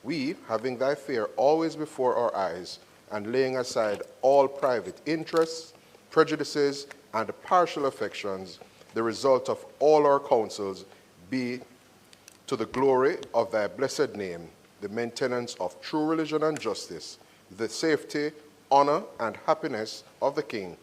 We, having thy fear always before our eyes, and laying aside all private interests, prejudices, and partial affections, the result of all our counsels be to the glory of thy blessed name, the maintenance of true religion and justice, the safety, honor, and happiness of the king,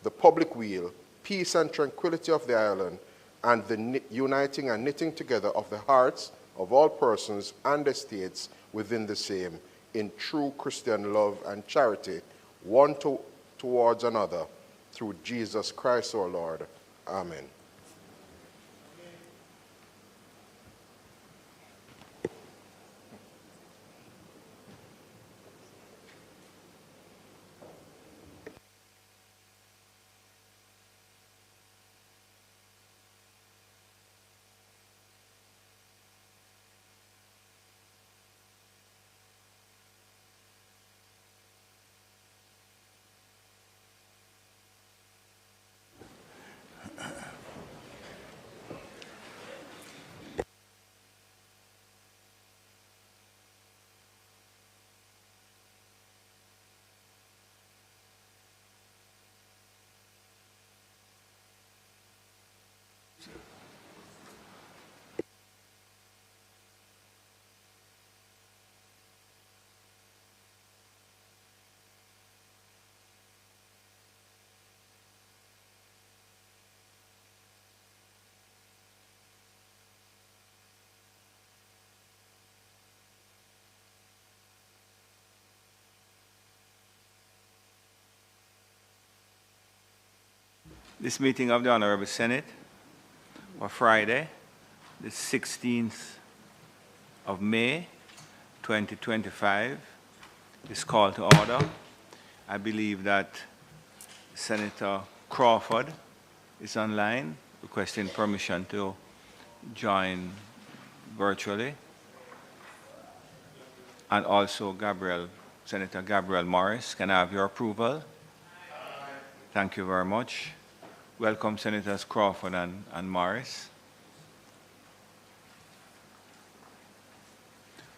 the public weal, peace and tranquility of the island, and the uniting and knitting together of the hearts of all persons and estates within the same, in true Christian love and charity, one towards another, through Jesus Christ our Lord. Amen. This meeting of the Honorable Senate for Friday, the 16th of May, 2025, is called to order. I believe that Senator Crawford is online, requesting permission to join virtually, and also Senator Gabriel Morris. Can I have your approval? Thank you very much. Welcome, Senators Crawford and Morris.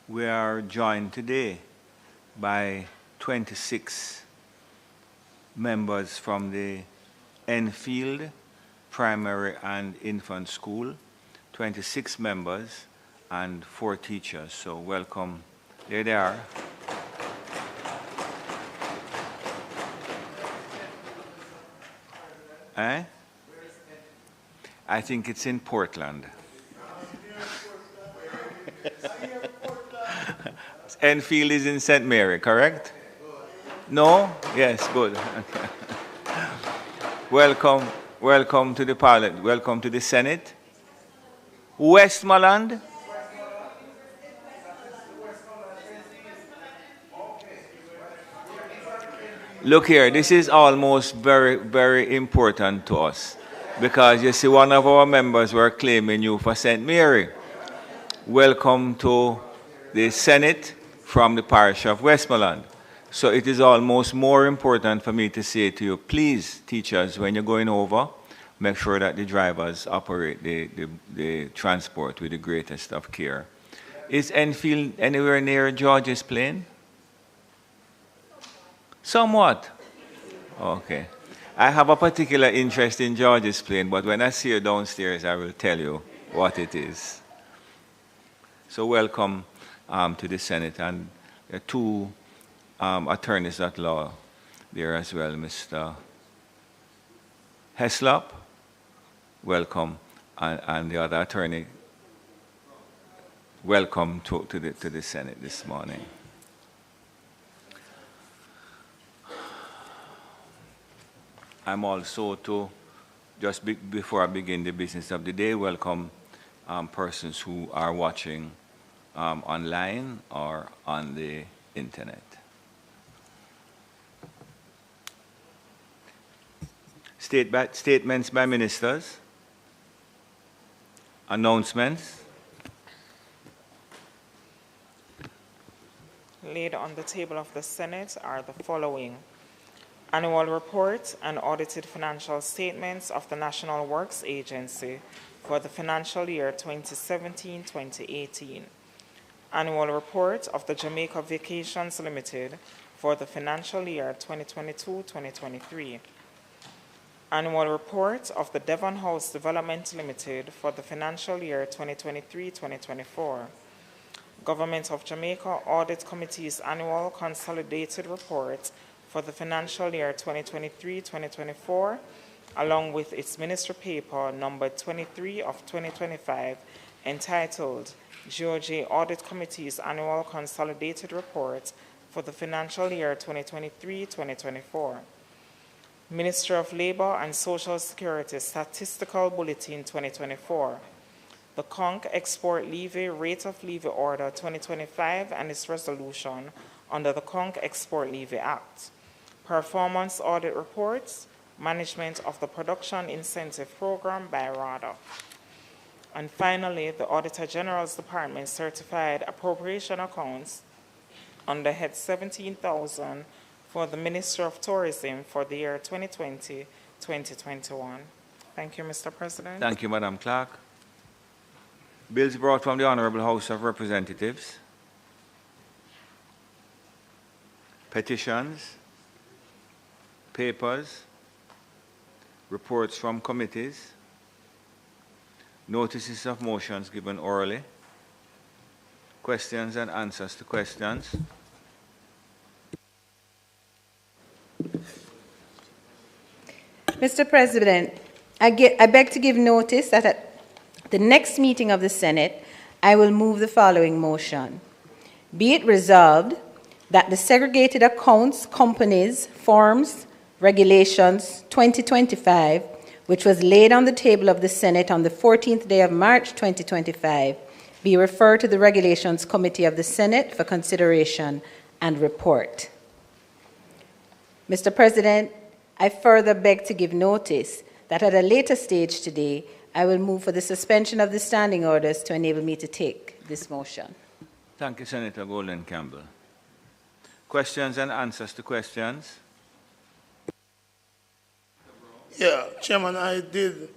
We are joined today by 26 members from the Enfield Primary and Infant School, 26 members and 4 teachers. So welcome. There they are. Eh? I think it's in Portland. Enfield is in St. Mary, correct? No? Yes, good. Welcome to the Parliament. Welcome to the Senate. Westmoreland? Look here, this is almost very, very important to us because you see one of our members were claiming you for St. Mary. Welcome to the Senate from the parish of Westmoreland. So it is almost more important for me to say to you, please, teachers, when you're going over, make sure that the drivers operate the transport with the greatest of care. Is Enfield anywhere near George's Plain? Somewhat. Okay. I have a particular interest in George's Plain, but when I see you downstairs, I will tell you what it is. So welcome to the Senate, and there are 2 attorneys at law there as well. Mr. Heslop, welcome, and the other attorney, welcome to the Senate this morning. I'm also to, just before I begin the business of the day, welcome persons who are watching online or on the internet. Statements by ministers. Announcements. Laid on the table of the Senate are the following: annual report and audited financial statements of the National Works Agency for the financial year 2017-2018. Annual report of the Jamaica Vacations Limited for the financial year 2022-2023. Annual report of the Devon House Development Limited for the financial year 2023-2024. Government of Jamaica Audit Committee's annual consolidated report for the financial year 2023-2024, along with its ministry paper number 23 of 2025, entitled GOJ Audit Committee's annual consolidated report for the financial year 2023-2024. Ministry of Labor and Social Security Statistical Bulletin 2024. The Conch Export Levy Rate of Levy Order 2025 and its resolution under the Conch Export Levy Act. Performance Audit Reports, Management of the Production Incentive Program by RADA. And finally, the Auditor General's Department certified appropriation accounts under Head 17,000 for the Ministry of Tourism for the year 2020-2021. Thank you, Mr. President. Thank you, Madam Clerk. Bills brought from the Honorable House of Representatives. Petitions. Papers. Reports from committees. Notices of motions given orally. Questions and answers to questions. Mr. President, I beg to give notice that at the next meeting of the Senate, I will move the following motion. Be it resolved that the Segregated Accounts Companies Forms Regulations 2025, which was laid on the table of the Senate on the 14th day of March 2025, be referred to the Regulations Committee of the Senate for consideration and report. Mr. President, I further beg to give notice that at a later stage today, I will move for the suspension of the standing orders to enable me to take this motion. Thank you, Senator Golden Campbell. Questions and answers to questions. Yeah, Chairman, I did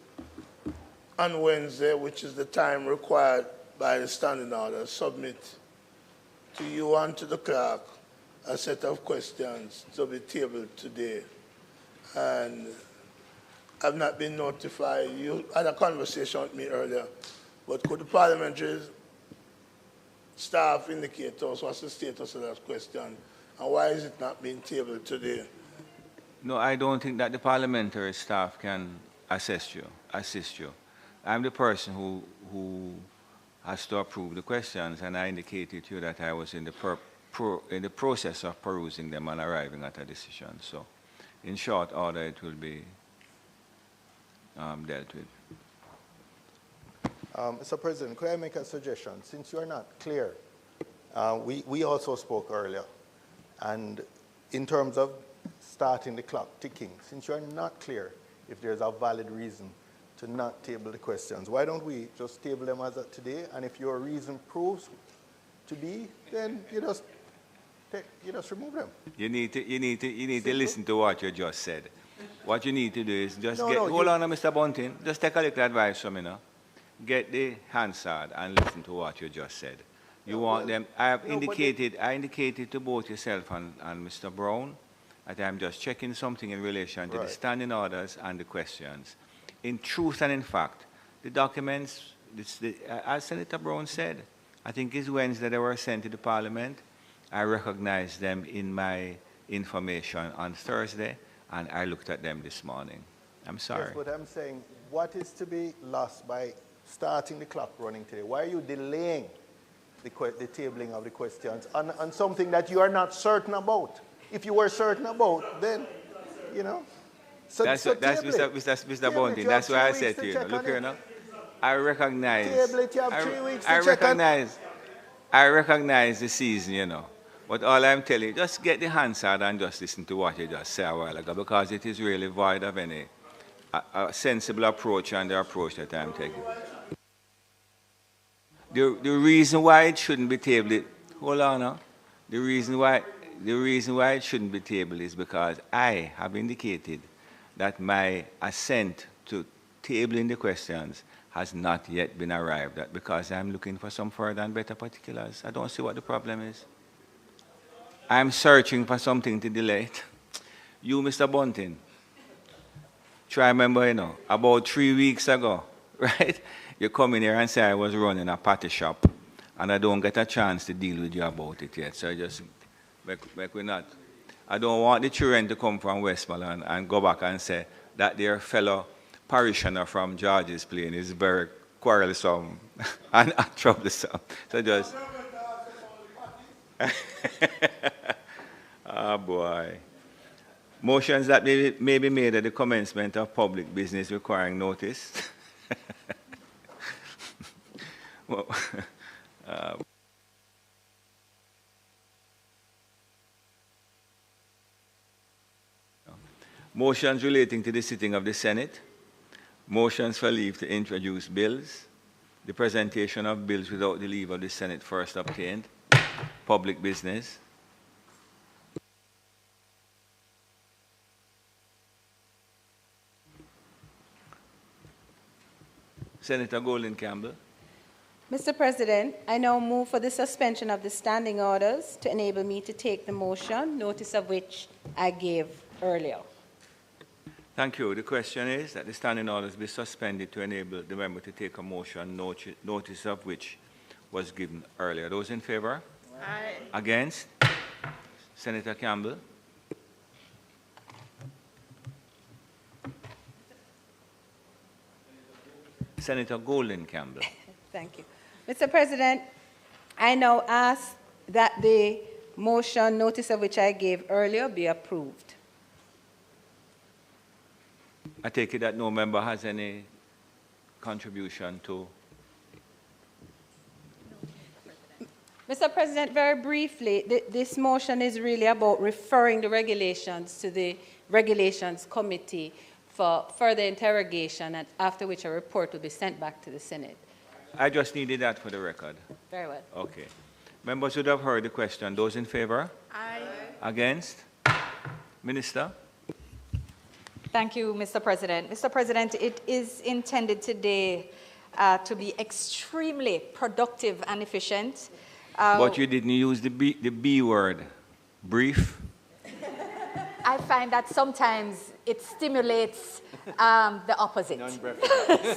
on Wednesday, which is the time required by the standing order, submit to you and to the clerk a set of questions to be tabled today. And I've not been notified. You had a conversation with me earlier, but could the parliamentary staff indicate to us what's the status of that question and why is it not being tabled today? No, I don't think that the parliamentary staff can assist you. I'm the person who has to approve the questions, and I indicated to you that I was in the process of perusing them and arriving at a decision. So, in short order, it will be dealt with. Mr. President, could I make a suggestion? Since you are not clear, we also spoke earlier, and in terms of starting the clock ticking, since you are not clear if there's a valid reason to not table the questions, why don't we just table them as of today, and if your reason proves to be, then you just remove them. You need to listen to what you just said. What you need to do is just hold on, Mr. Bunting, just take a little advice from me now. Get the Hansard and listen to what you just said. You want them, I indicated to both yourself and Mr. Brown that I'm just checking something in relation to the standing orders and the questions. In truth and in fact, the documents, as Senator Brown said, I think it's Wednesday they were sent to the Parliament. I recognized them in my information on Thursday, and I looked at them this morning. I'm sorry. Yes, but I'm saying, what is to be lost by starting the clock running today? Why are you delaying the tabling of the questions on something that you are not certain about? If you were certain about, then, you know. That's Mr. Bunting. That's why I said to you, look here now. I recognize. Table it, you have 3 weeks to check on. I recognize the season, you know. But all I'm telling you, just get the Hansard and just listen to what you just said a while ago, because it is really void of any a sensible approach and the approach that I'm taking. The reason why it shouldn't be tabled, hold on now. The reason why it shouldn't be tabled is because I have indicated that my assent to tabling the questions has not yet been arrived at because I'm looking for some further and better particulars. I don't see what the problem is. I'm searching for something to delay it. You, Mr. Bunting, try remember, about 3 weeks ago, right? You come in here and say I was running a patty shop, and I don't get a chance to deal with you about it yet. So I just make we not. I don't want the children to come from Westmoreland and go back and say that their fellow parishioner from George's Plain is very quarrelsome and troublesome. So just. Oh boy. Motions that may be made at the commencement of public business requiring notice. Well, motions relating to the sitting of the Senate, motions for leave to introduce bills, the presentation of bills without the leave of the Senate first obtained, public business. Senator Golden Campbell. Mr. President, I now move for the suspension of the standing orders to enable me to take the motion, notice of which I gave earlier. Thank you. The question is that the standing orders be suspended to enable the member to take a motion, notice of which was given earlier. Those in favor? Aye. Against? Senator Campbell. Senator Golden Campbell. Thank you. Mr. President, I now ask that the motion, notice of which I gave earlier, be approved. I take it that no member has any contribution to. Mr. President, very briefly, this motion is really about referring the regulations to the Regulations Committee for further interrogation, and after which a report will be sent back to the Senate. I just needed that for the record. Very well. Okay. Members would have heard the question. Those in favor? Aye. Against? Minister? Thank you, Mr. President. Mr. President, it is intended today to be extremely productive and efficient. But you didn't use the B word, brief. I find that sometimes it stimulates the opposite.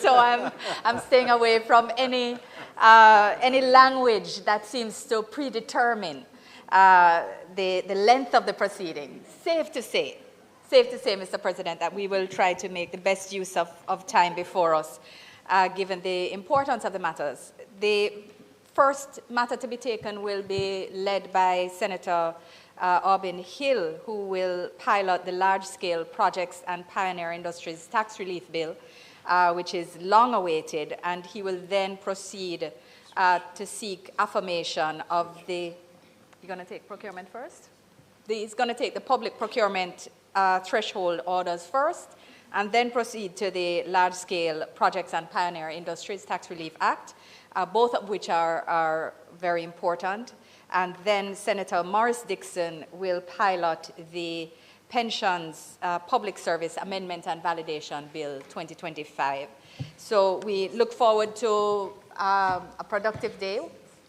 So I'm staying away from any language that seems to predetermine the length of the proceeding. Safe to say, Mr. President, that we will try to make the best use of time before us, given the importance of the matters. The first matter to be taken will be led by Senator Aubin Hill, who will pilot the large-scale projects and pioneer industries tax relief bill, which is long awaited, and he will then proceed to seek affirmation of the, you're going to take procurement first? He's going to take the public procurement threshold orders first, and then proceed to the large-scale projects and pioneer industries tax relief act, both of which are very important. And then Senator Morris Dixon will pilot the Pensions Public Service Amendment and Validation Bill 2025. So we look forward to a productive day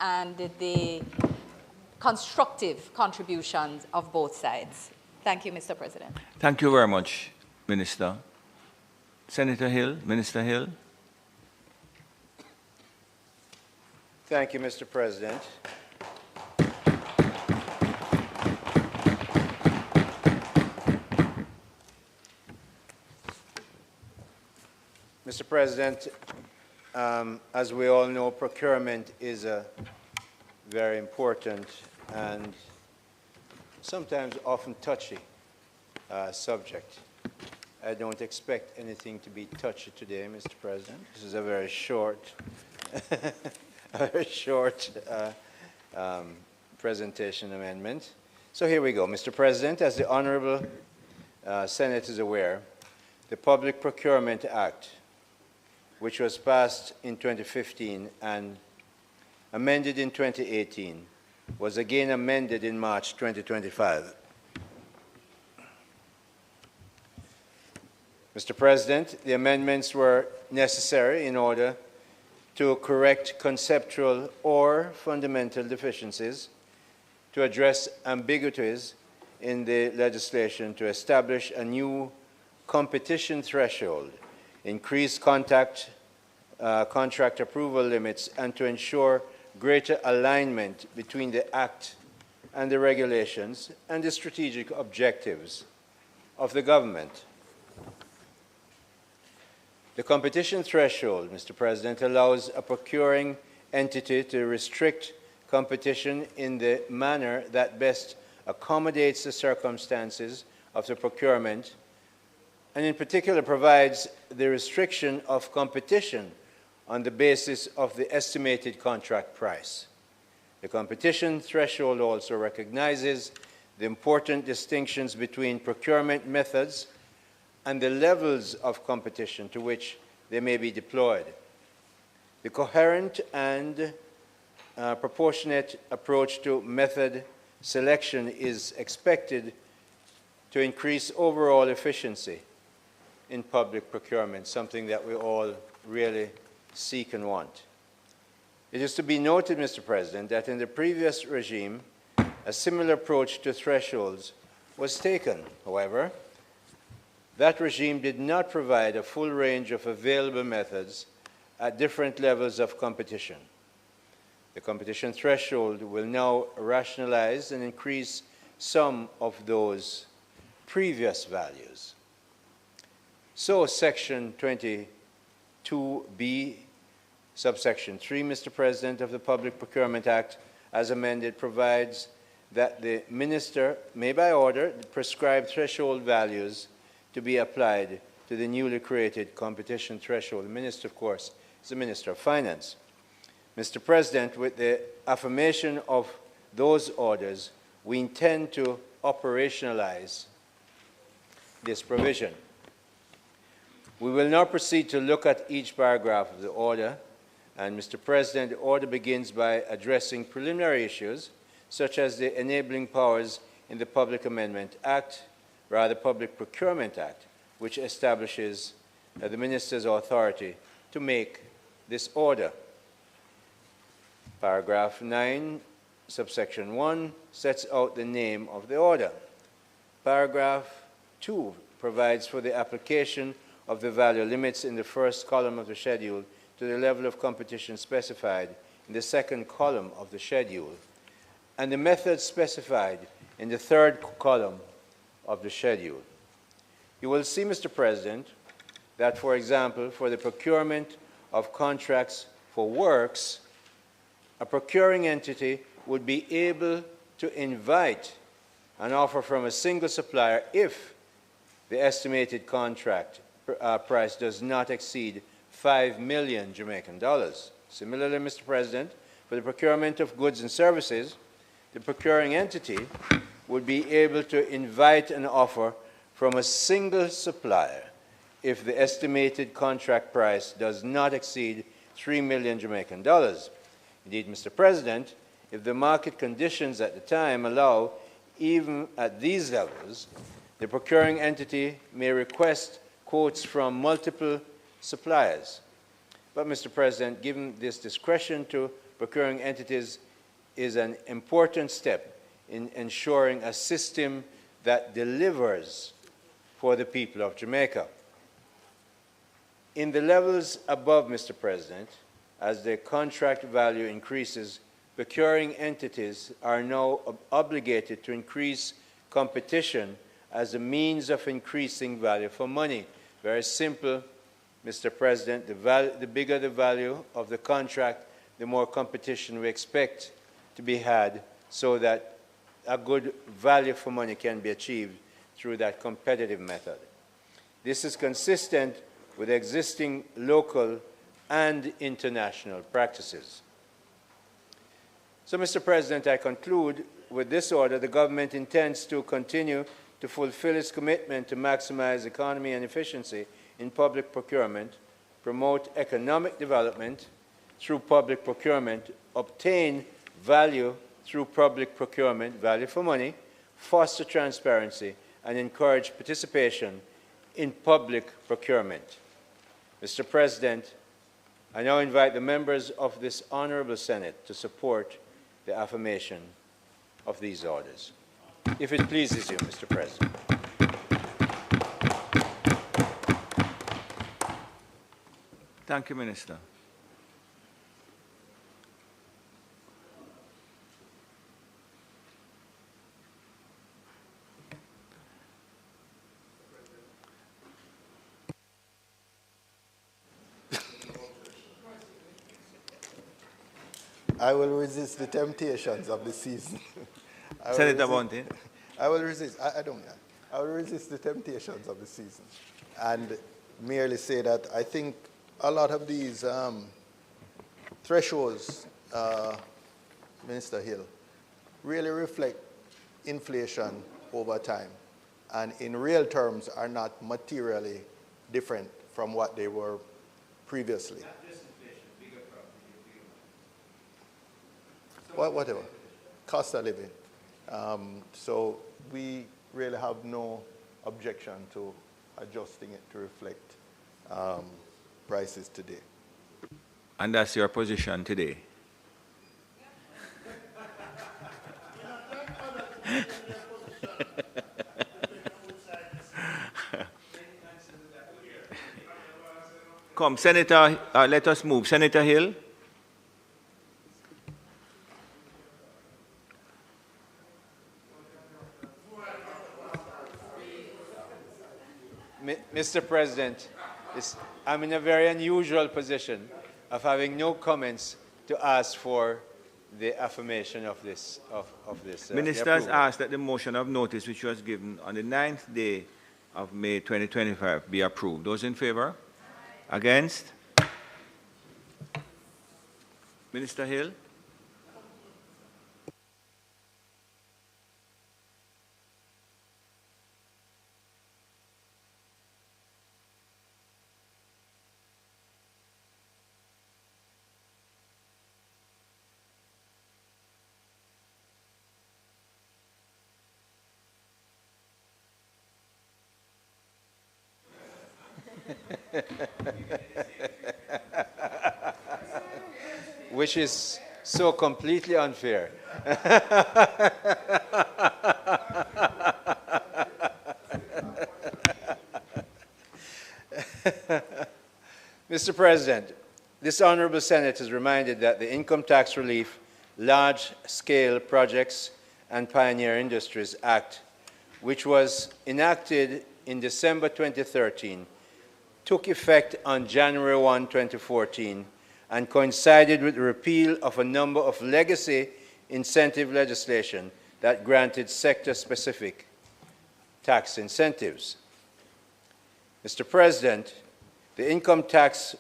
and the constructive contributions of both sides. Thank you, Mr. President. Thank you very much, Minister. Senator Hill, Minister Hill. Thank you, Mr. President. Mr. President, as we all know, procurement is a very important and sometimes often touchy subject. I don't expect anything to be touchy today, Mr. President. This is a very short, presentation amendment. So here we go. Mr. President, as the Honorable Senate is aware, the Public Procurement Act, which was passed in 2015 and amended in 2018, was again amended in March 2025. Mr. President, the amendments were necessary in order to correct conceptual or fundamental deficiencies, to address ambiguities in the legislation, to establish a new competition threshold, increase contract approval limits, and to ensure greater alignment between the Act and the regulations and the strategic objectives of the government. The competition threshold, Mr. President, allows a procuring entity to restrict competition in the manner that best accommodates the circumstances of the procurement, and in particular provides the restriction of competition on the basis of the estimated contract price. The competition threshold also recognizes the important distinctions between procurement methods and the levels of competition to which they may be deployed. The coherent and proportionate approach to method selection is expected to increase overall efficiency in public procurement, something that we all really seek and want. It is to be noted, Mr. President, that in the previous regime, a similar approach to thresholds was taken. However, that regime did not provide a full range of available methods at different levels of competition. The competition threshold will now rationalize and increase some of those previous values. So Section 22B, subsection 3, Mr. President, of the Public Procurement Act, as amended, provides that the Minister may, by order, prescribe threshold values to be applied to the newly created competition threshold. The Minister, of course, is the Minister of Finance. Mr. President, with the affirmation of those orders, we intend to operationalize this provision. We will now proceed to look at each paragraph of the order, and Mr. President, the order begins by addressing preliminary issues such as the enabling powers in the Public Procurement Act, which establishes the Minister's authority to make this order. Paragraph 9, subsection 1, sets out the name of the order. Paragraph 2 provides for the application of the value limits in the first column of the schedule to the level of competition specified in the second column of the schedule, and the methods specified in the third column of the schedule. You will see, Mr. President, that, for example, for the procurement of contracts for works, a procuring entity would be able to invite an offer from a single supplier if the estimated contract price does not exceed 5 million Jamaican dollars. Similarly, Mr. President, for the procurement of goods and services, the procuring entity would be able to invite an offer from a single supplier if the estimated contract price does not exceed 3 million Jamaican dollars. Indeed, Mr. President, if the market conditions at the time allow, even at these levels, the procuring entity may request quotes from multiple suppliers. But, Mr. President, given this discretion to procuring entities is an important step in ensuring a system that delivers for the people of Jamaica. In the levels above, Mr. President, as the contract value increases, procuring entities are now obligated to increase competition as a means of increasing value for money. Very simple, Mr. President. The bigger the value of the contract, the more competition we expect to be had so that a good value for money can be achieved through that competitive method. This is consistent with existing local and international practices. So, Mr. President, I conclude with this order. The government intends to continue to fulfill its commitment to maximize economy and efficiency in public procurement, promote economic development through public procurement, obtain value through public procurement, value for money, foster transparency, and encourage participation in public procurement. Mr. President, I now invite the members of this Honorable Senate to support the affirmation of these orders. If it pleases you, Mr. President. Thank you, Minister. I will resist the temptations of the season. Senator Bounty. I will resist. I don't. I will resist the temptations of the season, and merely say that I think a lot of these thresholds, Minister Hill, really reflect inflation over time, and in real terms are not materially different from what they were previously. Whatever, cost of living. So we really have no objection to adjusting it to reflect prices today. And that's your position today? Come, Senator, let us move. Senator Hill. Mr. President, I'm in a very unusual position of having no comments to ask for the affirmation of this. Ministers asked that the motion of notice which was given on the 9th day of May 2025 be approved. Those in favor? Against? Minister Hill? Which is so completely unfair. Mr. President, this Honorable Senate is reminded that the Income Tax Relief, Large-Scale Projects and Pioneer Industries Act, which was enacted in December 2013, took effect on January 1, 2014, and coincided with the repeal of a number of legacy incentive legislation that granted sector-specific tax incentives. Mr. President, the Income Tax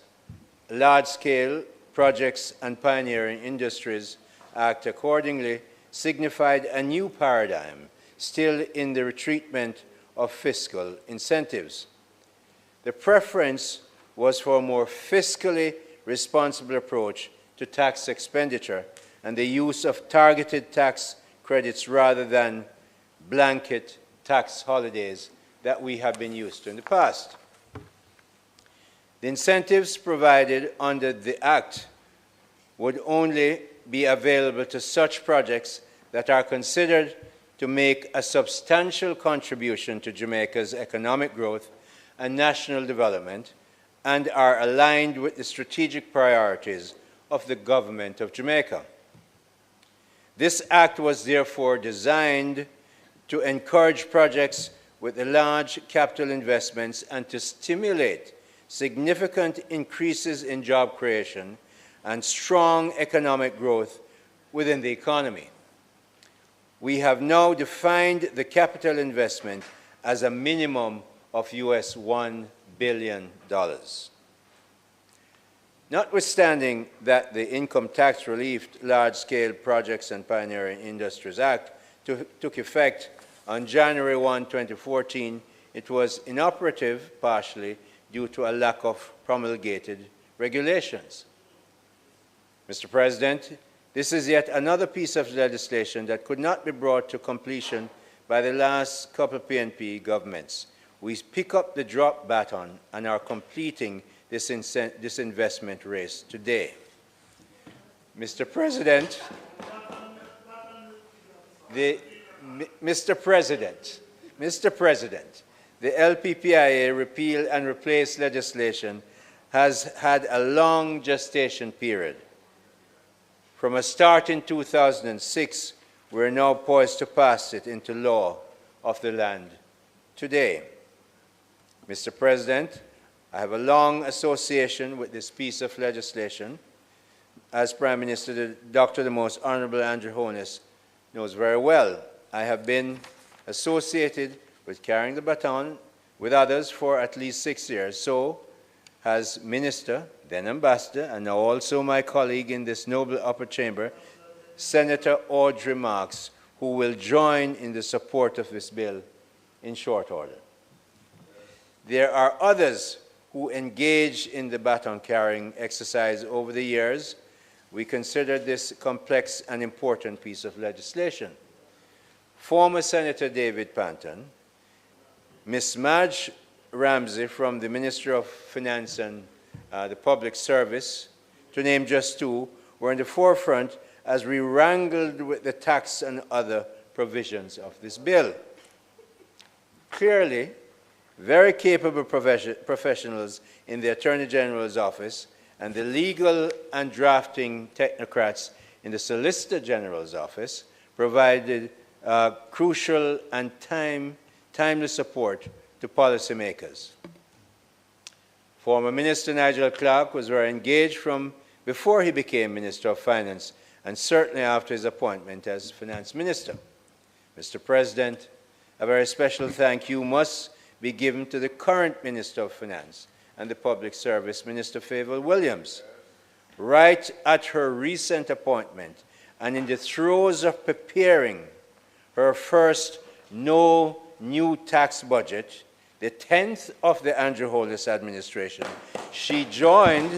Large-Scale Projects and Pioneering Industries Act accordingly signified a new paradigm still in the treatment of fiscal incentives. The preference was for a more fiscally responsible approach to tax expenditure and the use of targeted tax credits rather than blanket tax holidays that we have been used to in the past. The incentives provided under the Act would only be available to such projects that are considered to make a substantial contribution to Jamaica's economic growth and national development and are aligned with the strategic priorities of the government of Jamaica. This act was therefore designed to encourage projects with large capital investments and to stimulate significant increases in job creation and strong economic growth within the economy. We have now defined the capital investment as a minimum of US $1 billion. Notwithstanding that the Income Tax Relief Large-Scale Projects and Pioneering Industries Act took effect on January 1, 2014, it was inoperative partially due to a lack of promulgated regulations. Mr. President, this is yet another piece of legislation that could not be brought to completion by the last couple of PNP governments. We pick up the drop baton and are completing this investment race today. Mr. President, Mr. President, the LPPIA repeal and replace legislation has had a long gestation period. From a start in 2006, we're now poised to pass it into law of the land today. Mr. President, I have a long association with this piece of legislation. As Prime Minister, Dr. the Most Honorable Andrew Holness knows very well, I have been associated with carrying the baton with others for at least 6 years. So has Minister, then Ambassador, and now also my colleague in this noble upper chamber, Senator Audrey Marks, who will join in the support of this bill in short order. There are others who engage in the baton carrying exercise over the years. We consider this complex and important piece of legislation. Former Senator David Panton, Ms. Madge Ramsey from the Ministry of Finance and the Public Service, to name just two, were in the forefront as we wrangled with the tax and other provisions of this bill. Clearly, very capable professionals in the Attorney General's office and the legal and drafting technocrats in the Solicitor General's office provided crucial and timely support to policymakers. Former Minister Nigel Clark was very engaged from before he became Minister of Finance and certainly after his appointment as Finance Minister. Mr. President, a very special thank you must be given to the current Minister of Finance and the Public Service, Minister Favour Williams. Right at her recent appointment and in the throes of preparing her first no new tax budget, the 10th of the Andrew Holness administration, she joined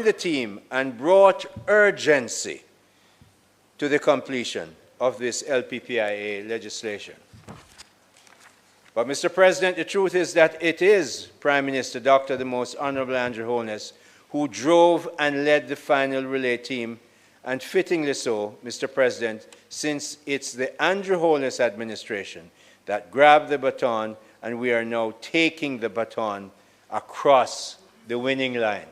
the team and brought urgency to the completion of this LPPIA legislation. But, Mr. President, the truth is that it is Prime Minister Dr. the Most Honorable Andrew Holness who drove and led the final relay team, and fittingly so, Mr. President, since it's the Andrew Holness administration that grabbed the baton, and we are now taking the baton across the winning line.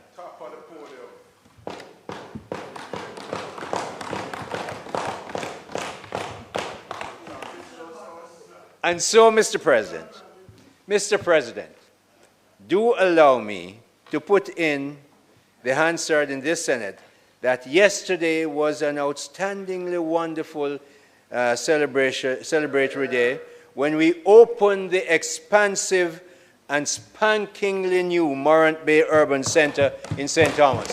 And so, Mr. President, do allow me to put in the Hansard in this Senate that yesterday was an outstandingly wonderful celebratory day when we opened the expansive and spankingly new Morant Bay Urban Centre in St. Thomas.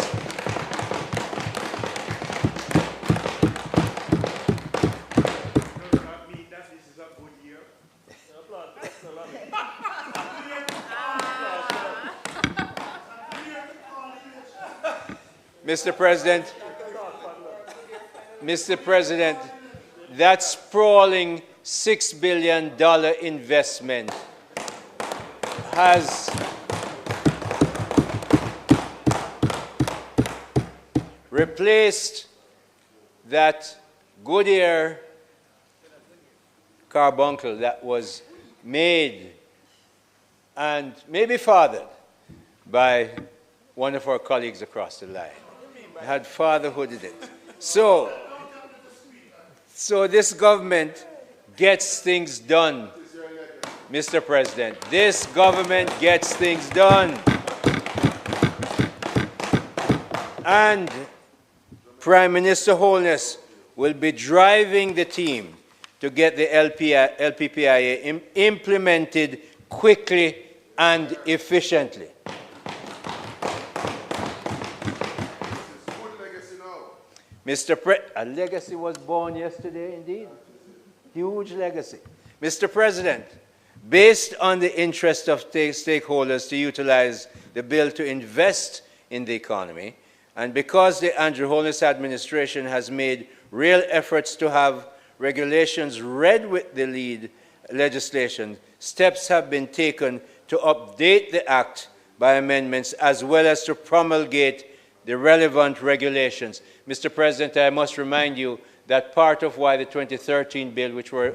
Mr. President, that sprawling $6 billion investment has replaced that Goodyear carbuncle that was made and maybe fathered by one of our colleagues across the line. Had fatherhooded it. So this government gets things done, Mr. President. This government gets things done. And Prime Minister Holness will be driving the team to get the LPPIA implemented quickly and efficiently. A legacy was born yesterday, indeed. Huge legacy. Mr. President, based on the interest of stakeholders to utilize the bill to invest in the economy, and because the Andrew Holness administration has made real efforts to have regulations read with the lead legislation, steps have been taken to update the Act by amendments as well as to promulgate the relevant regulations. Mr. President, I must remind you that part of why the 2013 bill,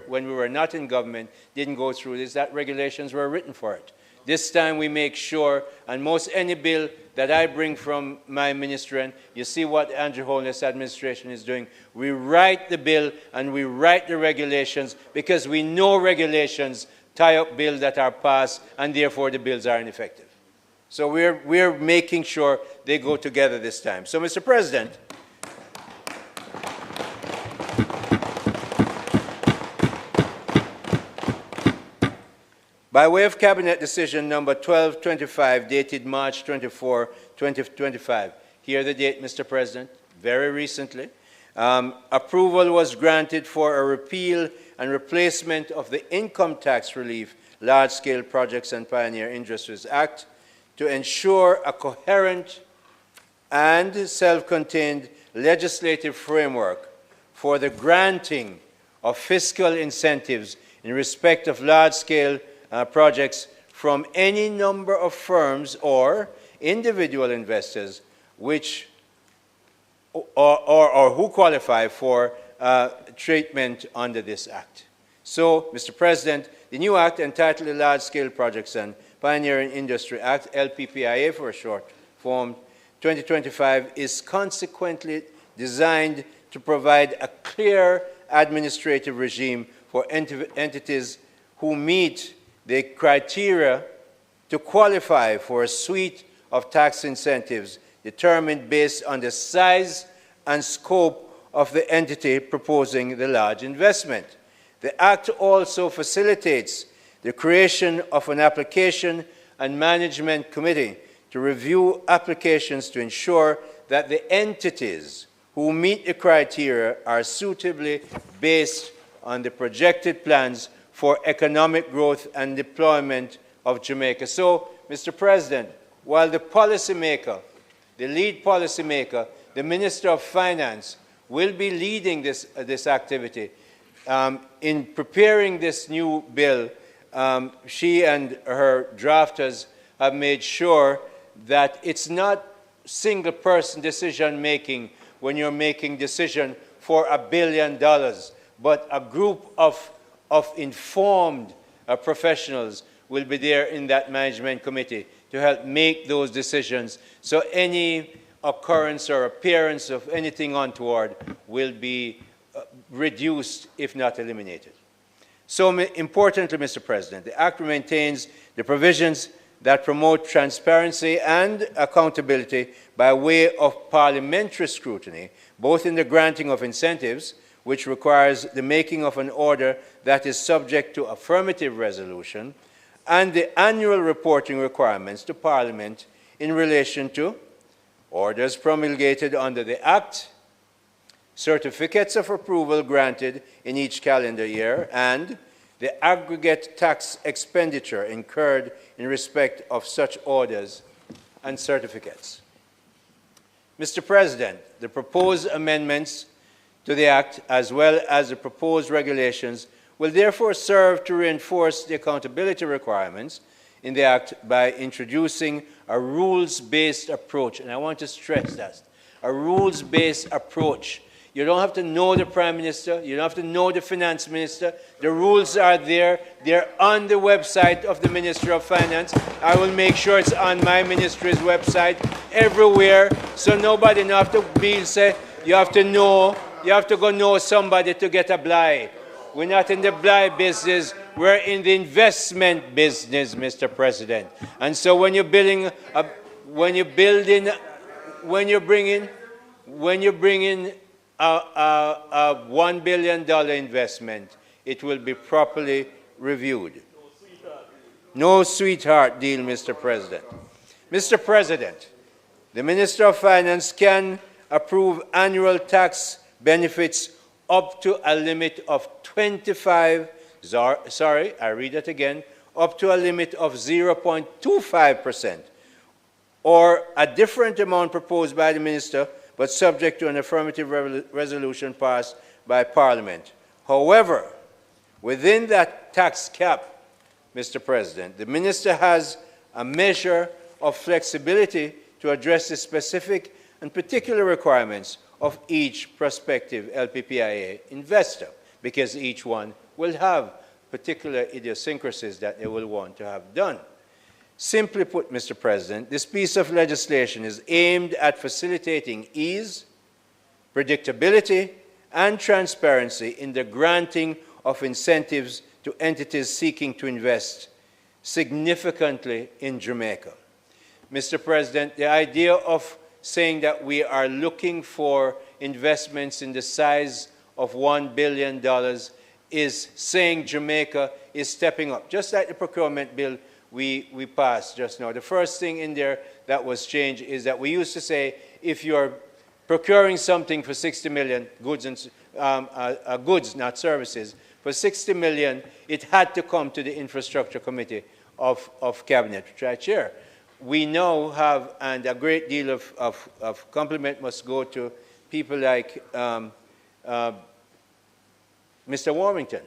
when we were not in government, didn't go through is that regulations were written for it. This time we make sure, and most any bill that I bring from my ministry, and you see what Andrew Holness administration is doing, we write the bill and we write the regulations because we know regulations tie up bills that are passed and therefore the bills are ineffective. So we're making sure they go together this time. So, Mr. President, by way of Cabinet Decision number 1225, dated March 24, 2025, here the date, Mr. President, very recently, approval was granted for a repeal and replacement of the Income Tax Relief Large-Scale Projects and Pioneer Industries Act to ensure a coherent and self-contained legislative framework for the granting of fiscal incentives in respect of large-scale projects from any number of firms or individual investors which or who qualify for treatment under this Act. So, Mr. President, the new Act entitled the Large-Scale Projects and Pioneering Industry Act, LPPIA for a short form, 2025, is consequently designed to provide a clear administrative regime for entities who meet the criteria to qualify for a suite of tax incentives determined based on the size and scope of the entity proposing the large investment. The Act also facilitates the creation of an application and management committee to review applications to ensure that the entities who meet the criteria are suitably based on the projected plans for economic growth and deployment of Jamaica. So, Mr. President, while the policymaker, the lead policymaker, the Minister of Finance, will be leading this activity, in preparing this new bill, she and her drafters have made sure that it's not single-person decision-making when you're making decision for $1 billion, but a group of informed professionals will be there in that management committee to help make those decisions. So any occurrence or appearance of anything untoward will be reduced, if not eliminated. So importantly, Mr. President, the Act maintains the provisions that promote transparency and accountability by way of parliamentary scrutiny, both in the granting of incentives, which requires the making of an order that is subject to affirmative resolution, and the annual reporting requirements to Parliament in relation to orders promulgated under the Act, certificates of approval granted in each calendar year, and the aggregate tax expenditure incurred in respect of such orders and certificates. Mr. President, the proposed amendments to the Act, as well as the proposed regulations, will therefore serve to reinforce the accountability requirements in the Act by introducing a rules-based approach. And I want to stress that, a rules-based approach. You don't have to know the Prime Minister. You don't have to know the Finance Minister. The rules are there. They're on the website of the Ministry of Finance. I will make sure it's on my ministry's website everywhere, so nobody don't have to be say, you have to go know somebody to get a blight. We're not in the blight business. We're in the investment business, Mr. President. And so when you're bringing a $1 billion investment, it will be properly reviewed. No sweetheart deal, Mr. President. Mr. President, the Minister of Finance can approve annual tax benefits up to a limit of 25, sorry, I read it again, up to a limit of 0.25%, or a different amount proposed by the Minister, but subject to an affirmative resolution passed by Parliament, However, within that tax cap, Mr. President, the minister has a measure of flexibility to address the specific and particular requirements of each prospective LPPIA investor, because each one will have particular idiosyncrasies that they will want to have done. Simply put, Mr. President, this piece of legislation is aimed at facilitating ease, predictability, and transparency in the granting of incentives to entities seeking to invest significantly in Jamaica. Mr. President, the idea of saying that we are looking for investments in the size of $1 billion is saying Jamaica is stepping up, just like the procurement bill we passed just now. The first thing in there that was changed is that we used to say if you're procuring something for 60 million, goods, not services, for 60 million, it had to come to the Infrastructure Committee of Cabinet, which I chair. We now have, and a great deal of compliment must go to people like Mr. Warmington,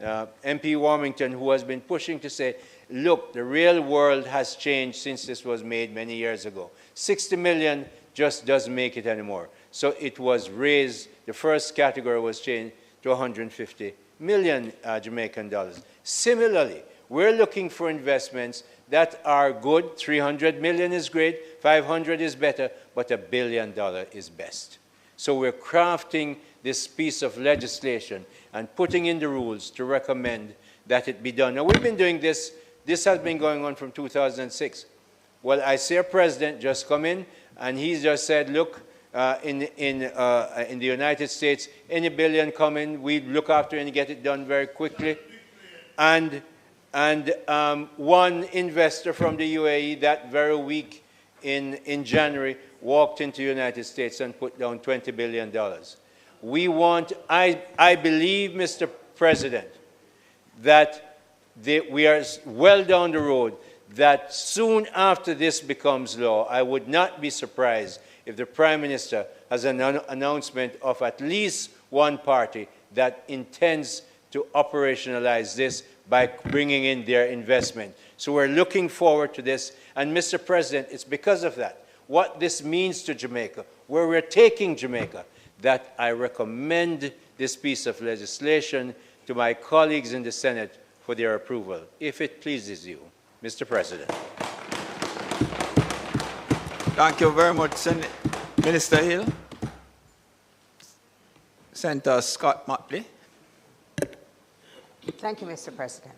MP Warmington, who has been pushing to say, look, the real world has changed since this was made many years ago. 60 million just doesn't make it anymore. So it was raised, the first category was changed to 150 million Jamaican dollars. Similarly, we're looking for investments that are good. 300 million is great, 500 is better, but $1 billion is best. So we're crafting this piece of legislation and putting in the rules to recommend that it be done. Now, we've been doing this. This has been going on from 2006. Well, I see a president just come in, and he just said, look, in the United States, any billion coming, we look after it and get it done very quickly. And one investor from the UAE that very week in January walked into the United States and put down $20 billion. We want, I believe, Mr. President, that we are well down the road, that soon after this becomes law, I would not be surprised if the Prime Minister has an announcement of at least one party that intends to operationalize this by bringing in their investment. So we're looking forward to this. And Mr. President, it's because of that, what this means to Jamaica, where we're taking Jamaica, that I recommend this piece of legislation to my colleagues in the Senate for their approval, if it pleases you, Mr. President. Thank you very much, Minister Hill. Senator Scott Motley. Thank you, Mr. President.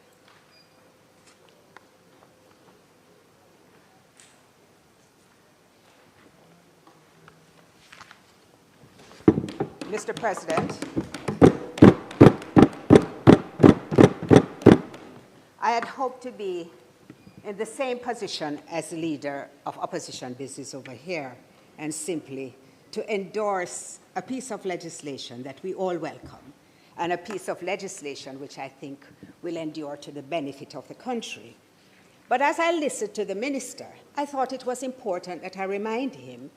Mr. President, I had hoped to be in the same position as the leader of opposition business over here, and simply to endorse a piece of legislation that we all welcome, and a piece of legislation which I think will endure to the benefit of the country. But as I listened to the minister, I thought it was important that I remind him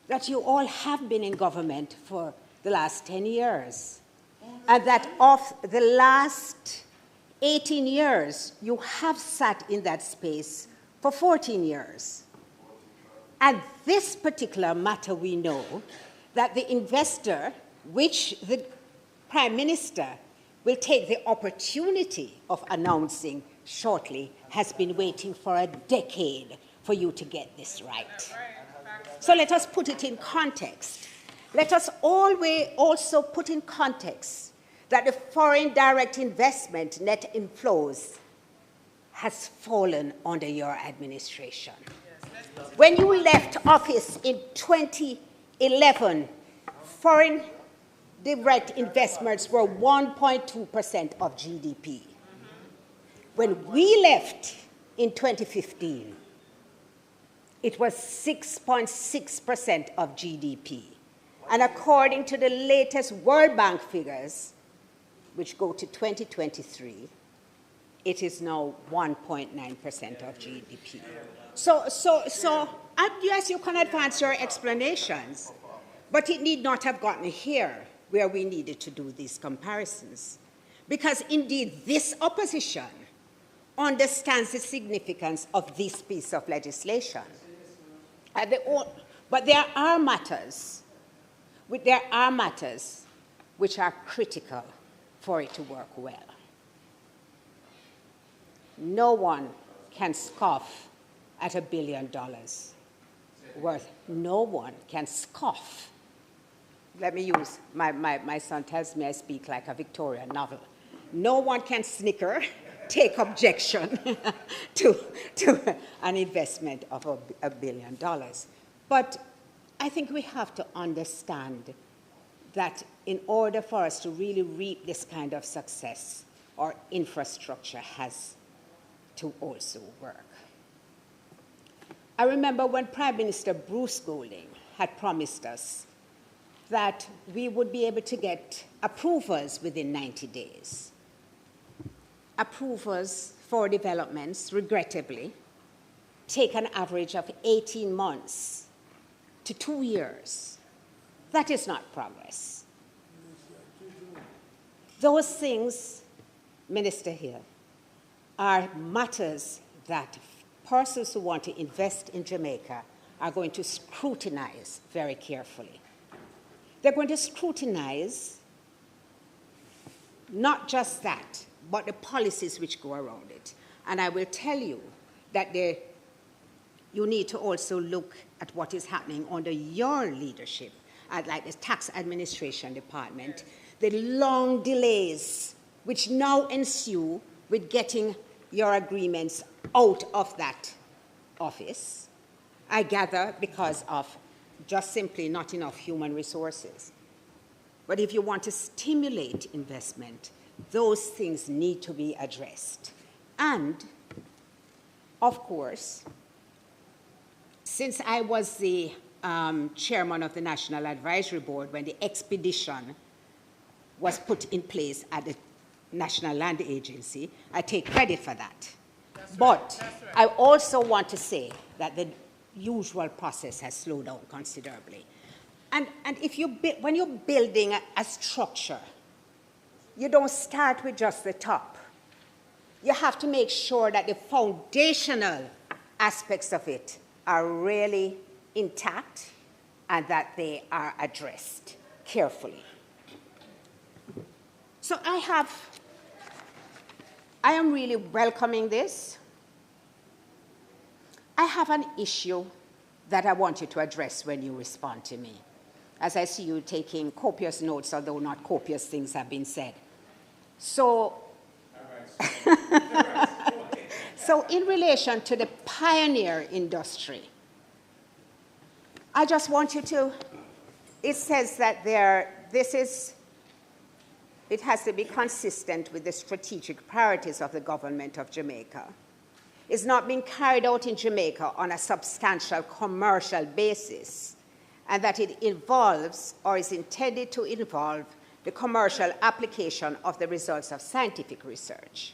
that you all have been in government for the last 10 years, and that of the last 18 years, you have sat in that space for 14 years. And this particular matter, we know that the investor, which the Prime Minister will take the opportunity of announcing shortly, has been waiting for a decade for you to get this right. So let us put it in context. Let us always also put in context that the foreign direct investment net inflows has fallen under your administration. When you left office in 2011, foreign direct investments were 1.2% of GDP. When we left in 2015, it was 6.6% of GDP. And according to the latest World Bank figures, which go to 2023, it is now 1.9% of GDP. So yes, you can advance your explanations, but it need not have gotten here, where we needed to do these comparisons. Because indeed, this opposition understands the significance of this piece of legislation. But there are matters which are critical for it to work well. No one can scoff at $1 billion worth. No one can scoff. Let me use, my son tells me I speak like a Victorian novel. No one can snicker, take objection to an investment of $1 billion. But I think we have to understand that in order for us to really reap this kind of success, our infrastructure has to also work. I remember when Prime Minister Bruce Golding had promised us that we would be able to get approvals within 90 days. Approvals for developments, regrettably, take an average of 18 months to 2 years. That is not progress. Those things, Minister Hill, are matters that persons who want to invest in Jamaica are going to scrutinize very carefully. They're going to scrutinize not just that, but the policies which go around it. And I will tell you that you need to also look at what is happening under your leadership, at like the Tax Administration Department, the long delays which now ensue with getting your agreements out of that office, I gather because of just simply not enough human resources. But if you want to stimulate investment, those things need to be addressed. And, of course, since I was the chairman of the National Advisory Board when the expedition was put in place at the National Land Agency, I take credit for that. But I also want to say that the usual process has slowed down considerably. And if when you're building a structure, you don't start with just the top. You have to make sure that the foundational aspects of it are really intact and that they are addressed carefully. So I am really welcoming this. I have an issue that I want you to address when you respond to me, as I see you taking copious notes, although not copious things have been said. So, so in relation to the pioneer industry, I just want you to, it says that it has to be consistent with the strategic priorities of the government of Jamaica. It's not being carried out in Jamaica on a substantial commercial basis, and that it involves or is intended to involve the commercial application of the results of scientific research.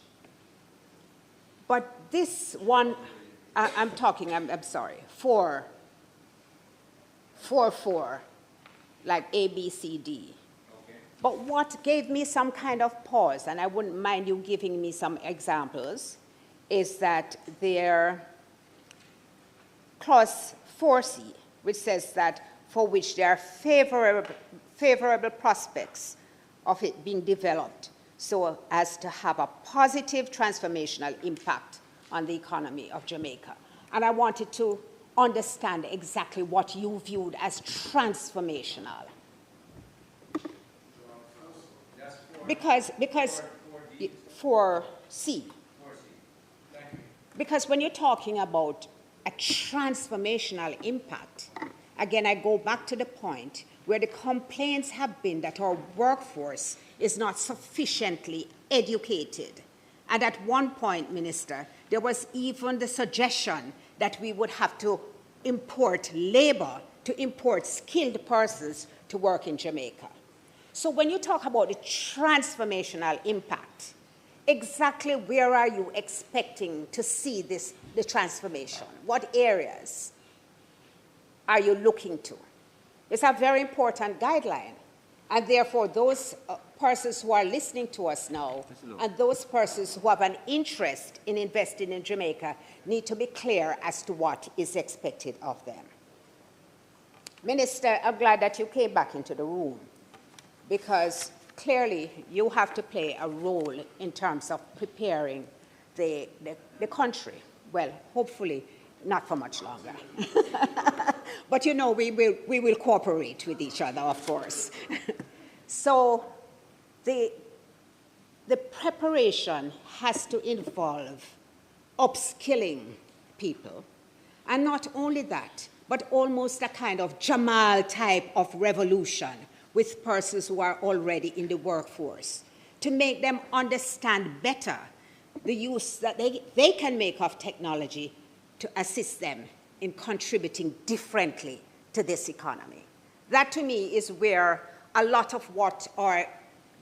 But this one, I'm sorry, 4, like A, B, C, D. But what gave me some kind of pause, and I wouldn't mind you giving me some examples, is that their clause 4C, which says that for which there are favorable prospects of it being developed so as to have a positive transformational impact on the economy of Jamaica. And I wanted to understand exactly what you viewed as transformational. Because 4C. Because when you're talking about a transformational impact, again, I go back to the point where the complaints have been that our workforce is not sufficiently educated. And at one point, Minister, there was even the suggestion that we would have to import labor, to import skilled persons to work in Jamaica. So when you talk about the transformational impact, exactly where are you expecting to see the transformation? What areas are you looking to? It's a very important guideline. And therefore, those persons who are listening to us now and those persons who have an interest in investing in Jamaica need to be clear as to what is expected of them. Minister, I'm glad that you came back into the room because clearly you have to play a role in terms of preparing the country. Well, hopefully not for much longer. But you know, we will cooperate with each other, of course. So the preparation has to involve upskilling people. And not only that, but almost a kind of Jamal type of revolution with persons who are already in the workforce to make them understand better the use that they can make of technology to assist them in contributing differently to this economy. That, to me, is where a lot of what are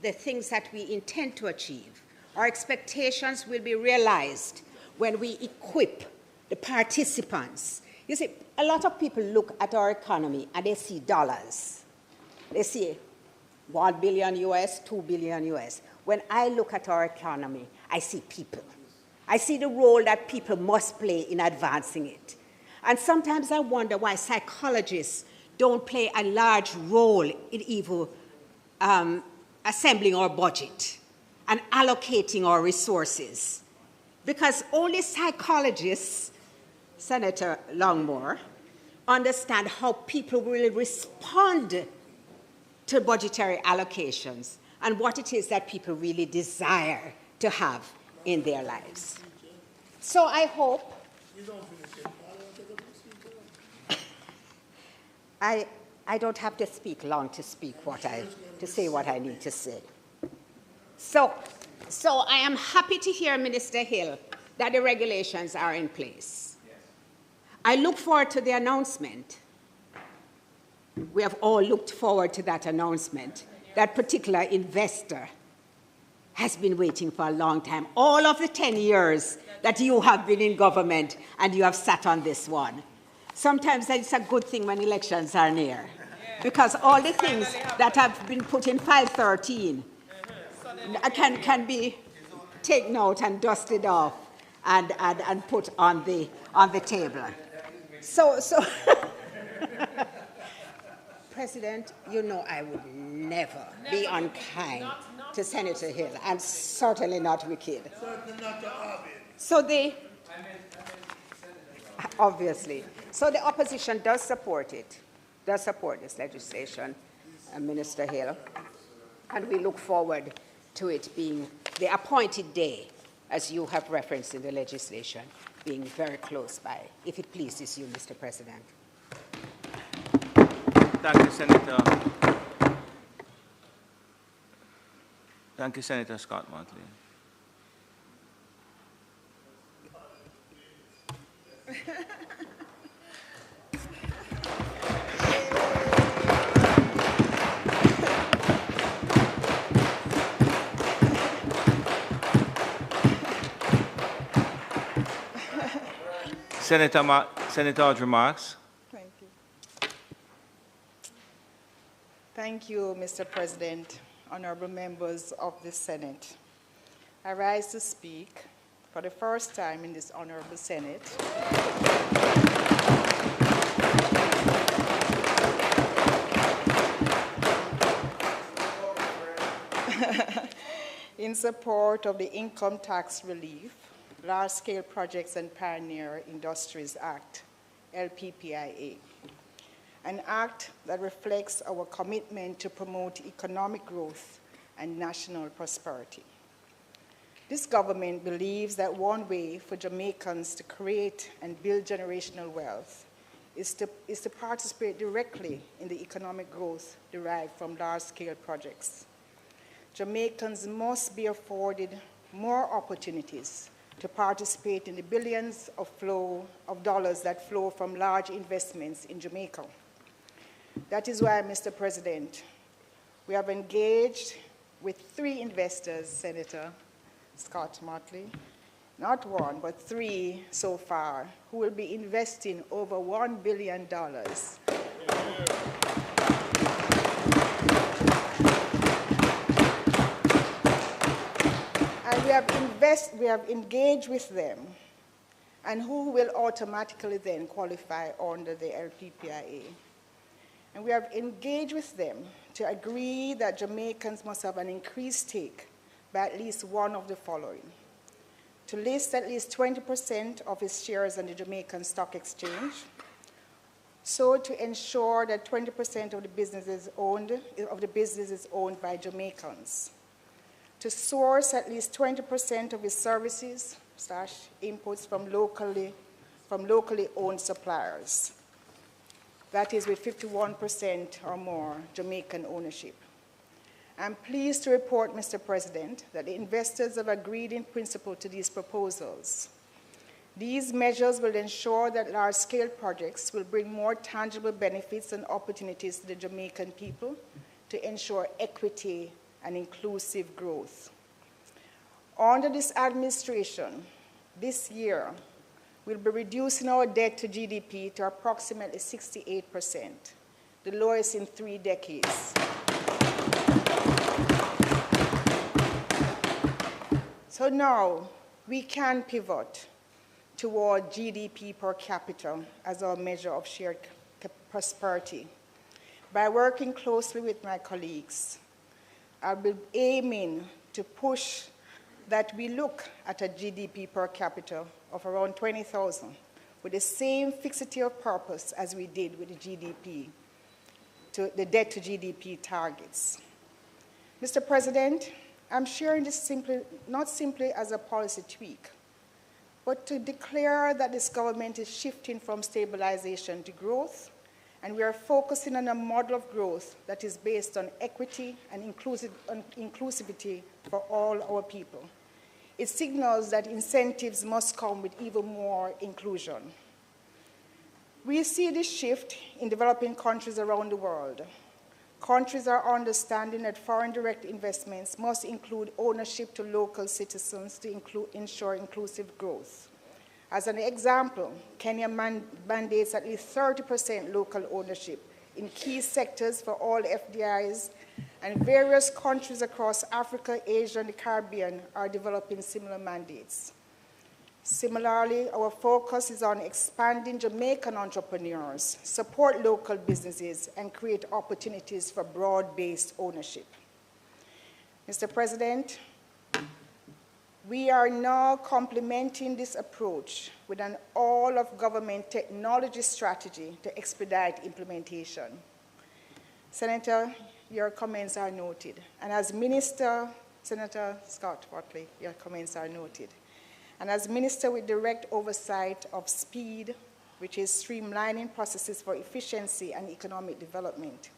the things that we intend to achieve, our expectations will be realized when we equip the participants. You see, a lot of people look at our economy and they see dollars. They see 1 billion US, 2 billion US. When I look at our economy, I see people. I see the role that people must play in advancing it. And sometimes I wonder why psychologists don't play a large role in even assembling our budget and allocating our resources. Because only psychologists, Senator Longmore, understand how people will respond to budgetary allocations and what it is that people really desire to have in their lives. So I hope I don't have to speak long to say what I need to say. So I am happy to hear, Minister Hill, that the regulations are in place. I look forward to the announcement. We have all looked forward to that announcement. That particular investor has been waiting for a long time. All of the 10 years that you have been in government and you have sat on this one. Sometimes it's a good thing when elections are near, because all the things that have been put in file 13 can be taken out and dusted off and put on the table. So President, you know I would never be unkind to Senator Hill, and certainly not wicked. Certainly not to Arvin. So obviously. So the opposition does support it, does support this legislation, Minister Hill, and we look forward to it being the appointed day, as you have referenced in the legislation, being very close by, if it pleases you, Mr. President. Thank you, Senator. Thank you, Senator Scott Motley. Senator Audrey Marks. Thank you. Thank you, Mr. President, honorable members of the Senate. I rise to speak for the first time in this honorable Senate in support of the Income Tax Relief, Large-Scale Projects and Pioneer Industries Act, LPPIA, an act that reflects our commitment to promote economic growth and national prosperity. This government believes that one way for Jamaicans to create and build generational wealth is to participate directly in the economic growth derived from large-scale projects. Jamaicans must be afforded more opportunities to participate in the billions of dollars that flow from large investments in Jamaica. That is why, Mr. President, we have engaged with 3 investors, Senator Scott Motley, not 1, but 3 so far, who will be investing over $1 billion have engaged with them, and who will automatically then qualify under the LPPIA. And we have engaged with them to agree that Jamaicans must have an increased stake by at least one of the following: to list at least 20% of its shares on the Jamaican Stock Exchange, so to ensure that 20% of the business is owned by Jamaicans, to source at least 20% of its services / inputs from locally owned suppliers. That is with 51% or more Jamaican ownership. I'm pleased to report, Mr. President, that the investors have agreed in principle to these proposals. These measures will ensure that large-scale projects will bring more tangible benefits and opportunities to the Jamaican people to ensure equity and inclusive growth. Under this administration, this year, we'll be reducing our debt to GDP to approximately 68%, the lowest in 3 decades. So now we can pivot toward GDP per capita as our measure of shared prosperity. By working closely with my colleagues, I'll be aiming to push that we look at a GDP per capita of around 20,000 with the same fixity of purpose as we did with the debt to GDP targets. Mr. President, I'm sharing this not simply as a policy tweak, but to declare that this government is shifting from stabilization to growth, and we are focusing on a model of growth that is based on equity and inclusivity for all our people. It signals that incentives must come with even more inclusion. We see this shift in developing countries around the world. Countries are understanding that foreign direct investments must include ownership to local citizens to ensure inclusive growth. As an example, Kenya mandates at least 30% local ownership in key sectors for all FDIs, and various countries across Africa, Asia, and the Caribbean are developing similar mandates. Similarly, our focus is on expanding Jamaican entrepreneurs, support local businesses, and create opportunities for broad-based ownership. Mr. President, we are now complementing this approach with an all-of-government technology strategy to expedite implementation. Senator, your comments are noted. And as Minister, Senator Scott Watley, your comments are noted. And as Minister with direct oversight of SPEED, which is streamlining processes for efficiency and economic development,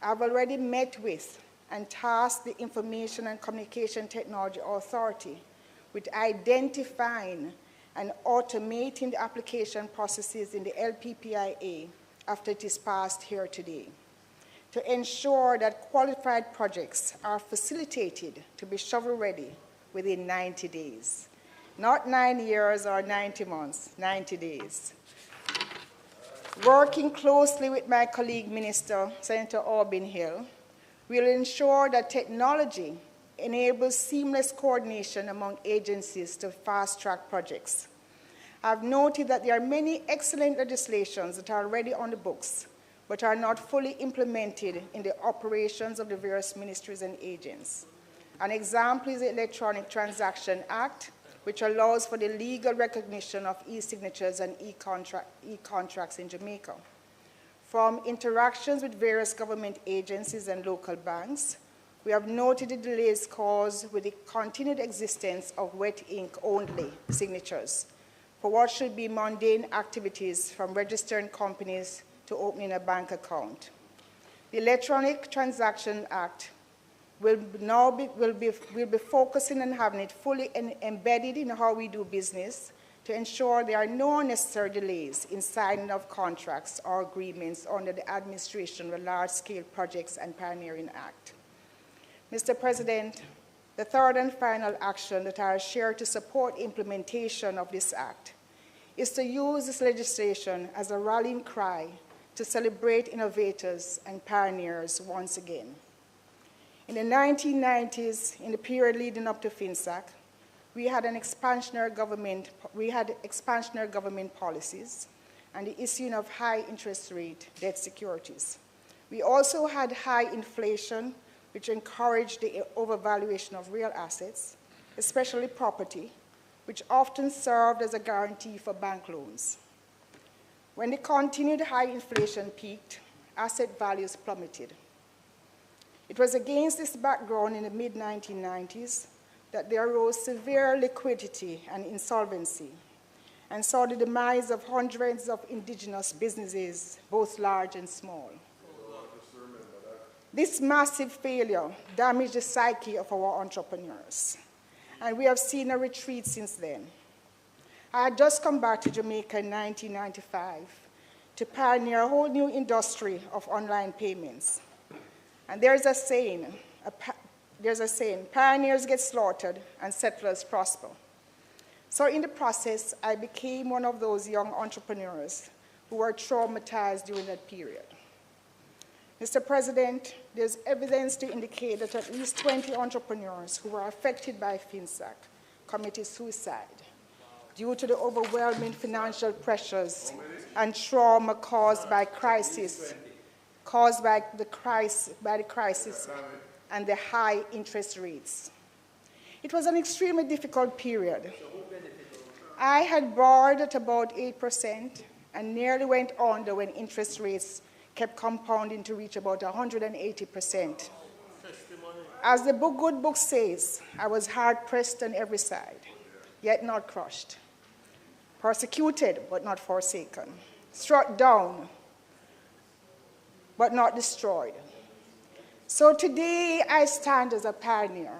I've already met with and tasked the Information and Communication Technology Authority with identifying and automating the application processes in the LPPIA after it is passed here today, to ensure that qualified projects are facilitated to be shovel-ready within 90 days. Not 9 years or 90 months, 90 days. Working closely with my colleague Minister, Senator Aubin Hill, we will ensure that technology enables seamless coordination among agencies to fast-track projects. I've noted that there are many excellent legislations that are already on the books, but are not fully implemented in the operations of the various ministries and agents. An example is the Electronic Transaction Act, which allows for the legal recognition of e-signatures and e-contracts in Jamaica. From interactions with various government agencies and local banks, we have noted the delays caused with the continued existence of wet ink-only signatures for what should be mundane activities, from registering companies to opening a bank account. The Electronic Transaction Act will be focusing on having it fully embedded in how we do business to ensure there are no unnecessary delays in signing of contracts or agreements under the administration of large-scale projects and Pioneering Act. Mr. President, the third and final action that I share to support implementation of this act is to use this legislation as a rallying cry to celebrate innovators and pioneers once again. In the 1990s, in the period leading up to FinSAC, we had expansionary government policies and the issuing of high interest rate debt securities. We also had high inflation, which encouraged the overvaluation of real assets, especially property, which often served as a guarantee for bank loans. When the continued high inflation peaked, asset values plummeted. It was against this background in the mid-1990s that there arose severe liquidity and insolvency and saw the demise of hundreds of indigenous businesses, both large and small. This massive failure damaged the psyche of our entrepreneurs, and we have seen a retreat since then. I had just come back to Jamaica in 1995 to pioneer a whole new industry of online payments. And there's a saying, pioneers get slaughtered and settlers prosper. So in the process, I became one of those young entrepreneurs who were traumatized during that period. Mr. President, there's evidence to indicate that at least 20 entrepreneurs who were affected by FinSAC committed suicide due to the overwhelming financial pressures and trauma caused by the crisis and the high interest rates. It was an extremely difficult period. I had borrowed at about 8% and nearly went under when interest rates kept compounding to reach about 180%. As the good book says, I was hard-pressed on every side, yet not crushed, persecuted but not forsaken, struck down but not destroyed. So today I stand as a pioneer.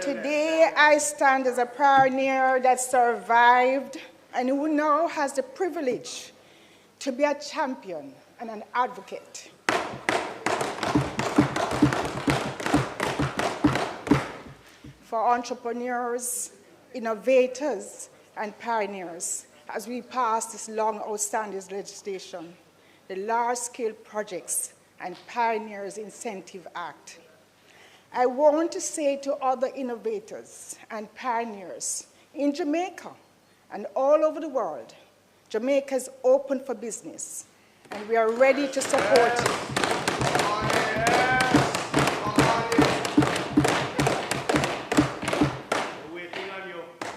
Today I stand as a pioneer that survived and who now has the privilege to be a champion and an advocate. For entrepreneurs, innovators, and pioneers, as we pass this long outstanding legislation, the Large-Scale Projects and Pioneers Incentive Act. I want to say to other innovators and pioneers in Jamaica and all over the world, Jamaica is open for business, and we are ready to support you.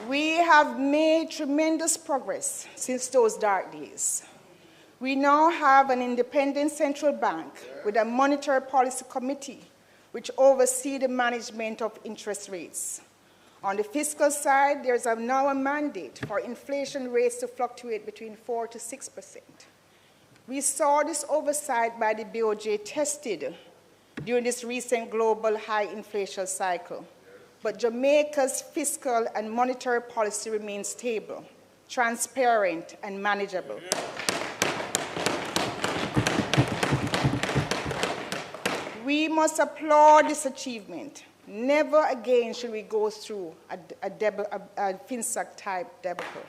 We have made tremendous progress since those dark days. We now have an independent central bank with a monetary policy committee which oversees the management of interest rates. On the fiscal side, there's now a mandate for inflation rates to fluctuate between 4% to 6%. We saw this oversight by the BOJ tested during this recent global high inflation cycle. But Jamaica's fiscal and monetary policy remains stable, transparent, and manageable. We must applaud this achievement. Never again should we go through a FinSAC-type debacle.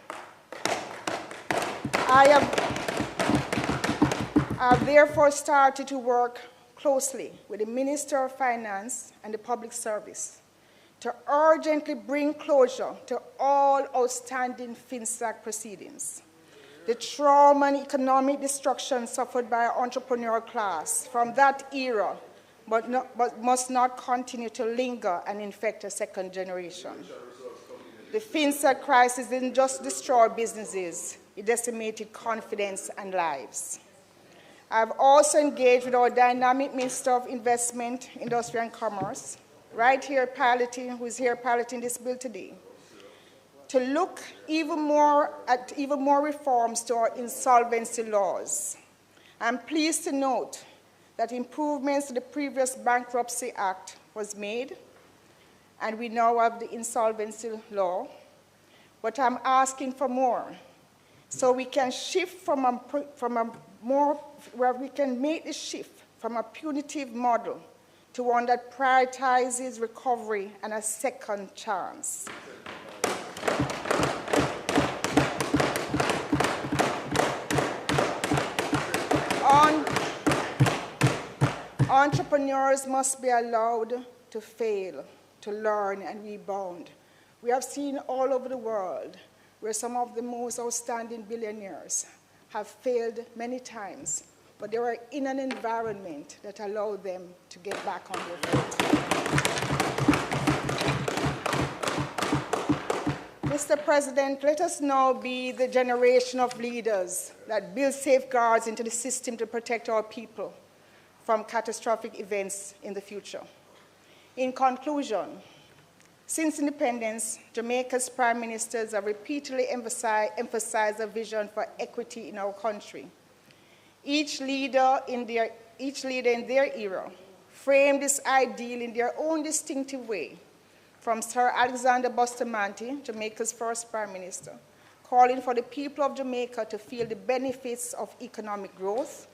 I have therefore started to work closely with the Minister of Finance and the Public Service to urgently bring closure to all outstanding FinSAC proceedings. The trauma and economic destruction suffered by our entrepreneurial class from that era but must not continue to linger and infect a second generation. The FinSAC crisis didn't just destroy businesses, it decimated confidence and lives. I've also engaged with our dynamic Minister of Investment, Industry and Commerce, right here who is here piloting this bill today, to look even more reforms to our insolvency laws. I'm pleased to note that improvements to the previous Bankruptcy Act was made, and we now have the insolvency law, but I'm asking for more, so we can shift where we can make the shift from a punitive model to one that prioritizes recovery and a second chance. Entrepreneurs must be allowed to fail, to learn and rebound. We have seen all over the world where some of the most outstanding billionaires have failed many times, but they were in an environment that allowed them to get back on their feet. Mr. President, let us now be the generation of leaders that build safeguards into the system to protect our people from catastrophic events in the future. In conclusion, since independence, Jamaica's prime ministers have repeatedly emphasized a vision for equity in our country. Each leader in their era framed this ideal in their own distinctive way, from Sir Alexander Bustamante, Jamaica's first prime minister, calling for the people of Jamaica to feel the benefits of economic growth,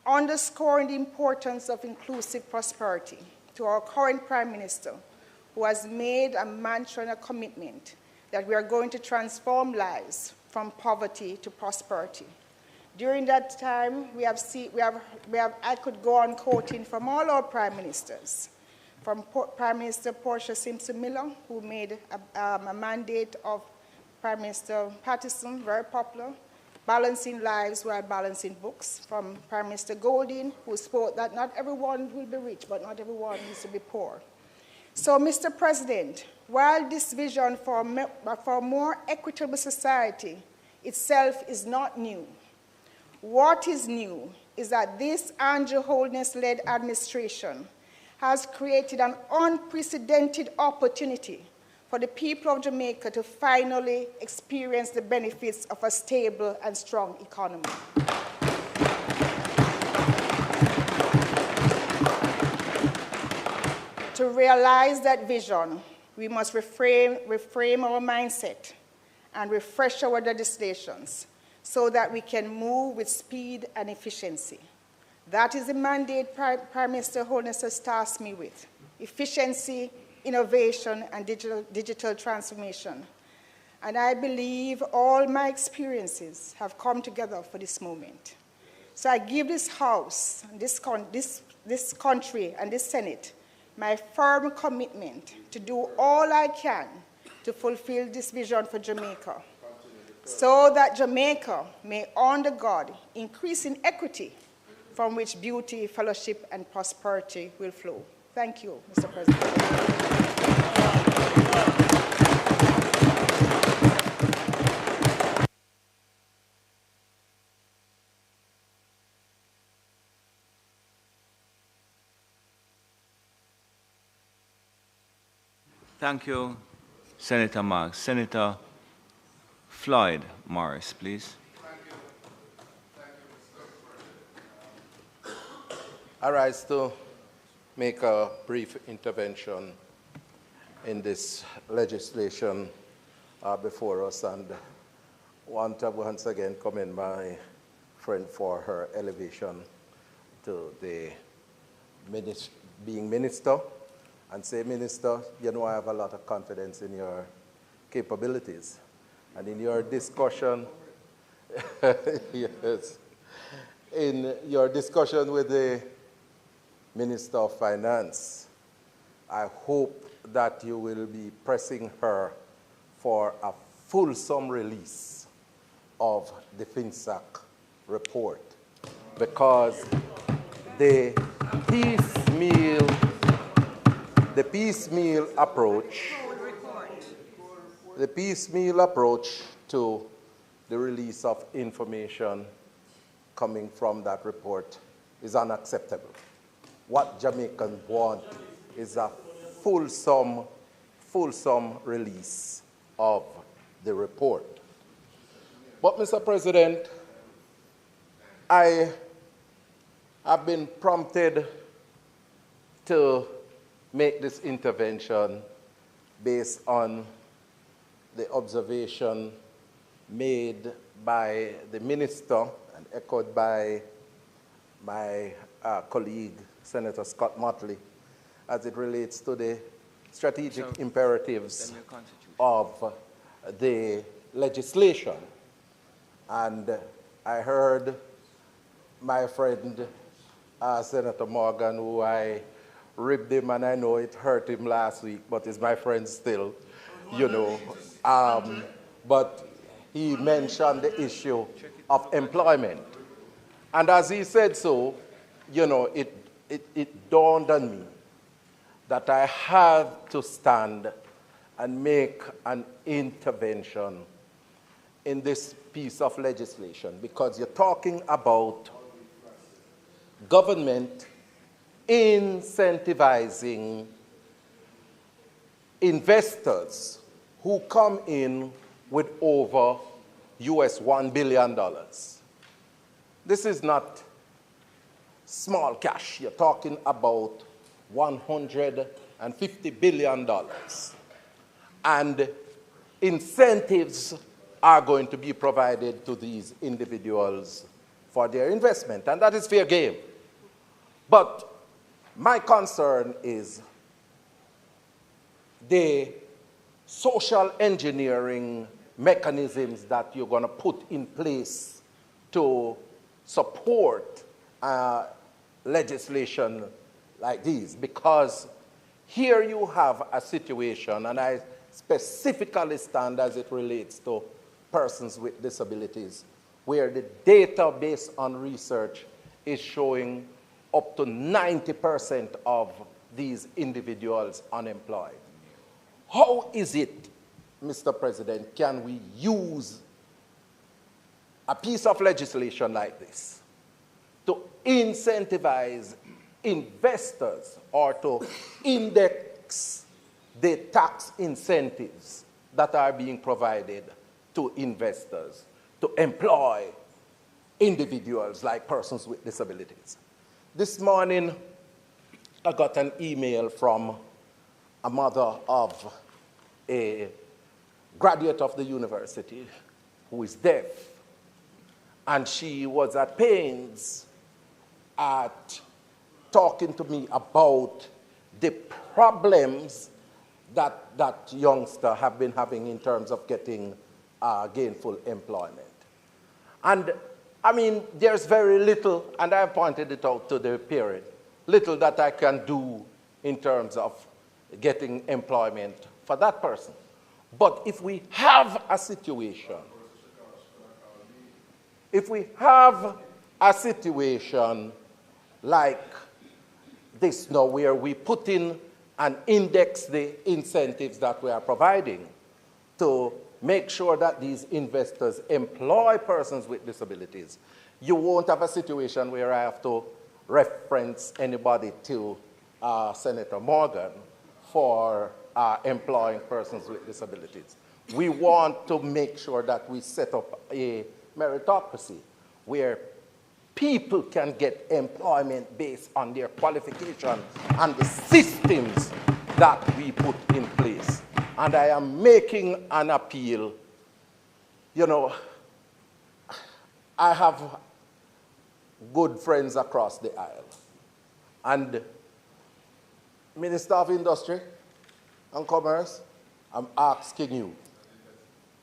underscoring the importance of inclusive prosperity, to our current prime minister, who has made a mantra and a commitment that we are going to transform lives from poverty to prosperity. During that time, I could go on quoting from all our prime ministers, from Prime Minister Portia Simpson Miller, who made a mandate of Prime Minister Patterson, very popular, balancing lives while balancing books, from Prime Minister Golding, who spoke that not everyone will be rich, but not everyone needs to be poor. So, Mr. President, while this vision for a more equitable society itself is not new, what is new is that this Andrew Holness-led administration has created an unprecedented opportunity for the people of Jamaica to finally experience the benefits of a stable and strong economy. To realize that vision, we must reframe our mindset and refresh our legislations so that we can move with speed and efficiency. That is the mandate Prime Minister Holness has tasked me with: efficiency, innovation, and digital transformation. And I believe all my experiences have come together for this moment. So I give this House, this country, and this Senate my firm commitment to do all I can to fulfill this vision for Jamaica, so that Jamaica may undergird increasing equity from which beauty, fellowship, and prosperity will flow. Thank you, Mr. President. Thank you, Senator Marks. Senator Floyd Morris, please. I rise to make a brief intervention in this legislation before us, and want to once again commend my friend for her elevation to the being minister, and say, Minister, you know I have a lot of confidence in your capabilities. And in your discussion, yes, in your discussion with the Minister of Finance, I hope that you will be pressing her for a fulsome release of the FinSAC report, because the piecemeal approach to the release of information coming from that report is unacceptable. What Jamaicans want is a fulsome release of the report. But, Mr. President, I have been prompted to make this intervention based on the observation made by the minister and echoed by my colleague, Senator Scott Motley, as it relates to the strategic imperatives of the legislation. And I heard my friend, Senator Morgan, who I ribbed him, and I know it hurt him last week, but he's my friend still, you know. But he mentioned the issue of employment. And as he said so, you know, it dawned on me that I have to stand and make an intervention in this piece of legislation, because you're talking about government incentivizing investors who come in with over US $1 billion. This is not small cash. You're talking about $150 billion. And incentives are going to be provided to these individuals for their investment, and that is fair game. But my concern is the social engineering mechanisms that you're going to put in place to support legislation like these, because here you have a situation, and I specifically stand as it relates to persons with disabilities, where the data based on research is showing up to 90% of these individuals unemployed. How is it, Mr. President, can we use a piece of legislation like this to incentivize investors or to index the tax incentives that are being provided to investors to employ individuals like persons with disabilities? This morning, I got an email from a mother of a graduate of the university who is deaf, and she was at pains at talking to me about the problems that that youngster have been having in terms of getting gainful employment. And I mean, there's very little, and I pointed it out to the parent, little that I can do in terms of getting employment for that person. But if we have a situation, like this now, where we put in and index the incentives that we are providing to make sure that these investors employ persons with disabilities, you won't have a situation where I have to reference anybody to Senator Morgan for employing persons with disabilities. We want to make sure that we set up a meritocracy where people can get employment based on their qualification and the systems that we put in place. And I am making an appeal. You know, I have good friends across the aisle. And Minister of Industry and Commerce, I'm asking you,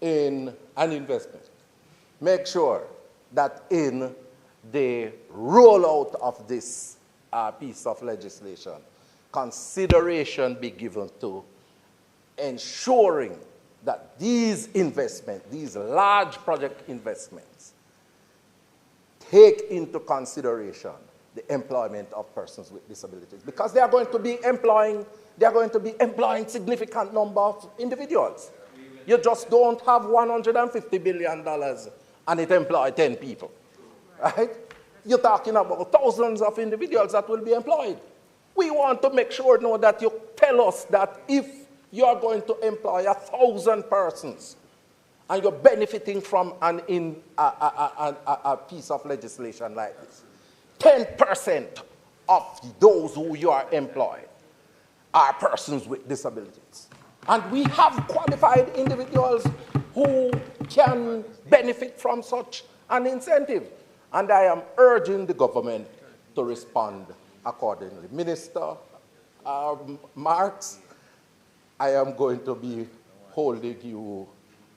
in an investment, make sure that in the rollout of this piece of legislation, consideration be given to ensuring that these investments, these large project investments, take into consideration the employment of persons with disabilities, because they are going to be employing significant number of individuals. You just don't have $150 billion and it employs 10 people, right? You're talking about thousands of individuals that will be employed. We want to make sure now that you tell us that if you are going to employ 1,000 persons and you're benefiting from a piece of legislation like this, 10% of those who you are employing are persons with disabilities. And we have qualified individuals who can benefit from such an incentive. And I am urging the government to respond accordingly. Minister Marks, I am going to be holding you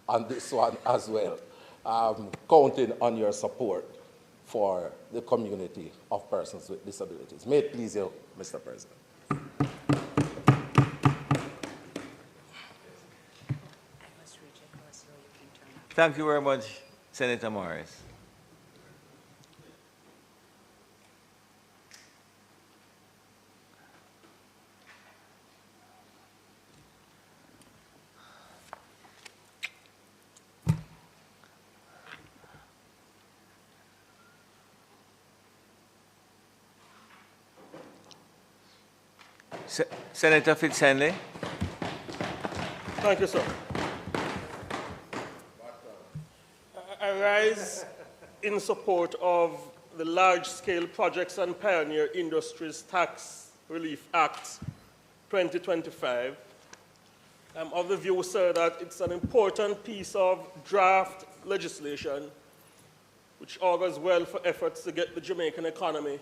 on this one as well, counting on your support for the community of persons with disabilities. May it please you, Mr. President. Thank you very much, Senator Morris. Senator Fitzhenley. Thank you, sir. I rise in support of the Large-Scale Projects and Pioneer Industries Tax Relief Act 2025. I'm of the view, sir, that it's an important piece of draft legislation which augurs well for efforts to get the Jamaican economy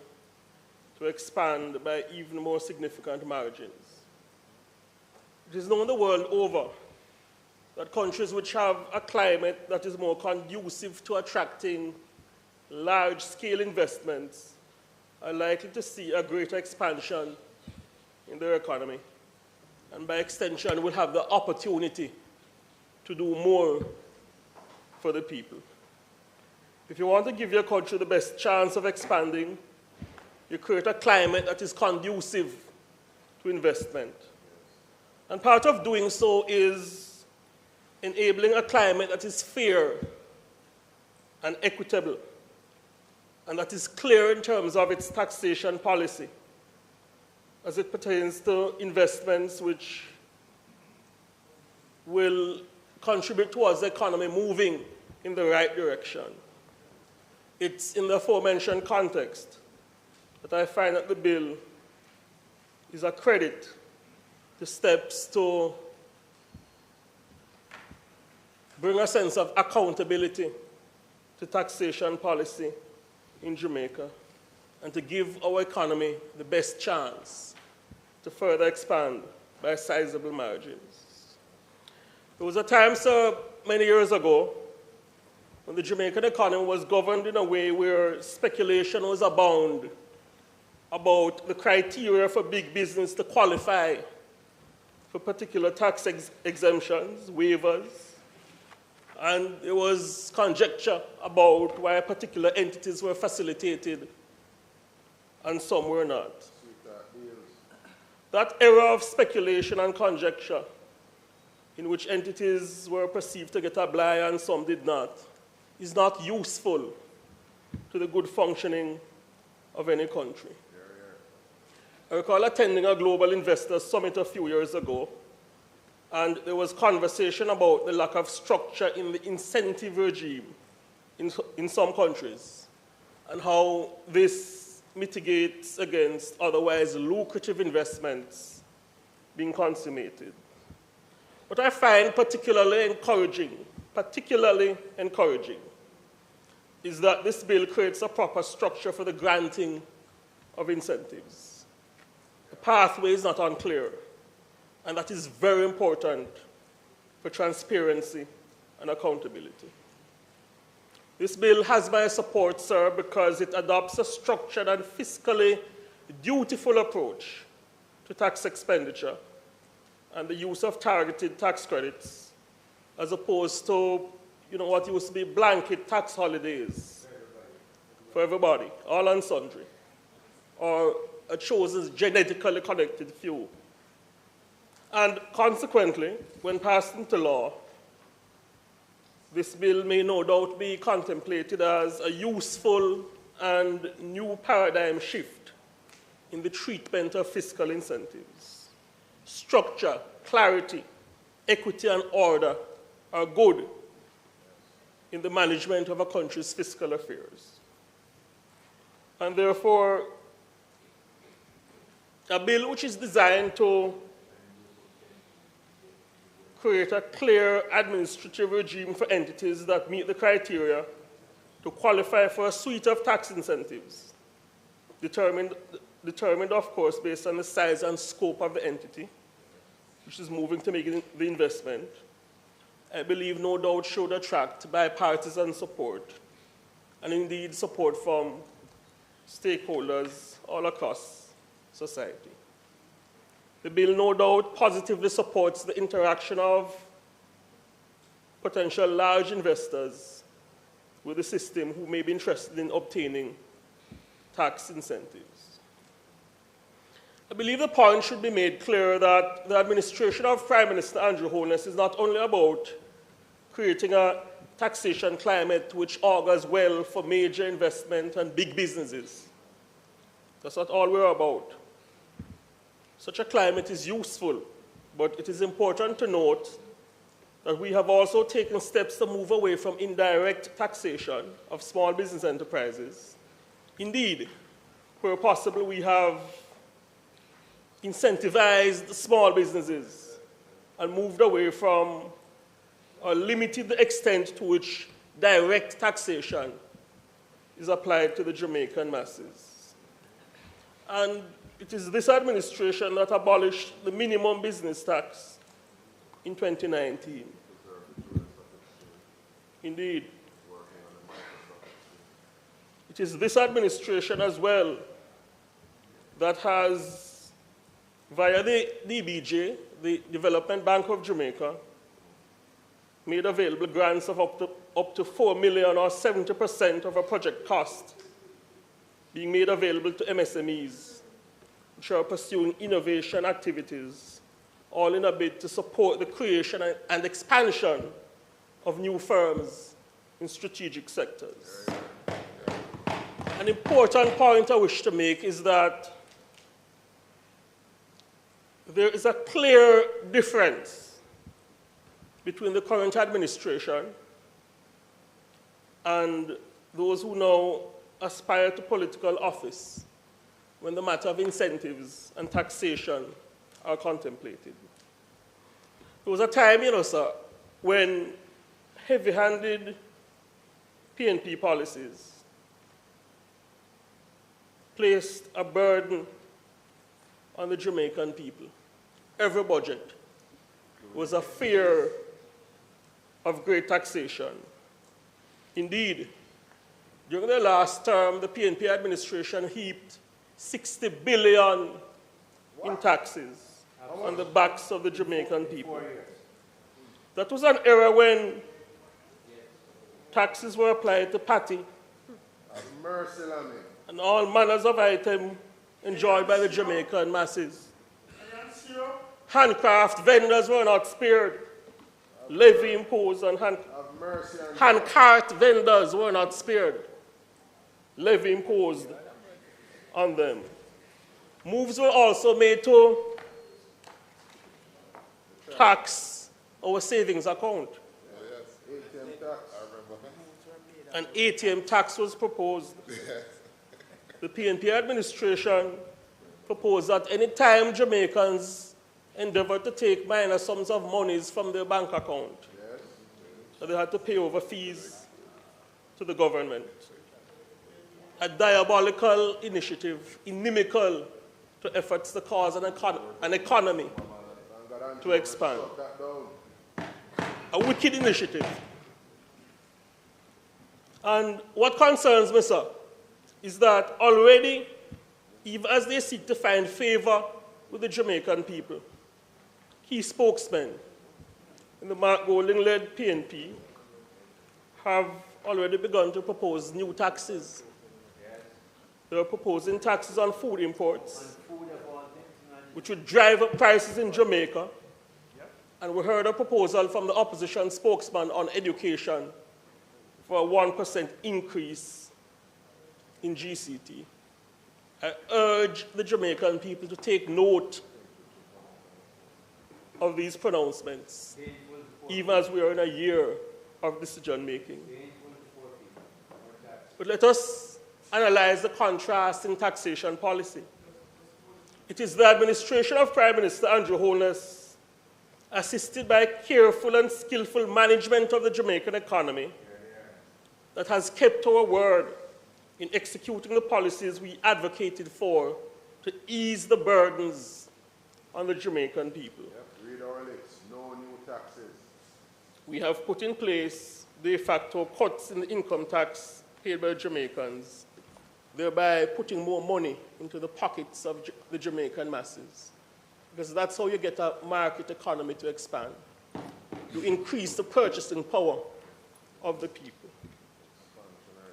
to expand by even more significant margins. It is known the world over that countries which have a climate that is more conducive to attracting large-scale investments are likely to see a greater expansion in their economy, and by extension will have the opportunity to do more for the people. If you want to give your country the best chance of expanding, you create a climate that is conducive to investment. And part of doing so is enabling a climate that is fair and equitable, and that is clear in terms of its taxation policy as it pertains to investments which will contribute towards the economy moving in the right direction. It's in the aforementioned context that I find that the bill is a credit to steps to bring a sense of accountability to taxation policy in Jamaica and to give our economy the best chance to further expand by sizable margins. There was a time, sir, many years ago, when the Jamaican economy was governed in a way where speculation was abound about the criteria for big business to qualify for particular tax exemptions, waivers, and there was conjecture about why particular entities were facilitated and some were not. That era of speculation and conjecture, in which entities were perceived to get a bly and some did not, is not useful to the good functioning of any country. I recall attending a global investors summit a few years ago, and there was conversation about the lack of structure in the incentive regime in some countries, and how this mitigates against otherwise lucrative investments being consummated. What I find particularly encouraging, is that this bill creates a proper structure for the granting of incentives. The pathway is not unclear, and that is very important for transparency and accountability. This bill has my support, sir, because it adopts a structured and fiscally dutiful approach to tax expenditure and the use of targeted tax credits, as opposed to what used to be blanket tax holidays for everybody, all and sundry, or a chosen genetically connected few. And consequently, when passed into law, this bill may no doubt be contemplated as a useful and new paradigm shift in the treatment of fiscal incentives. Structure, clarity, equity, and order are good in the management of a country's fiscal affairs. And therefore, a bill which is designed to create a clear administrative regime for entities that meet the criteria to qualify for a suite of tax incentives, determined of course, based on the size and scope of the entity, which is moving to make the investment, I believe no doubt should attract bipartisan support and indeed support from stakeholders all across society. The bill no doubt positively supports the interaction of potential large investors with the system who may be interested in obtaining tax incentives. I believe the point should be made clear that the administration of Prime Minister Andrew Holness is not only about creating a taxation climate which augurs well for major investment and big businesses. That's not all we're about. Such a climate is useful, but it is important to note that we have also taken steps to move away from indirect taxation of small business enterprises. Indeed, where possible, we have incentivized small businesses and moved away from or limited the extent to which direct taxation is applied to the Jamaican masses. And it is this administration that abolished the minimum business tax in 2019. Indeed. It is this administration as well that has, via the DBJ, the Development Bank of Jamaica, made available grants of up to 4 million or 70% of a project cost being made available to MSMEs, which are pursuing innovation activities, all in a bid to support the creation and expansion of new firms in strategic sectors. An important point I wish to make is that there is a clear difference between the current administration and those who now aspire to political office when the matter of incentives and taxation are contemplated. There was a time, sir, when heavy-handed PNP policies placed a burden on the Jamaican people. Every budget was a fear of great taxation. Indeed, during the last term, the PNP administration heaped 60 billion in taxes on the backs of the Jamaican people. That was an era when taxes were applied to patty and all manners of items enjoyed by the Jamaican masses. Handcraft vendors were not spared. Levy imposed on handcart vendors were not spared. Levy imposed on them. Moves were also made to tax our savings account. ATM tax. An ATM tax was proposed. The PNP administration proposed that any time Jamaicans endeavor to take minor sums of monies from their bank account, that they had to pay over fees to the government. A diabolical initiative, inimical to efforts to cause an economy to expand. A wicked initiative. And what concerns me, sir, is that already, even as they seek to find favor with the Jamaican people, key spokesmen in the Mark Golding-led PNP have already begun to propose new taxes. They are proposing taxes on food imports, which would drive up prices in Jamaica. And we heard a proposal from the opposition spokesman on education for a 1% increase in GCT. I urge the Jamaican people to take note of these pronouncements, even as we are in a year of decision-making. But let us analyze the contrast in taxation policy. It is the administration of Prime Minister Andrew Holness, assisted by careful and skillful management of the Jamaican economy, that has kept our word in executing the policies we advocated for to ease the burdens on the Jamaican people. Read our lips, no new taxes. We have put in place de facto cuts in the income tax paid by Jamaicans, thereby putting more money into the pockets of the Jamaican masses. Because that's how you get a market economy to expand. You increase the purchasing power of the people.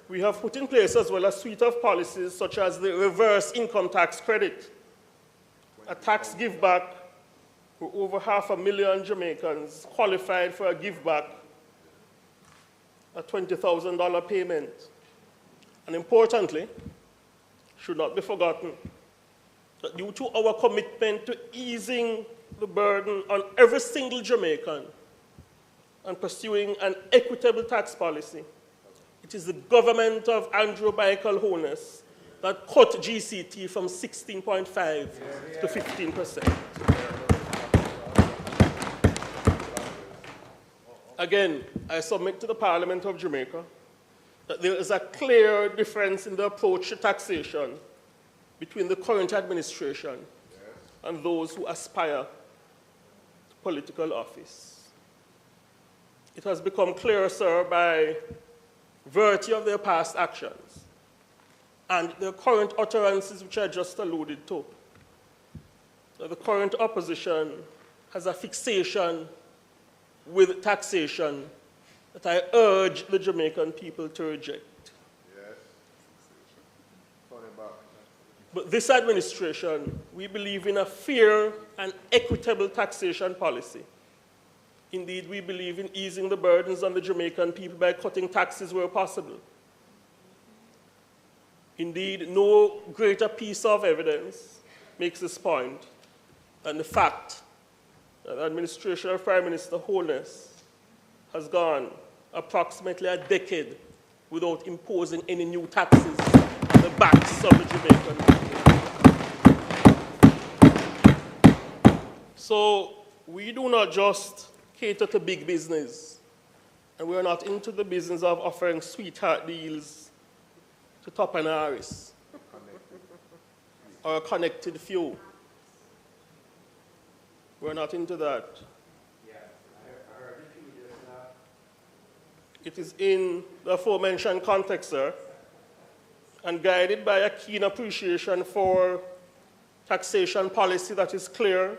We have put in place as well a suite of policies such as the reverse income tax credit, a tax giveback where over 500,000 Jamaicans qualified for a giveback, a $20,000 payment. And importantly, should not be forgotten, that due to our commitment to easing the burden on every single Jamaican and pursuing an equitable tax policy, it is the government of Andrew Michael Holness that cut GCT from 16.5 to 15%. Again, I submit to the Parliament of Jamaica that there is a clear difference in the approach to taxation between the current administration and those who aspire to political office. It has become clear, sir, by virtue of their past actions and their current utterances, which I just alluded to, that the current opposition has a fixation with taxation that I urge the Jamaican people to reject. Yes. But this administration, we believe in a fair and equitable taxation policy. Indeed, we believe in easing the burdens on the Jamaican people by cutting taxes where possible. Indeed, no greater piece of evidence makes this point than the fact that the administration of Prime Minister Holness has gone approximately a decade without imposing any new taxes on the backs of the Jamaican people. So we do not just cater to big business, and we are not into the business of offering sweetheart deals to Top and Harris or a connected few. We're not into that. It is in the aforementioned context, sir, and guided by a keen appreciation for taxation policy that is clear,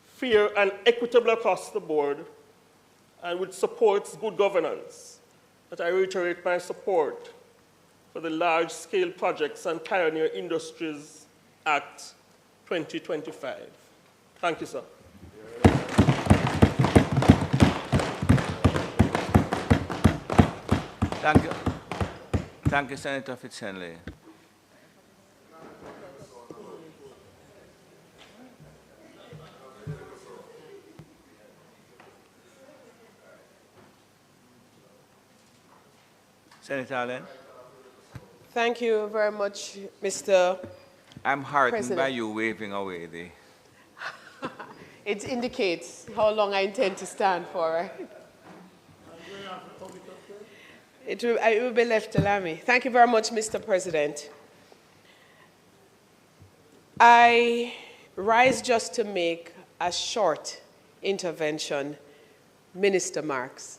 fair, and equitable across the board, and which supports good governance, that I reiterate my support for the Large-Scale Projects and Pioneer Industries Act 2025. Thank you, sir. Thank you. Thank you, Senator Fitzhenley. Senator Allen. Thank you very much, Mr. I'm heartened President. by you waving away the... It indicates how long I intend to stand for, right? It will be left to Lamy. Thank you very much, Mr. President. I rise just to make a short intervention, Minister Marks.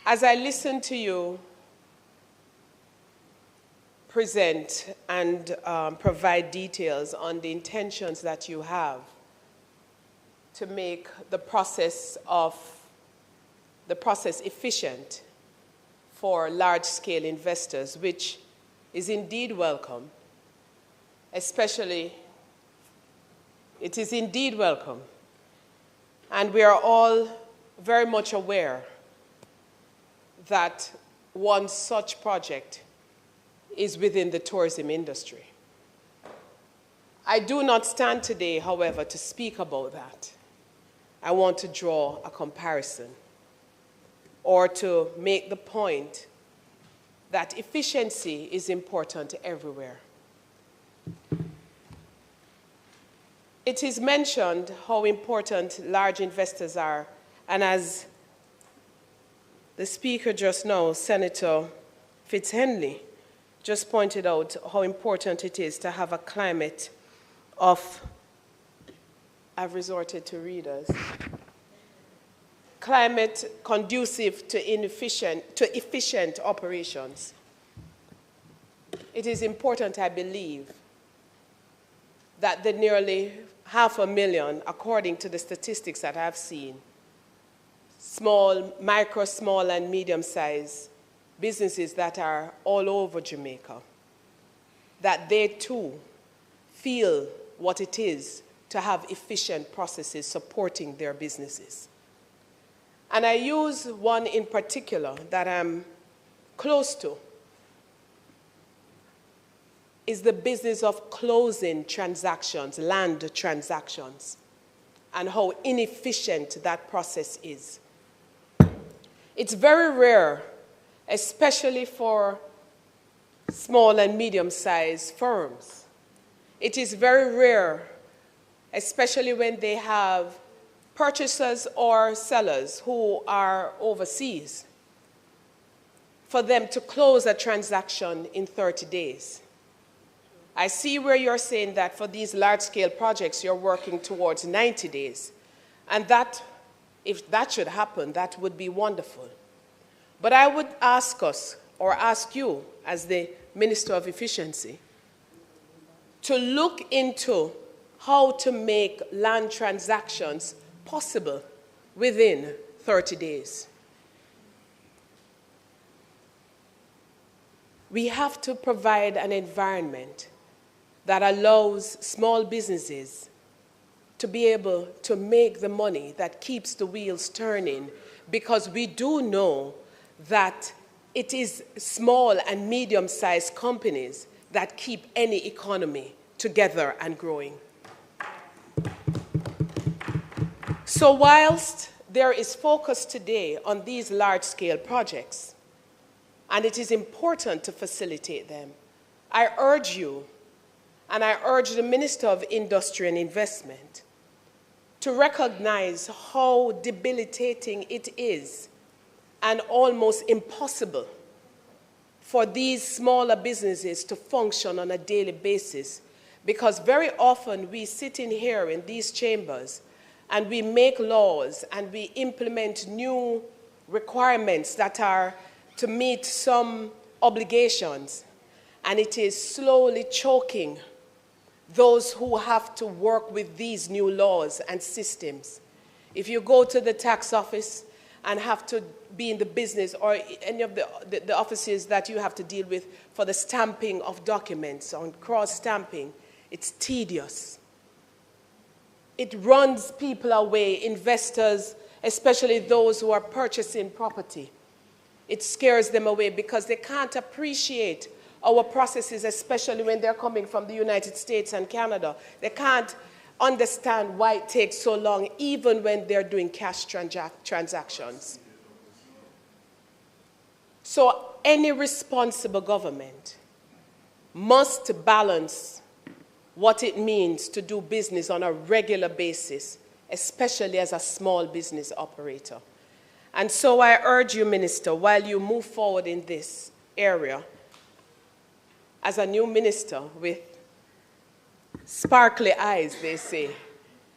As I listen to you present and provide details on the intentions that you have to make the process efficient for large-scale investors, which is indeed welcome, especially, it is indeed welcome. And we are all very much aware that one such project is within the tourism industry. I do not stand today, however, to speak about that. I want to draw a comparison or to make the point that efficiency is important everywhere. It is mentioned how important large investors are, and as the speaker just now, Senator Fitzhenley, just pointed out how important it is to have a climate of, I've resorted to readers, climate conducive to efficient operations. It is important, I believe, that the nearly 500,000, according to the statistics that I've seen, micro, small, and medium-sized businesses that are all over Jamaica, that they too feel what it is to have efficient processes supporting their businesses. And I use one in particular that I'm close to, is the business of closing transactions, land transactions, and how inefficient that process is. It's very rare, especially for small and medium-sized firms. It is very rare, especially when they have purchasers or sellers who are overseas, for them to close a transaction in 30 days. I see where you're saying that for these large-scale projects, you're working towards 90 days. And that, if that should happen, that would be wonderful. But I would ask us, or ask you, as the Minister of Efficiency, to look into how to make land transactions possible within 30 days. We have to provide an environment that allows small businesses to be able to make the money that keeps the wheels turning, because we do know that it is small and medium-sized companies that keep any economy together and growing. So whilst there is focus today on these large-scale projects, and it is important to facilitate them, I urge you, and I urge the Minister of Industry and Investment to recognize how debilitating it is and almost impossible for these smaller businesses to function on a daily basis, because very often we sit in here in these chambers and we make laws and we implement new requirements that are to meet some obligations, and it is slowly choking those who have to work with these new laws and systems. If you go to the tax office and have to be in the business, or any of the offices that you have to deal with for the stamping of documents, on cross-stamping, it's tedious. It runs people away, investors, especially those who are purchasing property. It scares them away because they can't appreciate our processes, especially when they're coming from the United States and Canada. They can't understand why it takes so long, even when they're doing cash transactions. So any responsible government must balance what it means to do business on a regular basis, especially as a small business operator. And so I urge you, Minister, while you move forward in this area, as a new minister with sparkly eyes, they say,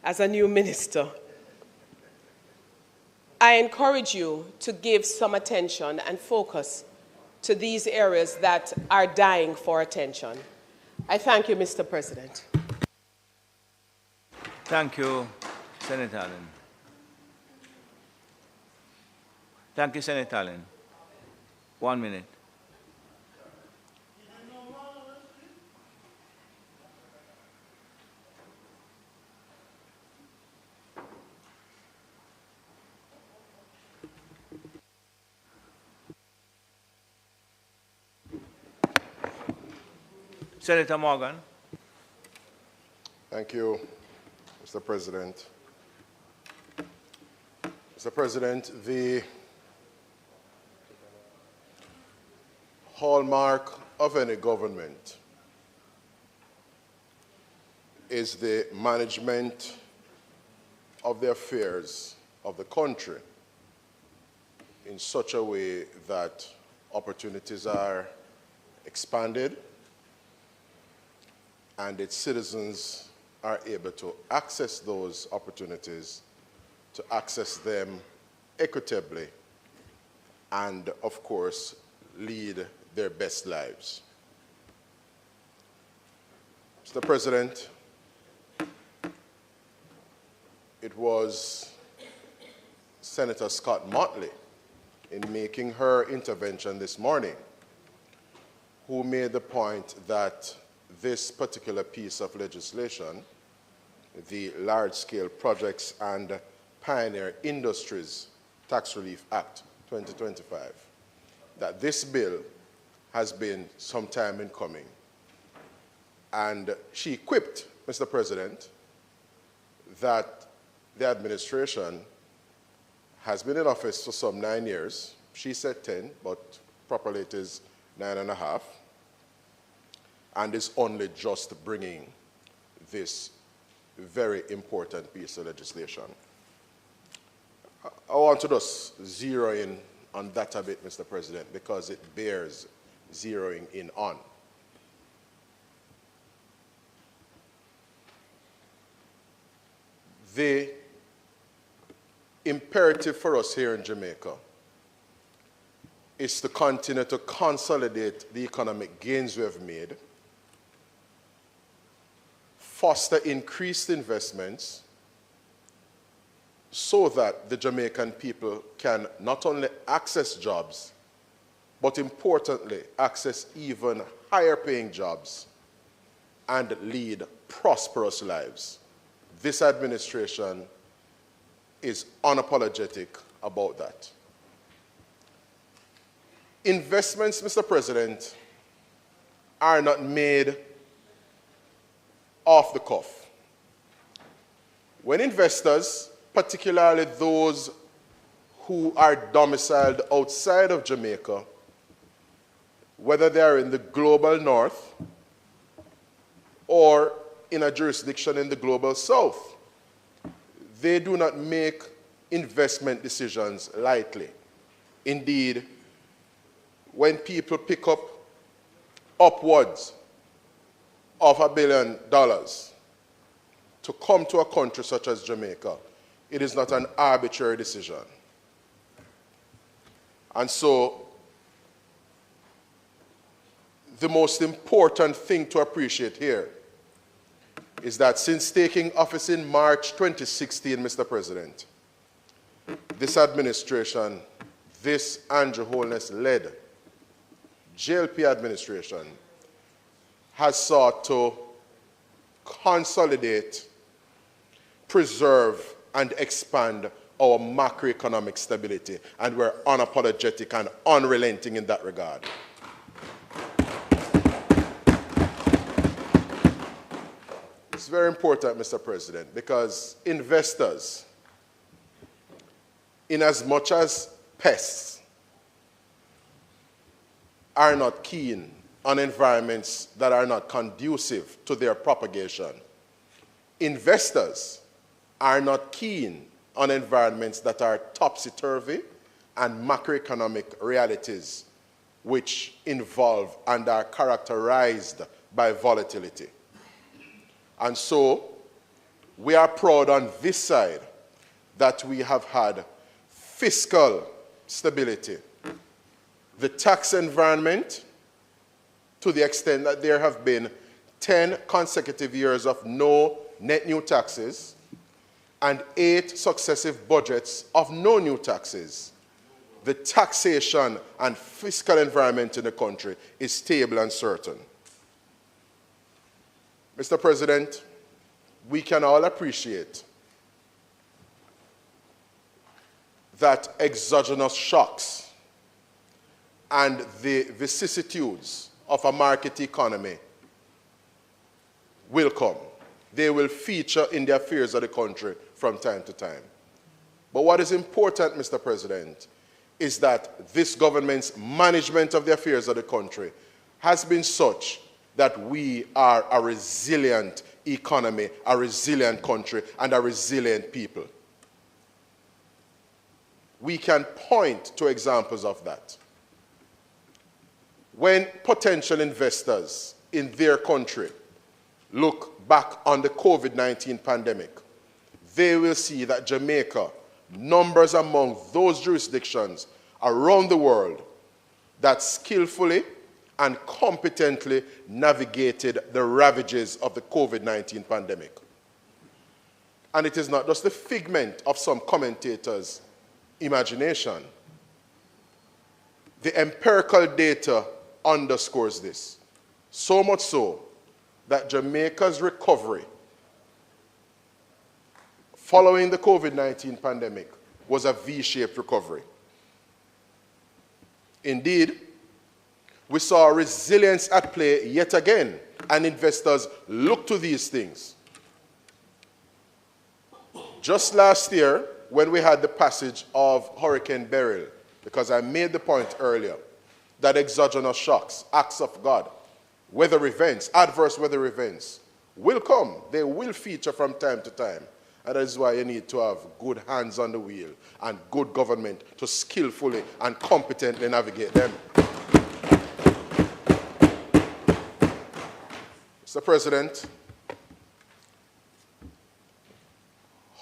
as a new minister, I encourage you to give some attention and focus to these areas that are dying for attention. I thank you, Mr. President. Thank you, Senator Allen. Thank you, Senator Allen. 1 minute. Senator Morgan. Thank you, Mr. President. Mr. President, the hallmark of any government is the management of the affairs of the country in such a way that opportunities are expanded and its citizens are able to access those opportunities, to access them equitably and, of course, lead their best lives. Mr. President, it was Senator Scott Motley, in making her intervention this morning, who made the point that this particular piece of legislation, the Large-Scale Projects and Pioneer Industries Tax Relief Act 2025, that this bill has been some time in coming. And she quipped, Mr. President, that the administration has been in office for some 9 years. She said 10, but properly it is 9.5, and is only just bringing this very important piece of legislation. I want to just zero in on that a bit, Mr. President, because it bears zeroing in on. The imperative for us here in Jamaica is to continue to consolidate the economic gains we have made, foster increased investments so that the Jamaican people can not only access jobs, but importantly, access even higher paying jobs and lead prosperous lives. This administration is unapologetic about that. Investments, Mr. President, are not made off the cuff. When investors, particularly those who are domiciled outside of Jamaica, whether they are in the global north or in a jurisdiction in the global south, they do not make investment decisions lightly. Indeed, when people pick up upwards of $1 billion to come to a country such as Jamaica, it is not an arbitrary decision. And so, the most important thing to appreciate here is that since taking office in March 2016, Mr. President, this administration, this Andrew Holness-led JLP administration, has sought to consolidate, preserve, and expand our macroeconomic stability, and we're unapologetic and unrelenting in that regard. It's very important, Mr. President, because investors, in as much as pests, are not keen on environments that are not conducive to their propagation. Investors are not keen on environments that are topsy-turvy and macroeconomic realities which involve and are characterized by volatility. And so, we are proud on this side that we have had fiscal stability. The tax environment, to the extent that there have been 10 consecutive years of no net new taxes and 8 successive budgets of no new taxes, the taxation and fiscal environment in the country is stable and certain. Mr. President, we can all appreciate that exogenous shocks and the vicissitudes of a market economy will come. They will feature in the affairs of the country from time to time. But what is important, Mr. President, is that this government's management of the affairs of the country has been such that we are a resilient economy, a resilient country, and a resilient people. We can point to examples of that. When potential investors in their country look back on the COVID-19 pandemic, they will see that Jamaica numbers among those jurisdictions around the world that skillfully and competently navigated the ravages of the COVID-19 pandemic. And it is not just the figment of some commentators' imagination. The empirical data underscores this, so much so that Jamaica's recovery following the COVID-19 pandemic was a V-shaped recovery. Indeed, we saw resilience at play yet again, and investors look to these things. Just last year, when we had the passage of Hurricane Beryl, because I made the point earlier that exogenous shocks, acts of God, weather events, adverse weather events will come. They will feature from time to time. And that is why you need to have good hands on the wheel and good government to skillfully and competently navigate them. Mr. President,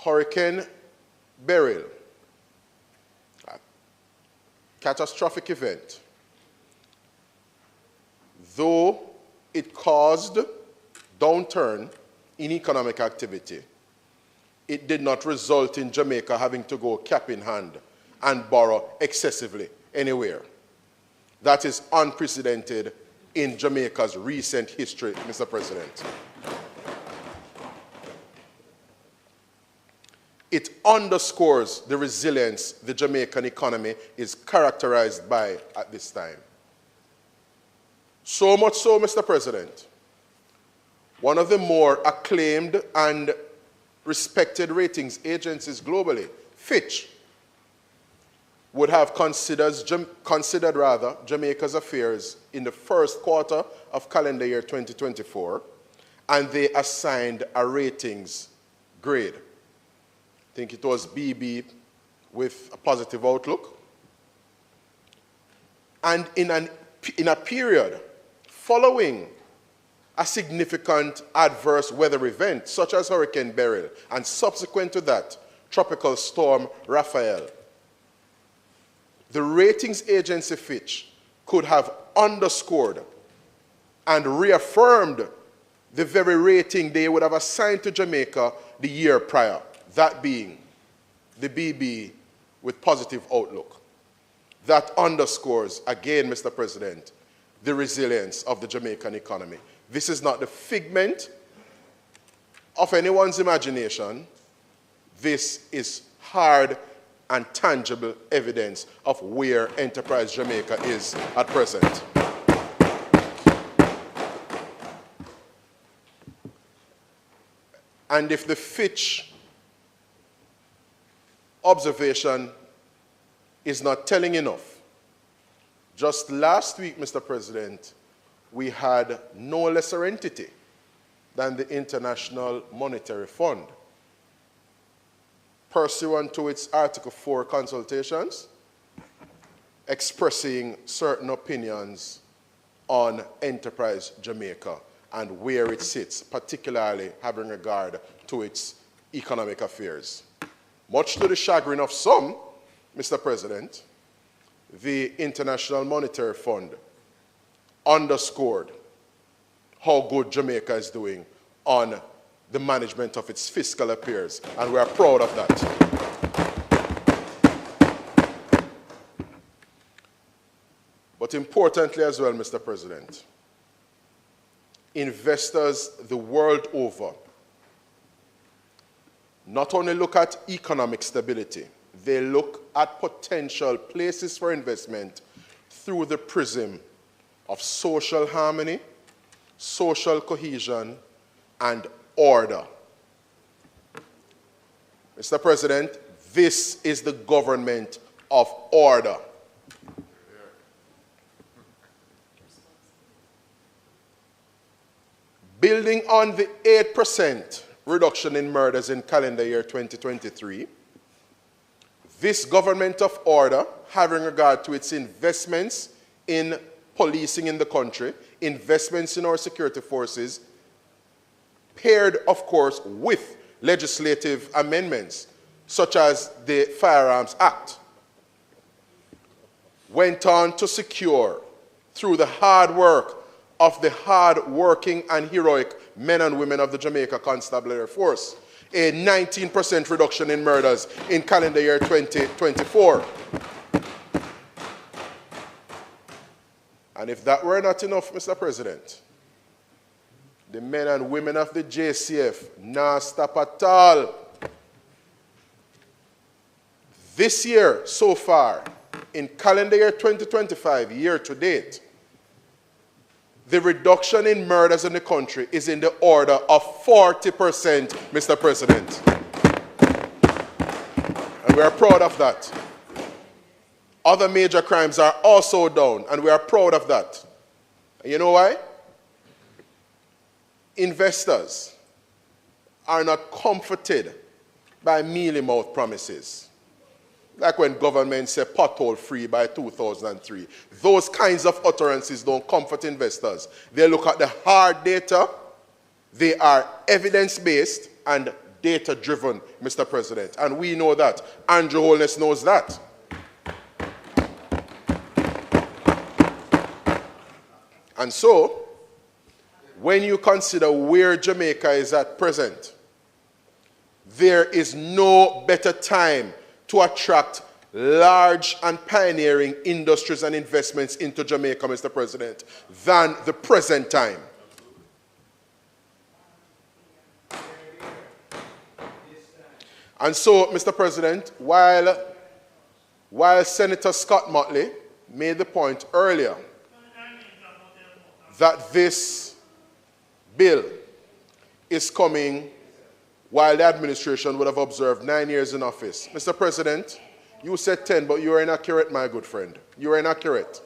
Hurricane Beryl, a catastrophic event, though it caused downturn in economic activity, it did not result in Jamaica having to go cap in hand and borrow excessively anywhere. That is unprecedented in Jamaica's recent history, Mr. President. It underscores the resilience the Jamaican economy is characterized by at this time. So much so, Mr. President, one of the more acclaimed and respected ratings agencies globally, Fitch, would have considered Jamaica's affairs in the first quarter of calendar year 2024, and they assigned a ratings grade. I think it was BB with a positive outlook. And in a period following a significant adverse weather event, such as Hurricane Beryl, and subsequent to that, Tropical Storm Raphael, the ratings agency Fitch could have underscored and reaffirmed the very rating they would have assigned to Jamaica the year prior, that being the BB with positive outlook. That underscores, again, Mr. President, the resilience of the Jamaican economy. This is not the figment of anyone's imagination. This is hard and tangible evidence of where Enterprise Jamaica is at present. And if the Fitch observation is not telling enough, just last week, Mr. President, we had no lesser entity than the International Monetary Fund, pursuant to its Article 4 consultations, expressing certain opinions on Enterprise Jamaica and where it sits, particularly having regard to its economic affairs. Much to the chagrin of some, Mr. President, the International Monetary Fund underscored how good Jamaica is doing on the management of its fiscal affairs, and we are proud of that. But importantly as well, Mr. President, investors the world over not only look at economic stability, they look at potential places for investment through the prism of social harmony, social cohesion, and order. Mr. President, this is the government of order. Building on the 8% reduction in murders in calendar year 2023, this government of order, having regard to its investments in policing in the country, investments in our security forces, paired, of course, with legislative amendments such as the Firearms Act, went on to secure, through the hard work of the hard-working and heroic men and women of the Jamaica Constabulary Force, a 19% reduction in murders in calendar year 2024. And if that were not enough, Mr. President, the men and women of the JCF not stop at all. This year, so far, in calendar year 2025, year to date, the reduction in murders in the country is in the order of 40%, Mr. President. And we are proud of that. Other major crimes are also down, and we are proud of that. And you know why? Investors are not comforted by mealy-mouthed promises. Like when government say pothole free by 2003. Those kinds of utterances don't comfort investors. They look at the hard data. They are evidence-based and data-driven, Mr. President. And we know that. Andrew Holness knows that. And so, when you consider where Jamaica is at present, there is no better time to attract large and pioneering industries and investments into Jamaica, Mr. President, than the present time. And so, Mr. President, while Senator Scott Motley made the point earlier that this bill is coming while the administration would have observed 9 years in office. Mr. President, you said 10, but you are inaccurate, my good friend. You are inaccurate.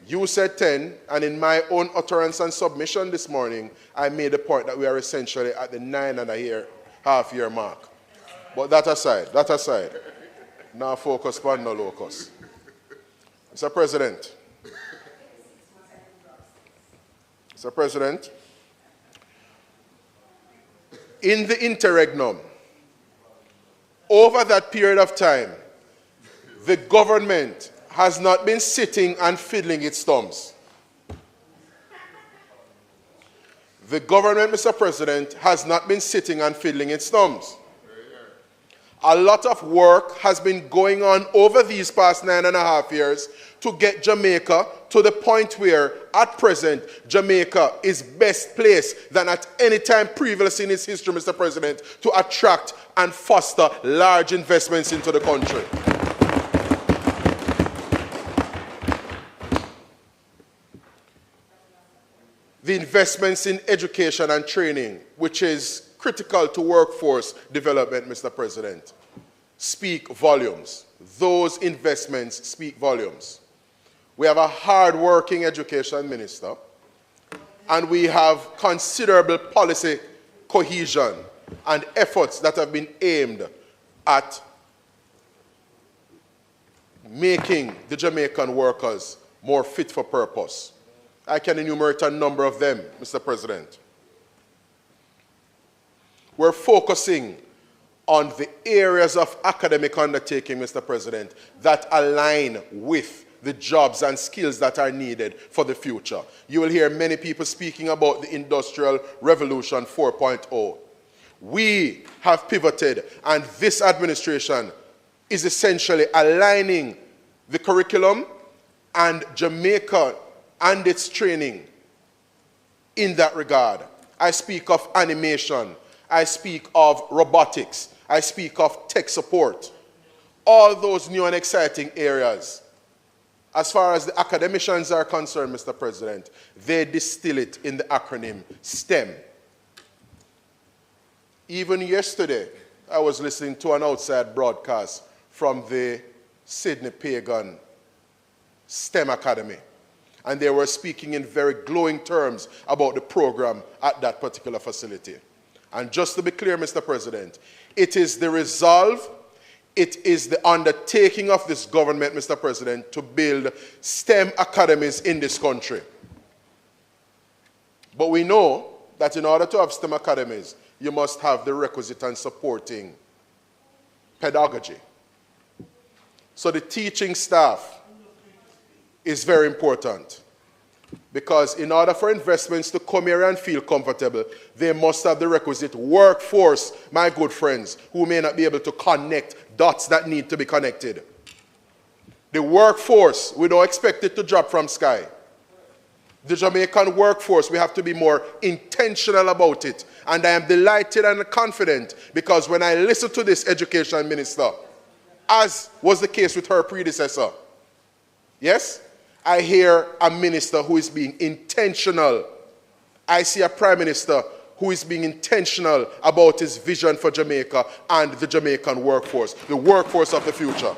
You said 10, and in my own utterance and submission this morning, I made the point that we are essentially at the 9.5 year mark. But that aside, now focus on no locus. Mr. President, in the interregnum, over that period of time, the government has not been sitting and fiddling its thumbs. The government, Mr. President, has not been sitting and fiddling its thumbs. A lot of work has been going on over these past 9.5 years to get Jamaica to the point where, at present, Jamaica is best placed than at any time previously in its history, Mr. President, to attract and foster large investments into the country. The investments in education and training, which is critical to workforce development, Mr. President, speak volumes. Those investments speak volumes. We have a hard-working education minister, and we have considerable policy cohesion and efforts that have been aimed at making the Jamaican workers more fit for purpose. I can enumerate a number of them, Mr. President. We're focusing on the areas of academic undertaking, Mr. President, that align with the jobs and skills that are needed for the future. You will hear many people speaking about the Industrial Revolution 4.0. We have pivoted, and this administration is essentially aligning the curriculum and Jamaica and its training in that regard. I speak of animation. I speak of robotics. I speak of tech support. All those new and exciting areas. As far as the academicians are concerned, Mr. President, they distill it in the acronym STEM. Even yesterday, I was listening to an outside broadcast from the Sydney Pagan STEM Academy. And they were speaking in very glowing terms about the program at that particular facility. And just to be clear, Mr. President, it is the resolve, it is the undertaking of this government, Mr. President, to build STEM academies in this country. But we know that in order to have STEM academies, you must have the requisite and supporting pedagogy. So the teaching staff is very important, because in order for investments to come here and feel comfortable, they must have the requisite workforce, my good friends, who may not be able to connect dots that need to be connected. The workforce, we don't expect it to drop from sky. The Jamaican workforce, we have to be more intentional about it. And I am delighted and confident, because when I listen to this education minister, as was the case with her predecessor, yes, I hear a minister who is being intentional. I see a prime minister who is being intentional about his vision for Jamaica and the Jamaican workforce, the workforce of the future.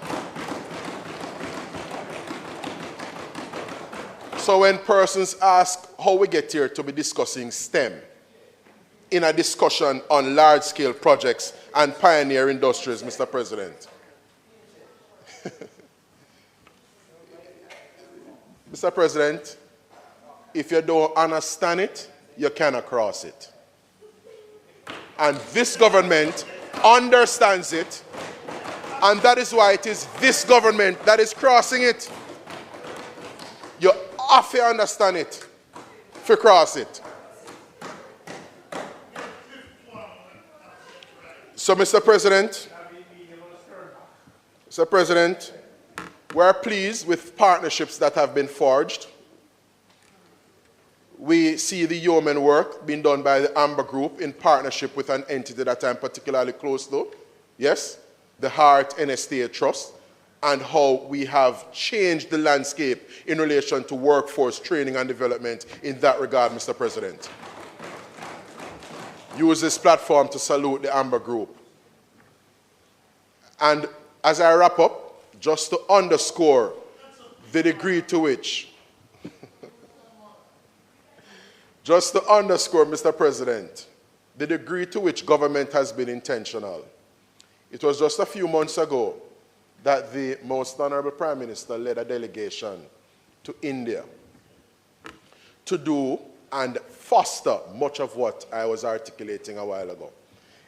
So when persons ask how we get here to be discussing STEM in a discussion on large-scale projects and pioneer industries, Mr. President, Mr. President, if you don't understand it, you cannot cross it. And this government understands it, and that is why it is this government that is crossing it. You have to understand it to cross it. So, Mr. President, we're pleased with partnerships that have been forged. We see the yeoman work being done by the Amber Group in partnership with an entity that I'm particularly close to, yes, the Heart NSTA Trust, and how we have changed the landscape in relation to workforce training and development in that regard, Mr. President. Use this platform to salute the Amber Group. And as I wrap up, just to underscore the degree to which, Mr. President, the degree to which government has been intentional. It was just a few months ago that the Most Honorable Prime Minister led a delegation to India to do and foster much of what I was articulating a while ago.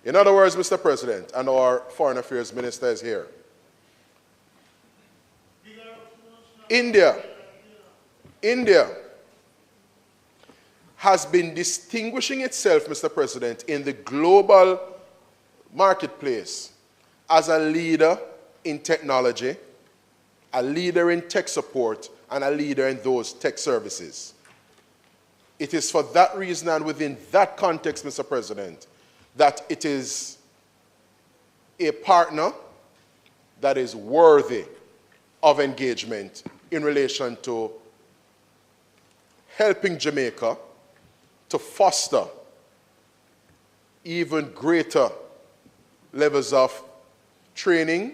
In other words, Mr. President, and our Foreign Affairs Minister is here, India has been distinguishing itself, Mr. President, in the global marketplace as a leader in technology, a leader in tech support, and a leader in those tech services. It is for that reason and within that context, Mr. President, that it is a partner that is worthy of engagement in relation to helping Jamaica to foster even greater levels of training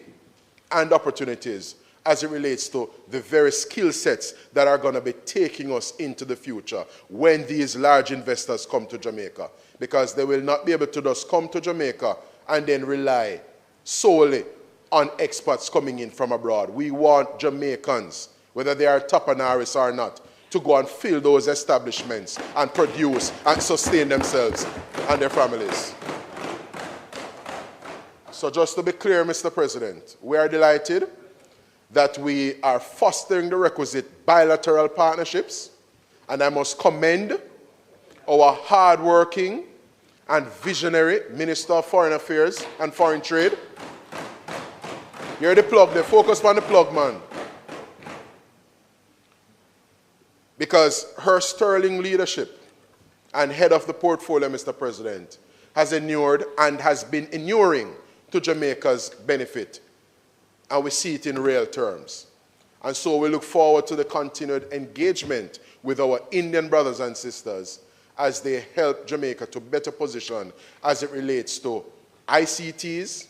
and opportunities as it relates to the very skill sets that are going to be taking us into the future when these large investors come to Jamaica. Because they will not be able to just come to Jamaica and then rely solely on experts coming in from abroad. We want Jamaicans, whether they are Tapanaris or not, to go and fill those establishments and produce and sustain themselves and their families. So just to be clear, Mr. President, we are delighted that we are fostering the requisite bilateral partnerships, and I must commend our hardworking and visionary Minister of Foreign Affairs and Foreign Trade. Hear the plug, they focus on the plug, man. Because her sterling leadership and head of the portfolio, Mr. President, has inured and has been inuring to Jamaica's benefit. And we see it in real terms. And so we look forward to the continued engagement with our Indian brothers and sisters as they help Jamaica to better position as it relates to ICTs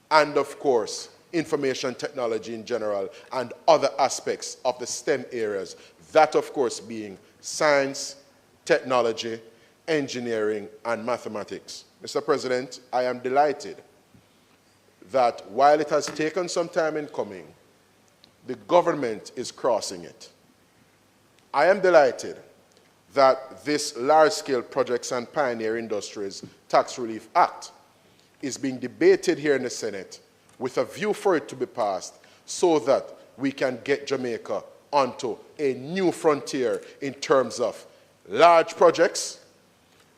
and, of course, information technology in general and other aspects of the STEM areas. That, of course, being science, technology, engineering, and mathematics. Mr. President, I am delighted that while it has taken some time in coming, the government is crossing it. I am delighted that this large-scale projects and pioneer industries Tax Relief Act is being debated here in the Senate with a view for it to be passed so that we can get Jamaica onto a new frontier in terms of large projects,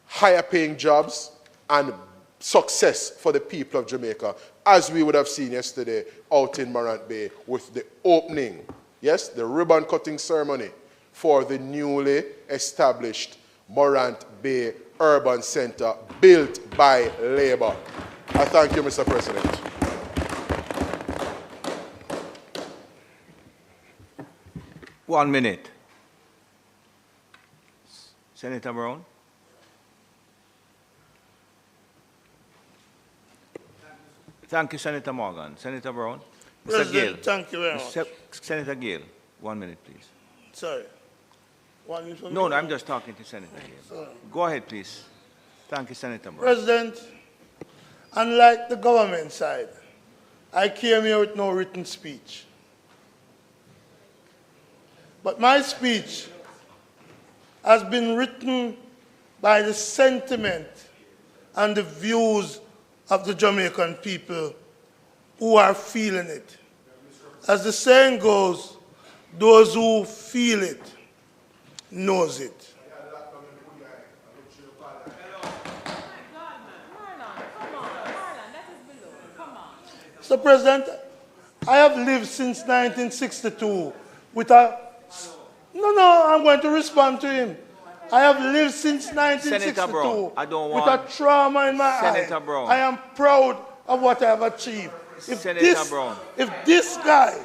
higher paying jobs, and success for the people of Jamaica, as we would have seen yesterday out in Morant Bay with the opening, yes, the ribbon cutting ceremony for the newly established Morant Bay Urban Center built by Labour. I thank you, Mr. President. One minute. Senator Brown. Thank you, Senator Morgan. Senator Brown. Mr. Gill. Thank you very much. Senator Gill, 1 minute, please. Sorry. 1 minute for me? No, I'm just talking to Senator Gill. Sorry. Go ahead, please. Thank you, Senator Brown. President, unlike the government side, I came here with no written speech. But my speech has been written by the sentiment and the views of the Jamaican people who are feeling it. As the saying goes, those who feel it knows it. Mr. President, I have lived since 1962 with a... No, I'm going to respond to him. I have lived since 1962 Brown, I don't with want... a trauma in my Senator eye. Brown. I am proud of what I have achieved. If Senator Brown. If this guy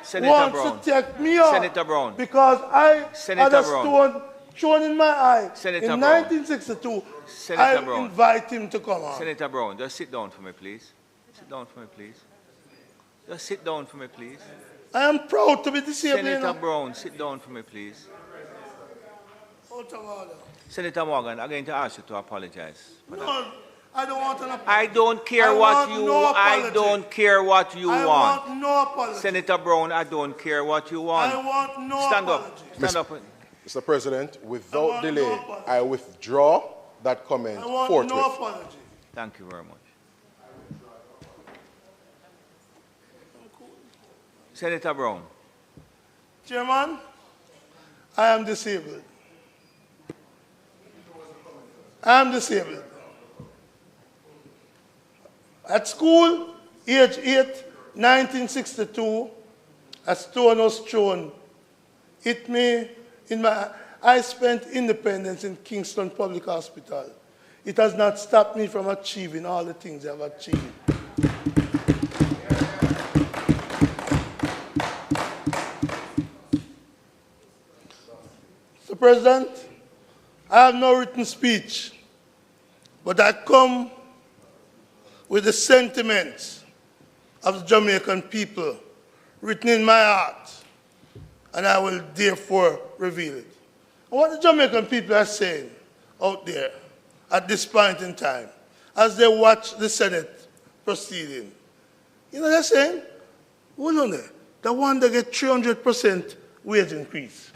Senator wants Brown. to take me off Senator Brown. because I Senator had a Brown. stone thrown in my eye Senator in Brown. 1962, Senator I Brown. invite him to come on. Senator Brown, just sit down for me, please. Sit down for me, please. Just sit down for me, please. I am proud to be disabled. Senator Brown, sit down for me, please. Out of order. Senator Morgan, I'm going to ask you to apologize. No, I don't want an apology. I don't care I what want you no I apology. don't care what you I want. want no apology. Senator Brown, I don't care what you want. I want no Stand apology. up. Stand up. Mr. President, I without want no delay, apology. I withdraw that comment I want forthwith. no apology. Thank you very much. Senator Brown. Chairman, I am disabled. I am disabled. At school, age 8, 1962, a stone was thrown, hit me in my... I spent independence in Kingston Public Hospital. It has not stopped me from achieving all the things I've achieved. Mr. President, I have no written speech, but I come with the sentiments of the Jamaican people written in my heart, and I will therefore reveal it. And what the Jamaican people are saying out there at this point in time, as they watch the Senate proceeding, you know they're saying, hold on there, the one that get 300% wage increase.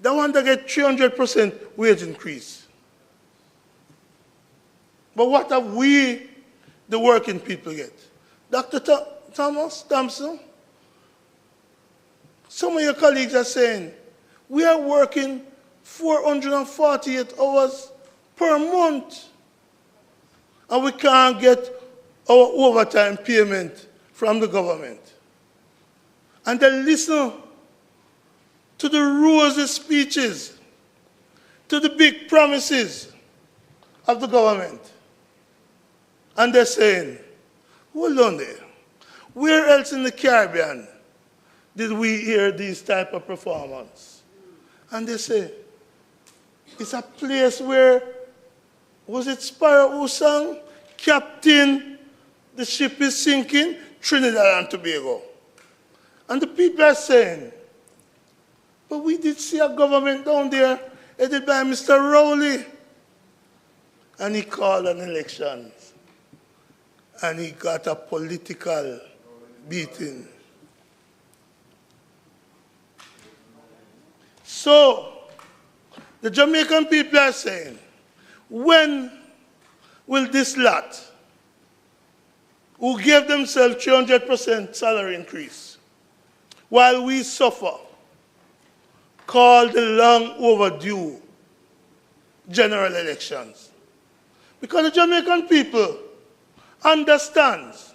The one that get 300% wage increase. But what have we, the working people, get? Dr. Thomas Thompson, some of your colleagues are saying, we are working 448 hours per month, and we can't get our overtime payment from the government. And they listen to the rosy speeches, to the big promises of the government. And they're saying, hold on there, where else in the Caribbean did we hear these type of performance? And they say, it's a place where, was it Sparrow who sang, Captain, the ship is sinking, Trinidad and Tobago. And the people are saying, but we did see a government down there headed by Mr. Rowley. And he called an election. And he got a political beating. So, the Jamaican people are saying, when will this lot who gave themselves 300% salary increase, while we suffer, called the long overdue general elections. Because the Jamaican people understands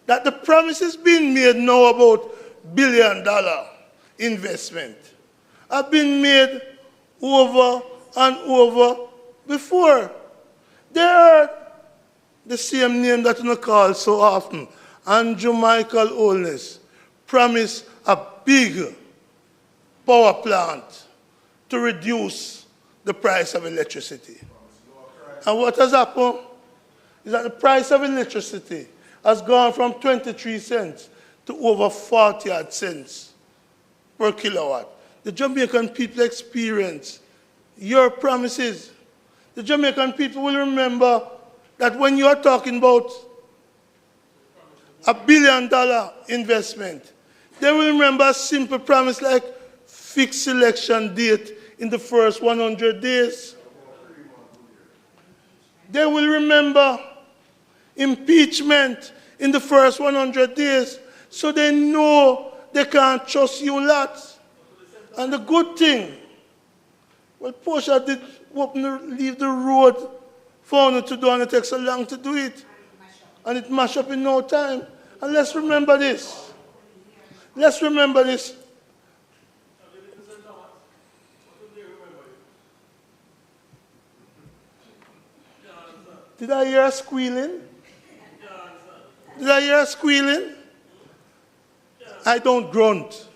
that the promises being made now about billion-dollar investment have been made over and over before. They are the same name that you call so often, Andrew Michael Holness, promised a big power plant to reduce the price of electricity. And what has happened is that the price of electricity has gone from 23 cents to over 40 cents per kilowatt. The Jamaican people experience your promises. The Jamaican people will remember that when you are talking about $1 billion investment, they will remember a simple promise like fixed election date in the first 100 days. They will remember impeachment in the first 100 days, so they know they can't trust you lot. And the good thing, well, Portia did leave the road for you to do, and it takes so long to do it. And it mash up in no time. And let's remember this. Let's remember this. Did I hear a squealing? Did I hear a squealing? I don't grunt.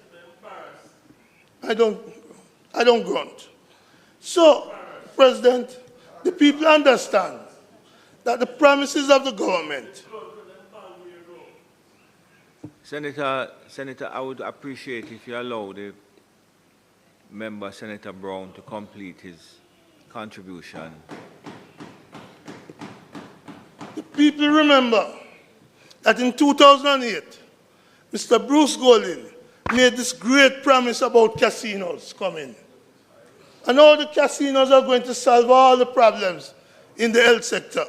I don't grunt. So, President, the people understand that the promises of the government. Senator, I would appreciate if you allow the member, Senator Brown, to complete his contribution. The people remember that in 2008, Mr. Bruce Golding made this great promise about casinos coming. And all the casinos are going to solve all the problems in the health sector.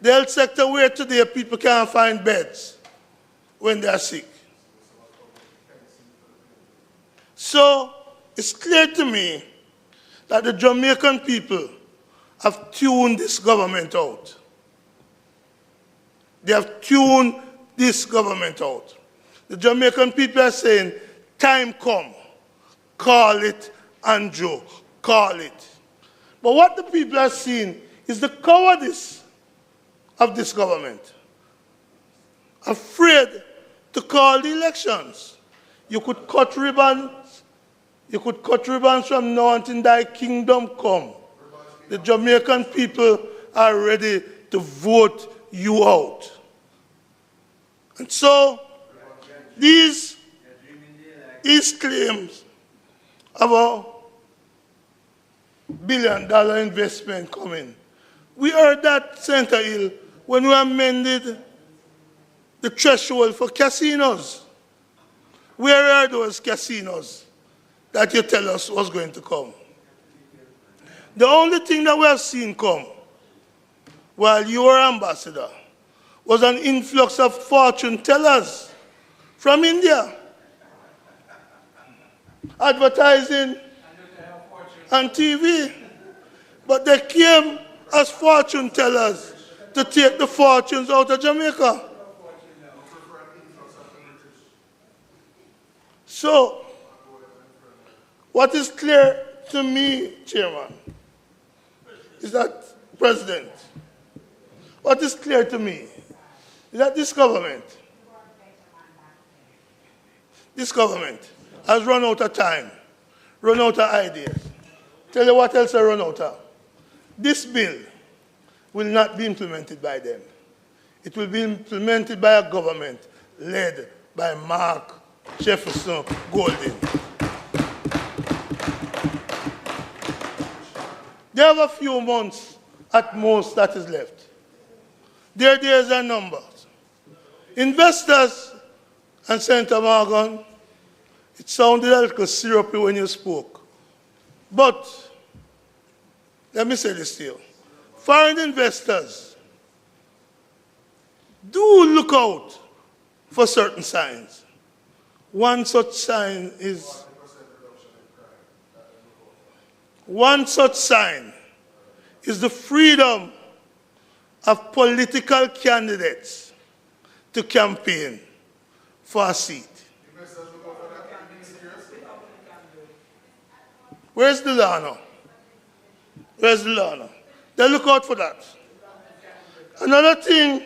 The health sector where today people can't find beds when they are sick. So it's clear to me that the Jamaican people have tuned this government out. They have tuned this government out. The Jamaican people are saying, time come, call it, Andrew, call it. But what the people are seeing is the cowardice of this government. Afraid to call the elections. You could cut ribbons. You could cut ribbons from now until thy kingdom come. The Jamaican people are ready to vote you out. And so, these claims of a $1 billion investment coming. We heard that, Senator Hill, when we amended the threshold for casinos. Where are those casinos that you tell us was going to come? The only thing that we have seen come while you were ambassador was an influx of fortune tellers from India, advertising on TV. But they came as fortune tellers to take the fortunes out of Jamaica. So, what is clear to me, Chairman, is that, President, what is clear to me is that this government has run out of time, run out of ideas. Tell you what else I run out of. This bill will not be implemented by them. It will be implemented by a government led by Mark Jefferson Golding. They have a few months at most that is left. Their days are numbered. Investors, and Senator Morgan, it sounded a little syrupy when you spoke. But let me say this to you. Foreign investors do look out for certain signs. One such sign is the freedom of political candidates to campaign for a seat. Where's the law now? Where's the law now? They look out for that. Another thing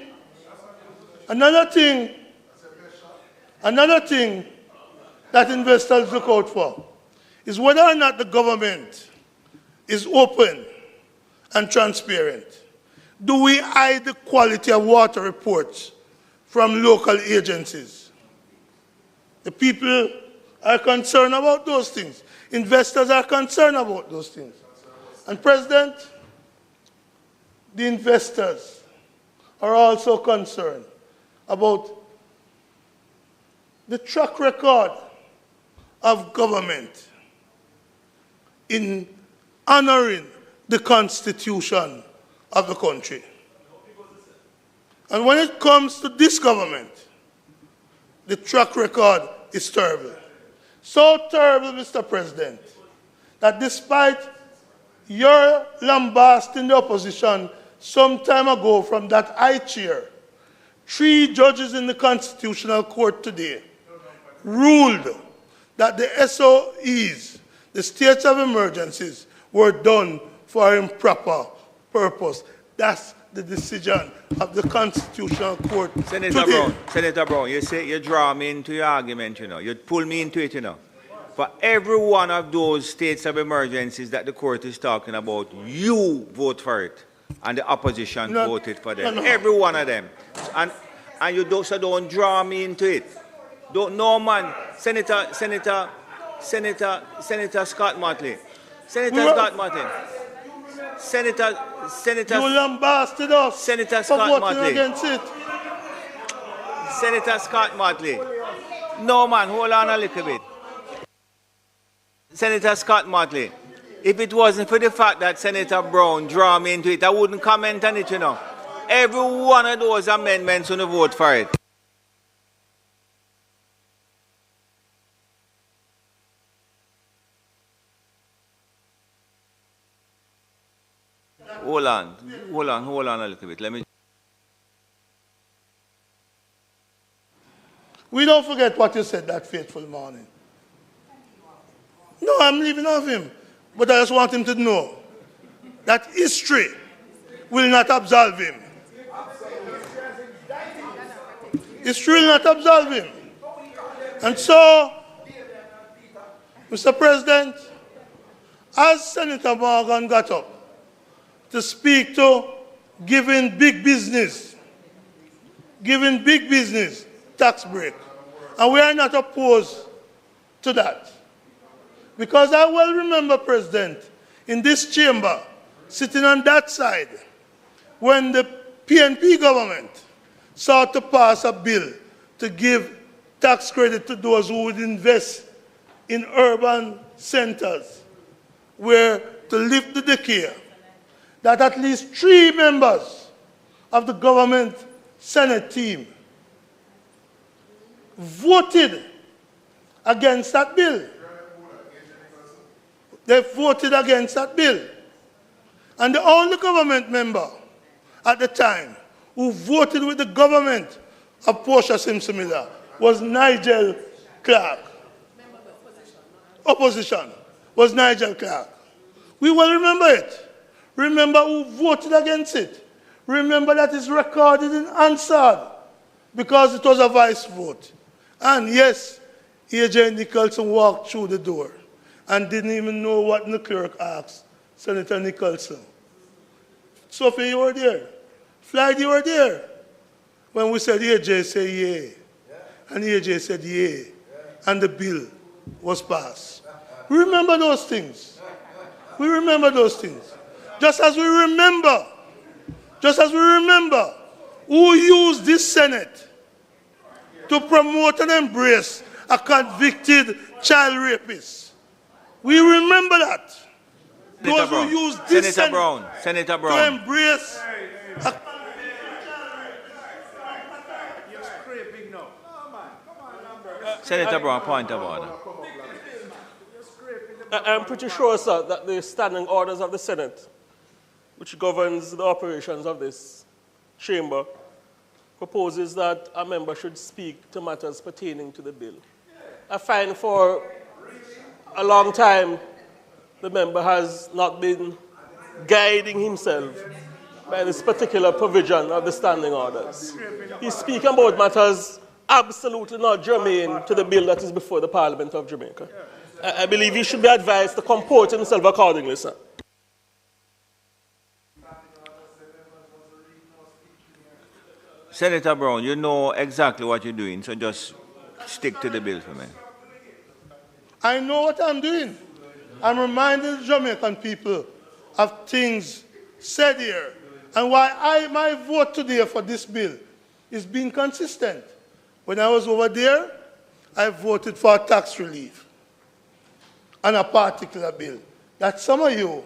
that investors look out for is whether or not the government is open and transparent. Do we hide the quality of water reports from local agencies? The people are concerned about those things. Investors are concerned about those things. And President, the investors are also concerned about the track record of government in honoring the Constitution of the country. And when it comes to this government, the track record is terrible. So terrible, Mr. President, that despite your lambast in the opposition some time ago from that high chair, 3 judges in the Constitutional Court today ruled that the SOEs, the states of emergencies, were done for improper purpose. That's the decision of the Constitutional Court Senator Brown, you say you draw me into your argument, you know. You pull me into it, you know. For every one of those states of emergencies that the court is talking about, you vote for it. And the opposition voted for them. Every one of them. And you don't draw me into it. No, man. Senator Scott Motley. You lambasted us Senator for Scott voting Motley. against it. Senator Scott Motley. No, man, hold on a little bit. Senator Scott Motley, if it wasn't for the fact that Senator Brown drew me into it, I wouldn't comment on it, you know. Every one of those amendments on the vote for it. Hold on a little bit. Let me. We don't forget what you said that fateful morning. No, I'm leaving off him. But I just want him to know that history will not absolve him. History will not absolve him. And so, Mr. President, as Senator Morgan got up to speak to giving big business tax break, and we are not opposed to that. Because I well remember, President, in this chamber, sitting on that side, when the PNP government sought to pass a bill to give tax credit to those who would invest in urban centers, where to lift the decay, that at least 3 members of the government Senate team voted against that bill. They voted against that bill. And the only government member at the time who voted with the government of Portia Simpson Miller was Nigel Clark. Opposition was Nigel Clark. We will remember it. Remember who voted against it. Remember that it's recorded in answered because it was a vice vote. And yes, A.J. Nicholson walked through the door and didn't even know what the clerk asked Senator Nicholson. Sophie, you were there. Flag, you were there. When we said A.J. said yay. And A.J. said yay. And the bill was passed. We remember those things. We remember those things. Just as we remember who used this Senate to promote and embrace a convicted child rapist. We remember that. Those who use this Senate Senator Brown. to embrace Senator Brown, point of order. I'm pretty sure, sir, that the standing orders of the Senate, which governs the operations of this chamber, proposes that a member should speak to matters pertaining to the bill. I find for a long time the member has not been guiding himself by this particular provision of the standing orders. He's speaking about matters absolutely not germane to the bill that is before the Parliament of Jamaica. I believe he should be advised to comport himself accordingly, sir. Senator Brown, you know exactly what you're doing, so just stick to the bill for me. I know what I'm doing. I'm reminding the Jamaican people of things said here and why my vote today for this bill is being consistent. When I was over there, I voted for tax relief on a particular bill that some of you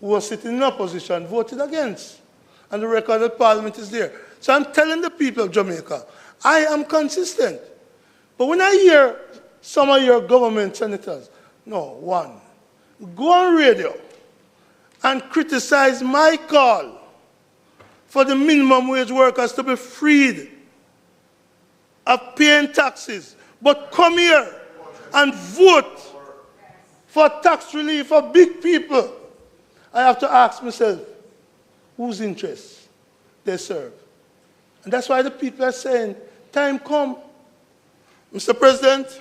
who were sitting in opposition voted against. And the record of Parliament is there. So I'm telling the people of Jamaica, I am consistent. But when I hear some of your government senators, go on radio and criticize my call for the minimum wage workers to be freed of paying taxes, but come here and vote for tax relief for big people, I have to ask myself, whose interests they serve? And that's why the people are saying, time come. Mr. President,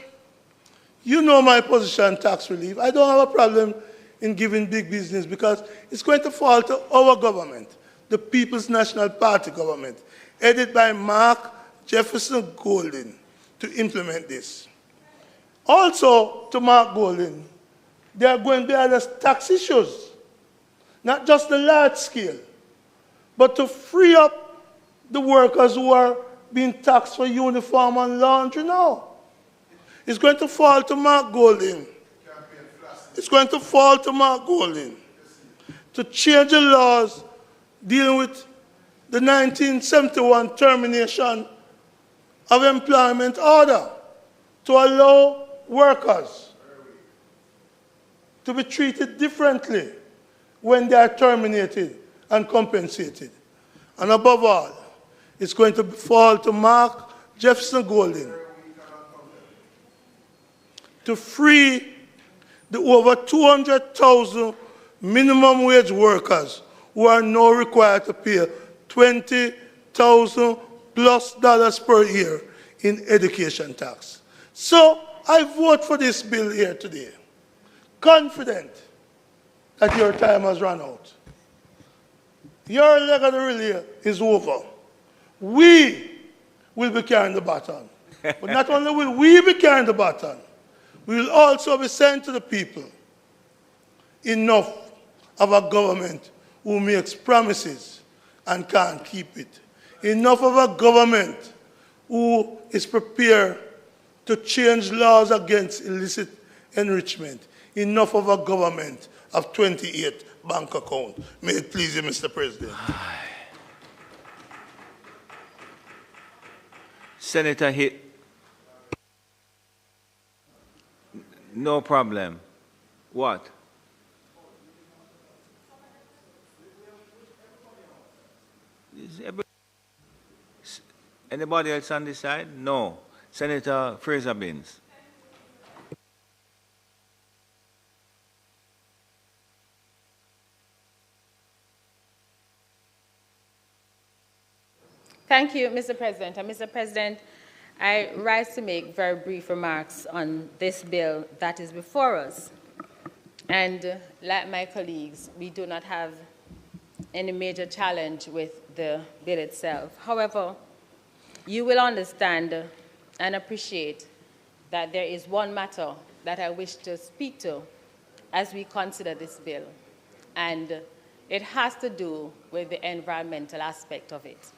you know my position on tax relief. I don't have a problem in giving big business because it's going to fall to our government, the People's National Party government, headed by Mark Jefferson Golding, to implement this. Also, to Mark Golding, there are going to be other tax issues, not just the large scale, but to free up the workers who are being taxed for uniform and laundry now. It's going to fall to Mark Golding. It's going to fall to Mark Golding to change the laws dealing with the 1971 termination of employment order to allow workers to be treated differently when they are terminated and compensated. And above all, it's going to fall to Mark Jefferson Golding to free the over 200,000 minimum wage workers who are now required to pay $20,000 plus per year in education tax. So I vote for this bill here today, confident that your time has run out. Your leg of the relay is over. We will be carrying the baton. But not only will we be carrying the baton, we will also be saying to the people, enough of a government who makes promises and can't keep it. Enough of a government who is prepared to change laws against illicit enrichment. Enough of a government of 28 bank accounts. May it please you, Mr. President. Senator Hill. No problem. What? Anybody else on this side? No. Senator Fraser-Binns. Thank you, Mr. President. And Mr. President, I rise to make very brief remarks on this bill that is before us. And like my colleagues, we do not have any major challenge with the bill itself. However, you will understand and appreciate that there is one matter that I wish to speak to as we consider this bill, and it has to do with the environmental aspect of it.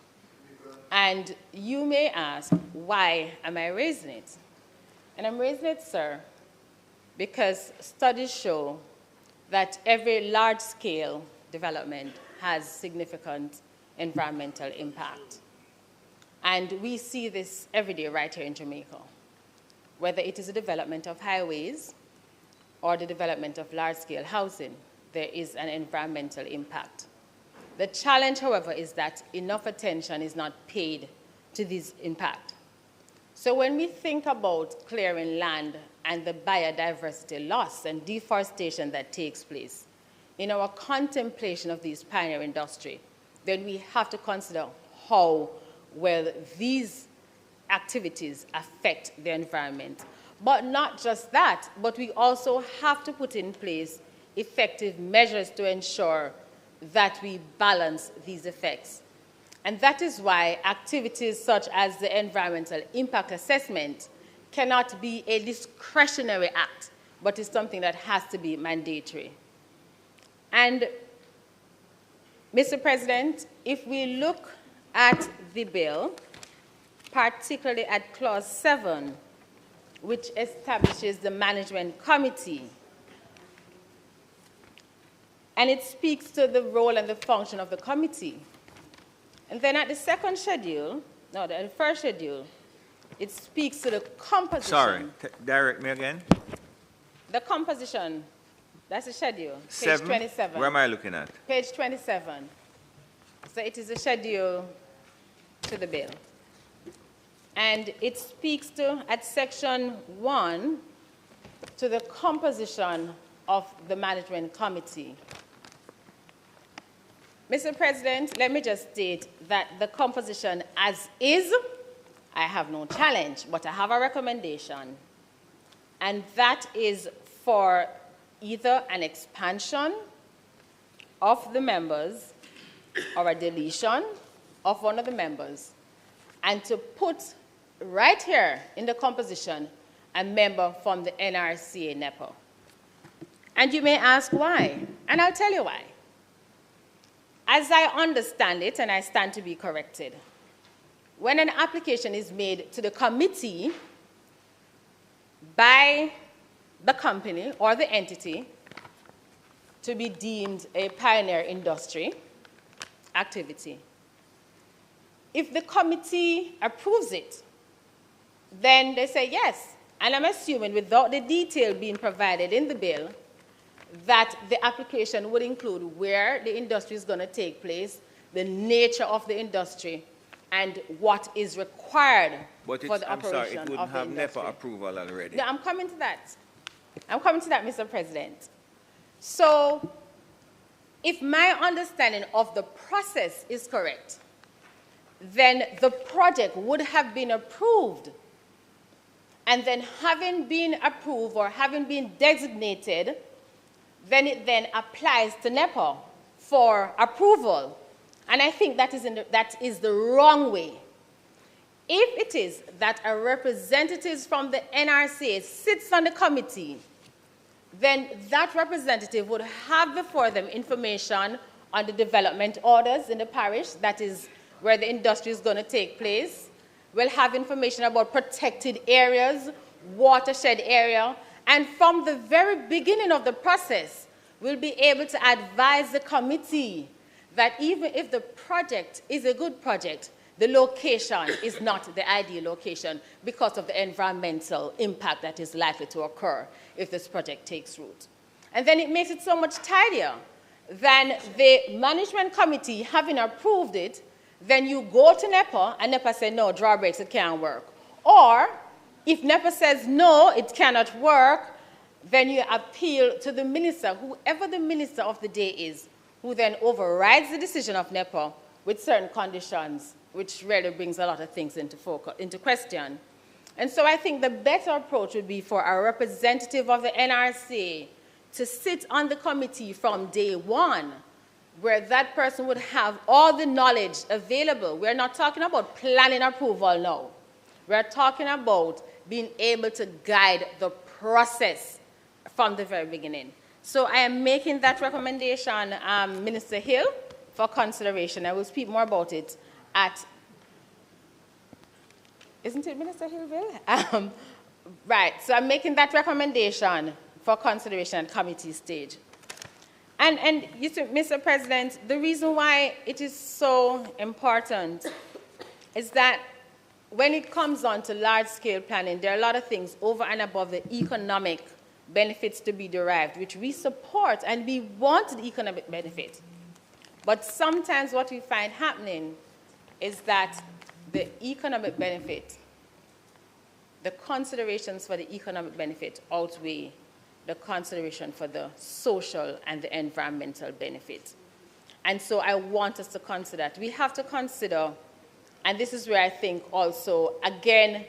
And you may ask, why am I raising it? And I'm raising it, sir, because studies show that every large-scale development has significant environmental impact. And we see this every day right here in Jamaica. whether it is the development of highways or the development of large-scale housing, there is an environmental impact. The challenge, however, is that enough attention is not paid to this impact. So when we think about clearing land and the biodiversity loss and deforestation that takes place, in our contemplation of these pioneer industry, then we have to consider how well these activities affect the environment. But not just that, but we also have to put in place effective measures to ensure that we balance these effects. And that is why activities such as the environmental impact assessment cannot be a discretionary act, but is something that has to be mandatory. And, Mr. President, if we look at the bill, particularly at Clause 7, which establishes the management committee, and it speaks to the role and the function of the committee. And then at the second schedule, no, the first schedule, it speaks to the composition. Sorry, direct me again. The composition, that's the schedule, page 7? 27. Where am I looking at? Page 27. So it is a schedule to the bill. And it speaks to, at section 1, to the composition of the management committee. Mr. President, let me just state that the composition as is, I have no challenge, but I have a recommendation. And that is for either an expansion of the members or a deletion of one of the members, and to put right here in the composition a member from the NRCA NEPA. And you may ask why, and I'll tell you why. As I understand it, and I stand to be corrected, when an application is made to the committee by the company or the entity to be deemed a pioneer industry activity, if the committee approves it, then they say yes. And I'm assuming, without the detail being provided in the bill, that the application would include where the industry is going to take place, the nature of the industry, and what is required for the operation of the industry. I'm sorry, it wouldn't have NEPA approval already. No, I'm coming to that. I'm coming to that, Mr. President. So, if my understanding of the process is correct, then the project would have been approved. And then having been approved or having been designated, then it then applies to NEPA for approval. And I think that is the wrong way. If it is that a representative from the NRCA sits on the committee, then that representative would have before them information on the development orders in the parish, that is where the industry is going to take place. We'll have information about protected areas, watershed area, and from the very beginning of the process, we'll be able to advise the committee that even if the project is a good project, the location is not the ideal location because of the environmental impact that is likely to occur if this project takes root. And then it makes it so much tidier than the management committee having approved it. Then you go to NEPA, and NEPA says, no, drawbreaks, it can't work. Or, if NEPA says, no, it cannot work, then you appeal to the minister, whoever the minister of the day is, who then overrides the decision of NEPA with certain conditions, which really brings a lot of things into question. And so I think the better approach would be for a representative of the NRCA to sit on the committee from day one, where that person would have all the knowledge available. We're not talking about planning approval now. We're talking about being able to guide the process from the very beginning. So I am making that recommendation, Minister Hill, for consideration. I will speak more about it at, isn't it Minister Hill? Right, so I'm making that recommendation for consideration at committee stage. And you see, Mr. President, the reason why it is so important is that when it comes on to large-scale planning, there are a lot of things over and above the economic benefits to be derived, which we support, and we want the economic benefit. But sometimes what we find happening is that the economic benefit, the considerations for the economic benefit outweigh the consideration for the social and the environmental benefit. And so I want us to consider that. We have to consider, and this is where I think also, again,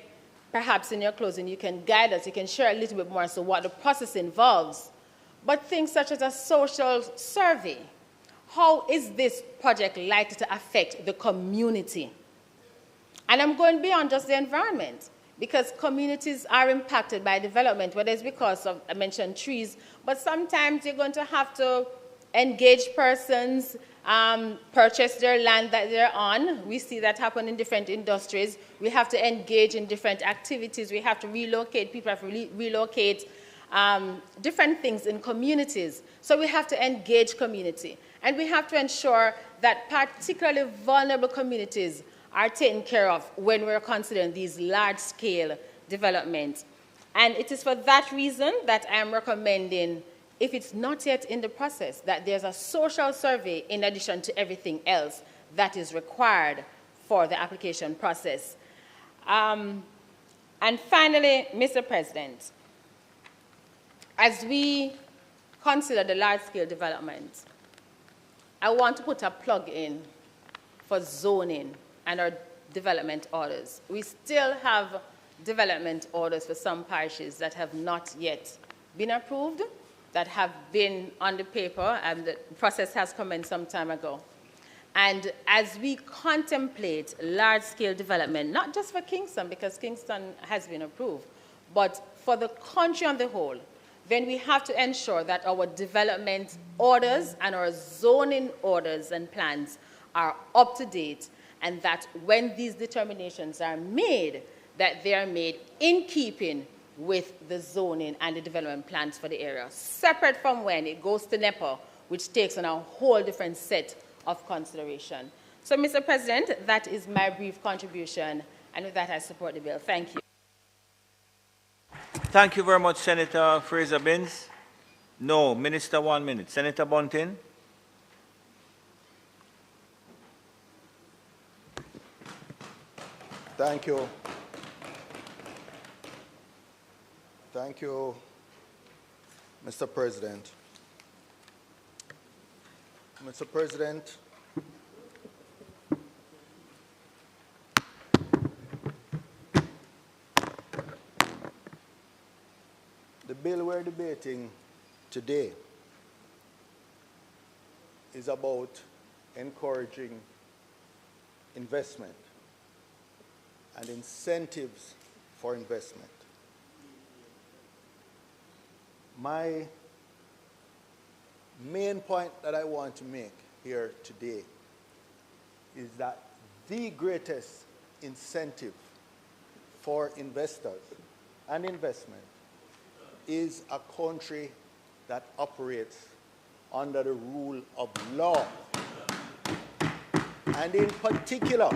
perhaps in your closing, you can guide us, you can share a little bit more as to what the process involves. But things such as a social survey. How is this project likely to affect the community? And I'm going beyond just the environment, because communities are impacted by development, whether it's because of, I mentioned trees, but sometimes you're going to have to engage persons, purchase their land that they're on. We see that happen in different industries. We have to engage in different activities. We have to relocate. People have to relocate different things in communities. So we have to engage community. And we have to ensure that particularly vulnerable communities are taken care of when we're considering these large-scale developments. And it is for that reason that I am recommending, if it's not yet in the process, that there's a social survey in addition to everything else that is required for the application process. And finally, Mr. President, as we consider the large-scale development, I want to put a plug in for zoning and our development orders. We still have development orders for some parishes that have not yet been approved, that have been on the paper, and the process has commenced some time ago. And as we contemplate large-scale development, not just for Kingston, because Kingston has been approved, but for the country on the whole, then we have to ensure that our development orders and our zoning orders and plans are up to date, and that when these determinations are made, that they are made in keeping with the zoning and the development plans for the area, separate from when it goes to NEPA, which takes on a whole different set of consideration. So, Mr. President, that is my brief contribution, and with that, I support the bill. Thank you. Thank you very much, Senator Fraser-Binns. No, Minister, 1 minute. Senator Bunting. Thank you. Thank you, Mr. President. Mr. President, the bill we're debating today is about encouraging investment and incentives for investment. My main point that I want to make here today is that the greatest incentive for investors and investment is a country that operates under the rule of law. And in particular,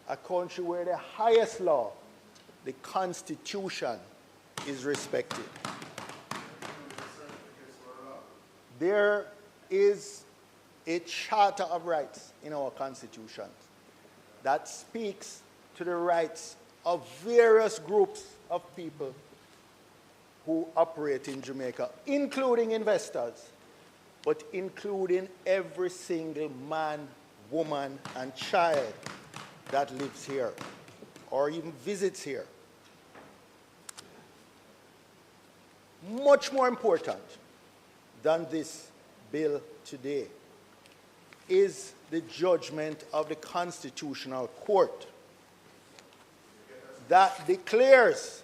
a country where the highest law, the Constitution, is respected. There is a Charter of Rights in our Constitution that speaks to the rights of various groups of people who operate in Jamaica, including investors, but including every single man, woman, and child that lives here or even visits here. Much more important than this bill today is the judgment of the Constitutional Court that declares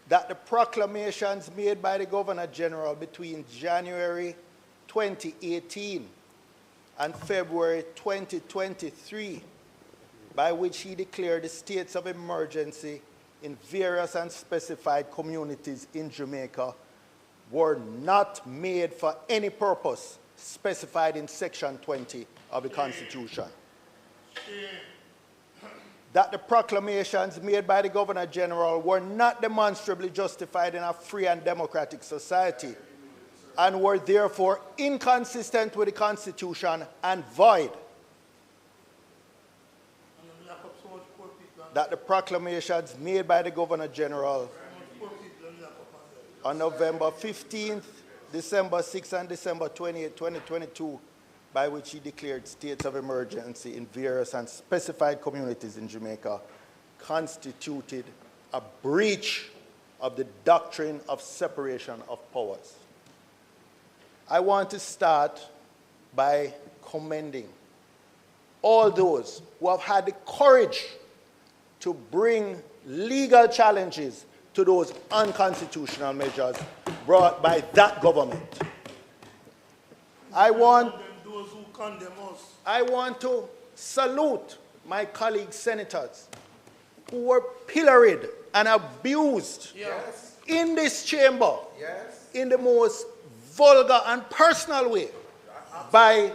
that the proclamations made by the Governor General between January 2018 and February 2023, by which he declared the states of emergency in various unspecified communities in Jamaica, were not made for any purpose specified in Section 20 of the Constitution. that the proclamations made by the Governor General were not demonstrably justified in a free and democratic society and were therefore inconsistent with the Constitution and void. That the proclamations made by the Governor General on November 15th, December 6th, and December 28th, 2022, by which he declared states of emergency in various and specified communities in Jamaica, constituted a breach of the doctrine of separation of powers. I want to start by commending all those who have had the courage to bring legal challenges to those unconstitutional measures brought by that government. I want to salute my colleague senators who were pilloried and abused in this chamber in the most vulgar and personal way by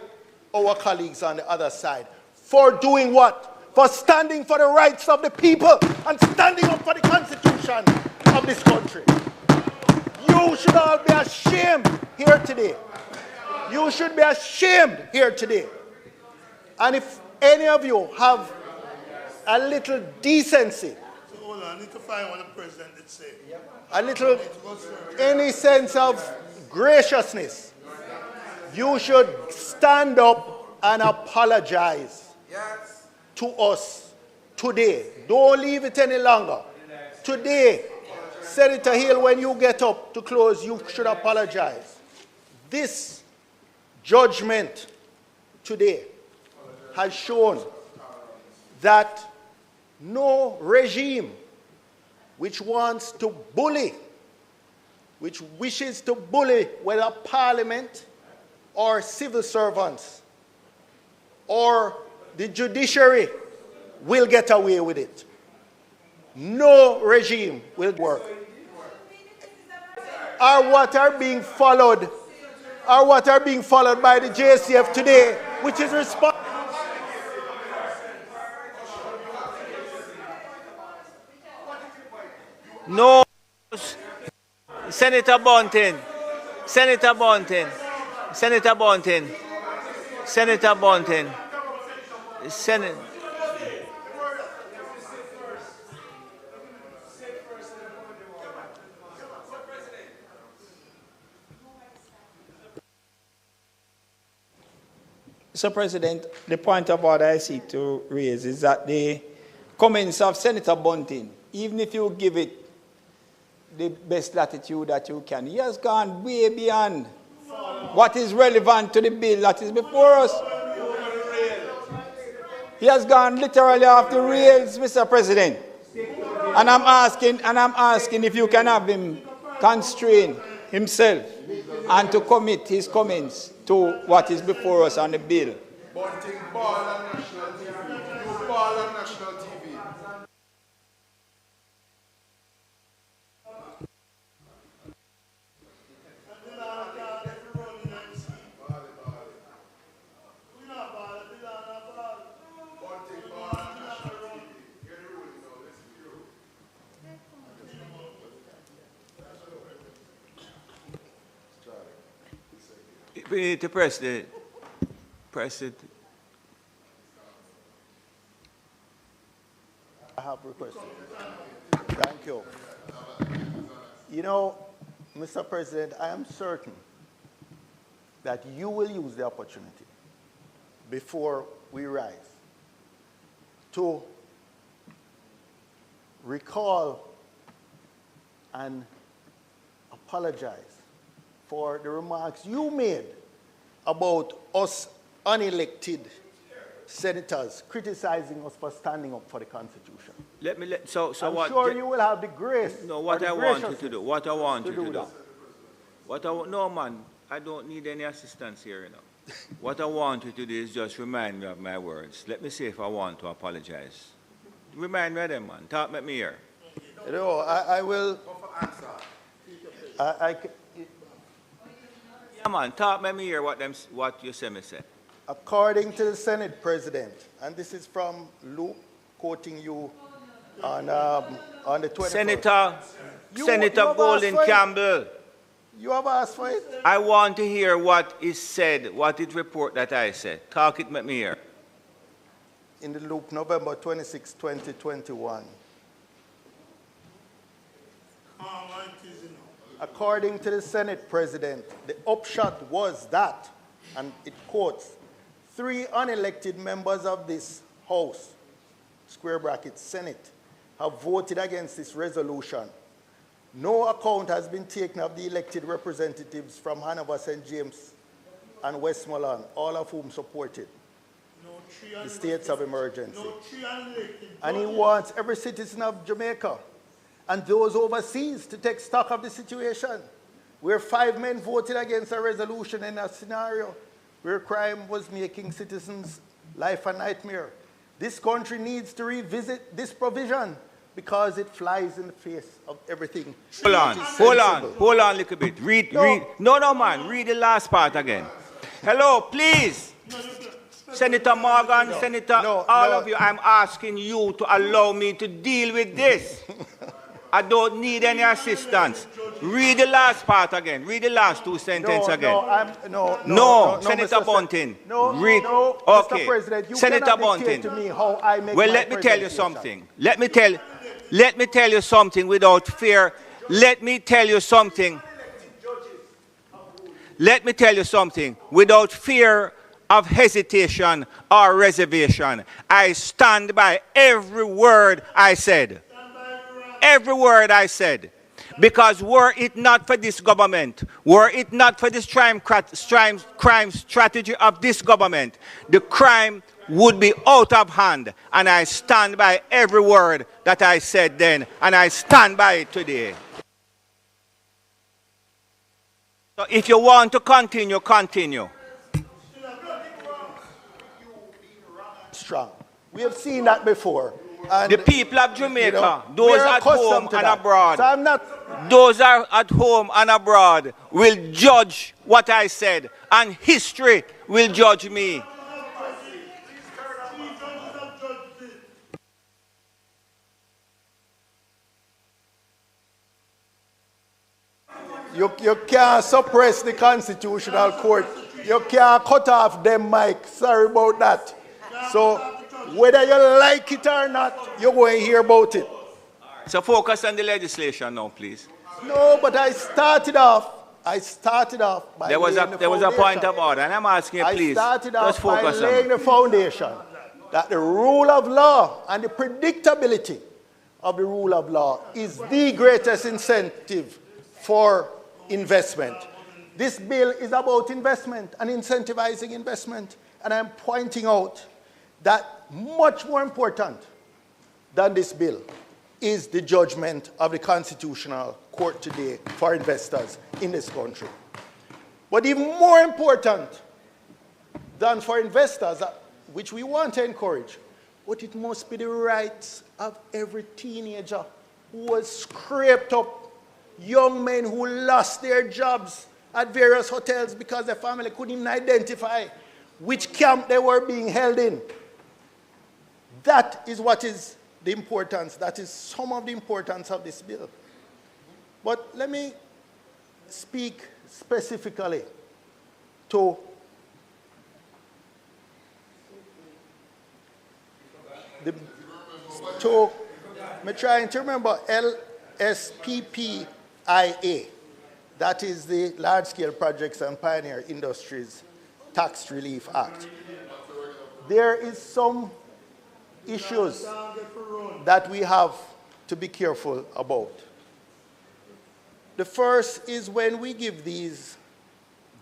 our colleagues on the other side. For doing what? For standing for the rights of the people and standing up for the Constitution of this country. You should all be ashamed here today. You should be ashamed here today. And if any of you have a little decency, so hold on, I need to find what the president did say. a little, any sense of graciousness, you should stand up and apologize to us today. Don't leave it any longer. Today, Senator Hill, when you get up to close, you should apologize. This judgment today has shown that no regime which wants to bully, which wishes to bully whether Parliament or civil servants or the judiciary will get away with it. No regime will work. Are what are being followed by the JISTV today, which is responsible. No, Senator Bunting, Senator Bunting, Senator Bunting, Senator Bunting, Senator. Mr. President, the point of order I seek to raise is that the comments of Senator Bunting, even if you give it the best latitude that you can, he has gone way beyond what is relevant to the bill that is before us. He has gone literally off the rails, Mr. President. And I'm asking if you can have him constrain himself and to commit his comments to what is before us on the bill. Bunting ball on national TV. You ball on national TV. We need to press it. I have requested. Thank you. You know, Mr. President, I am certain that you will use the opportunity before we rise to recall and apologize for the remarks you made about us unelected senators criticizing us for standing up for the Constitution. I'm sure you will have the grace. No, what I want you to do. What I want you to do. No, man, I don't need any assistance here, you know. What I want you to do is just remind me of my words. Let me see if I want to apologize. Remind me of them, man. Talk me here. You know, I will. Yeah, man, talk me here what you say me say. According to the Senate President, and this is from Luke quoting you on the 21st. Senator Golden Campbell. You have asked for it? I want to hear what is said, what is report that I said. Talk it, let me hear. In the loop, November 26, 2021. According to the Senate President, the upshot was that, and it quotes, 3 unelected members of this House, square bracket, Senate, have voted against this resolution. No account has been taken of the elected representatives from Hanover, St. James, and Westmoreland, all of whom supported the states of emergency. And he wants every citizen of Jamaica and those overseas to take stock of the situation, where 5 men voted against a resolution in a scenario where crime was making citizens' life a nightmare. This country needs to revisit this provision because it flies in the face of everything. Hold on a little bit. Read. No, man, read the last part again. Hello, please. Senator Morgan, all of you, I'm asking you to allow me to deal with this. I don't need any assistance. Read the last part again. Read the last 2 sentences again. No, Senator Bunting. Read. Okay. Mr. President, you Senator Bunting. to me how I make well, my let me tell you something. Let me tell you something without fear. Let me tell you something. Let me tell you something without fear of hesitation or reservation. I stand by every word I said. Every word I said. Because were it not for this government, were it not for this crime strategy of this government, the crime would be out of hand. And I stand by every word that I said then, and I stand by it today. So if you want to continue, continue. Strong. We have seen that before. And the people of Jamaica, those at home and abroad, so I'm not, those are at home and abroad will judge what I said, and history will judge me. You can't suppress the Constitutional Court. You can't cut off them mic. Sorry about that. So whether you like it or not, you're going to hear about it. So focus on the legislation now, please. No, but I started off by there was a point of order, and I'm asking you, please, just focus by laying the foundation that the rule of law and the predictability of the rule of law is the greatest incentive for investment. This bill is about investment and incentivizing investment, and I'm pointing out that much more important than this bill is the judgment of the Constitutional Court today for investors in this country. But even more important than for investors, which we want to encourage, but it must be the rights of every teenager who was scraped up, young men who lost their jobs at various hotels because their family couldn't even identify which camp they were being held in. That is what is the importance, that is some of the importance of this bill. But let me speak specifically to I'm trying to remember LSPPIA, that is the Large Scale Projects and Pioneer Industries Tax Relief Act. There is some issues that we have to be careful about. The first is when we give these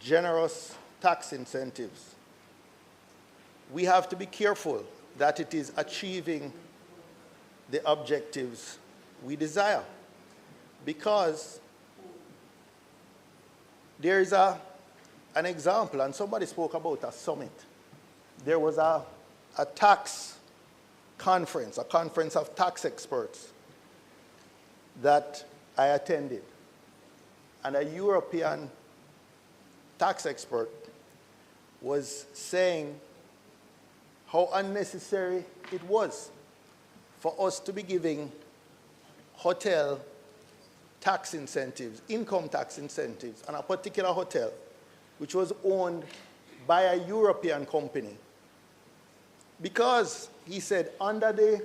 generous tax incentives, we have to be careful that it is achieving the objectives we desire. Because there is an example, and somebody spoke about a summit. There was a tax conference, a conference of tax experts that I attended. And a European tax expert was saying how unnecessary it was for us to be giving hotel tax incentives, income tax incentives, on a particular hotel, which was owned by a European company. Because, he said, under the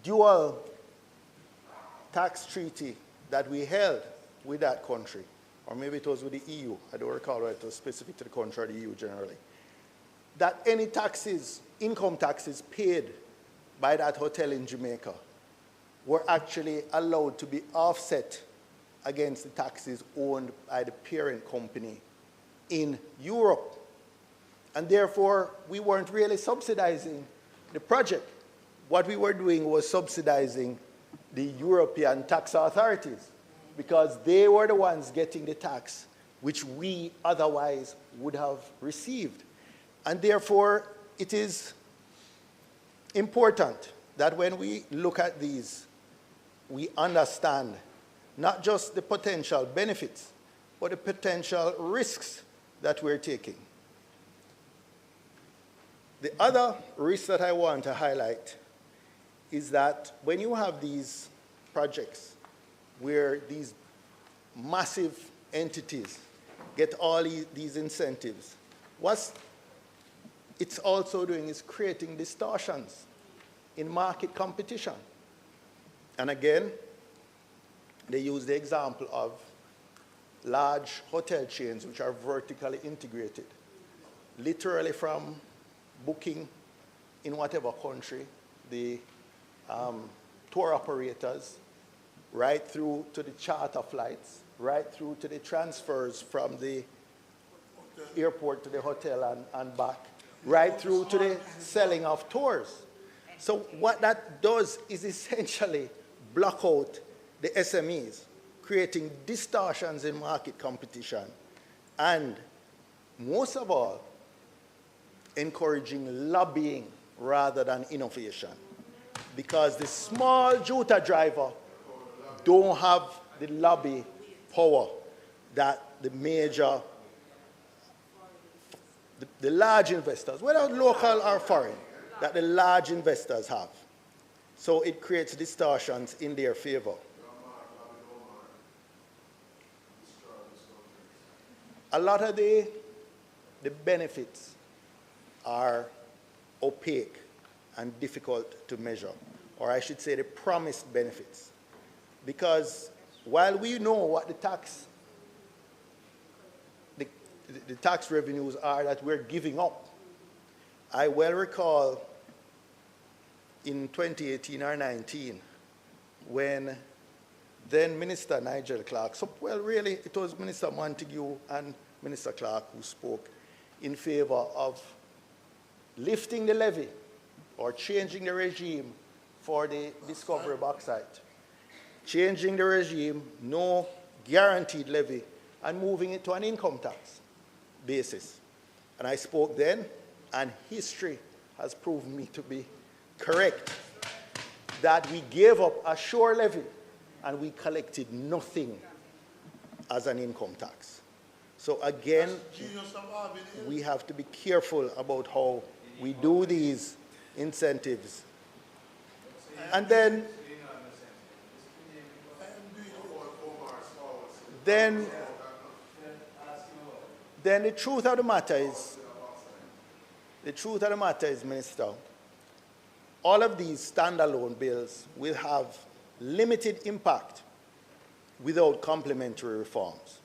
dual tax treaty that we held with that country, or maybe it was with the EU, I don't recall whether it was specific to the country or the EU generally, that any taxes, income taxes paid by that hotel in Jamaica were actually allowed to be offset against the taxes owned by the parent company in Europe. And therefore, we weren't really subsidizing the project. What we were doing was subsidizing the European tax authorities, because they were the ones getting the tax which we otherwise would have received. And therefore, it is important that when we look at these, we understand not just the potential benefits, but the potential risks that we're taking. The other risk that I want to highlight is that when you have these projects where these massive entities get all these incentives, what it's also doing is creating distortions in market competition. And again, they use the example of large hotel chains which are vertically integrated, literally from booking in whatever country, the tour operators, right through to the charter flights, right through to the transfers from the airport to the hotel and back, right through to the selling of tours. So what that does is essentially block out the SMEs, creating distortions in market competition, and most of all, encouraging lobbying rather than innovation. Because the small Jota driver don't have the lobby power that the major, the large investors, whether local or foreign, that the large investors have. So it creates distortions in their favor. A lot of the benefits are opaque and difficult to measure, or I should say the promised benefits. Because while we know what the tax revenues are that we're giving up, I well recall in 2018 or 19 when then Minister Nigel Clark, so well really it was Minister Montague and Minister Clark who spoke in favor of lifting the levy or changing the regime for the discovery bauxite, changing the regime, no guaranteed levy, and moving it to an income tax basis. And I spoke then, and history has proven me to be correct, that we gave up a sure levy and we collected nothing as an income tax. So again, we have to be careful about how we do these incentives. And then the truth of the matter is, Minister, all of these standalone bills will have limited impact without complementary reforms.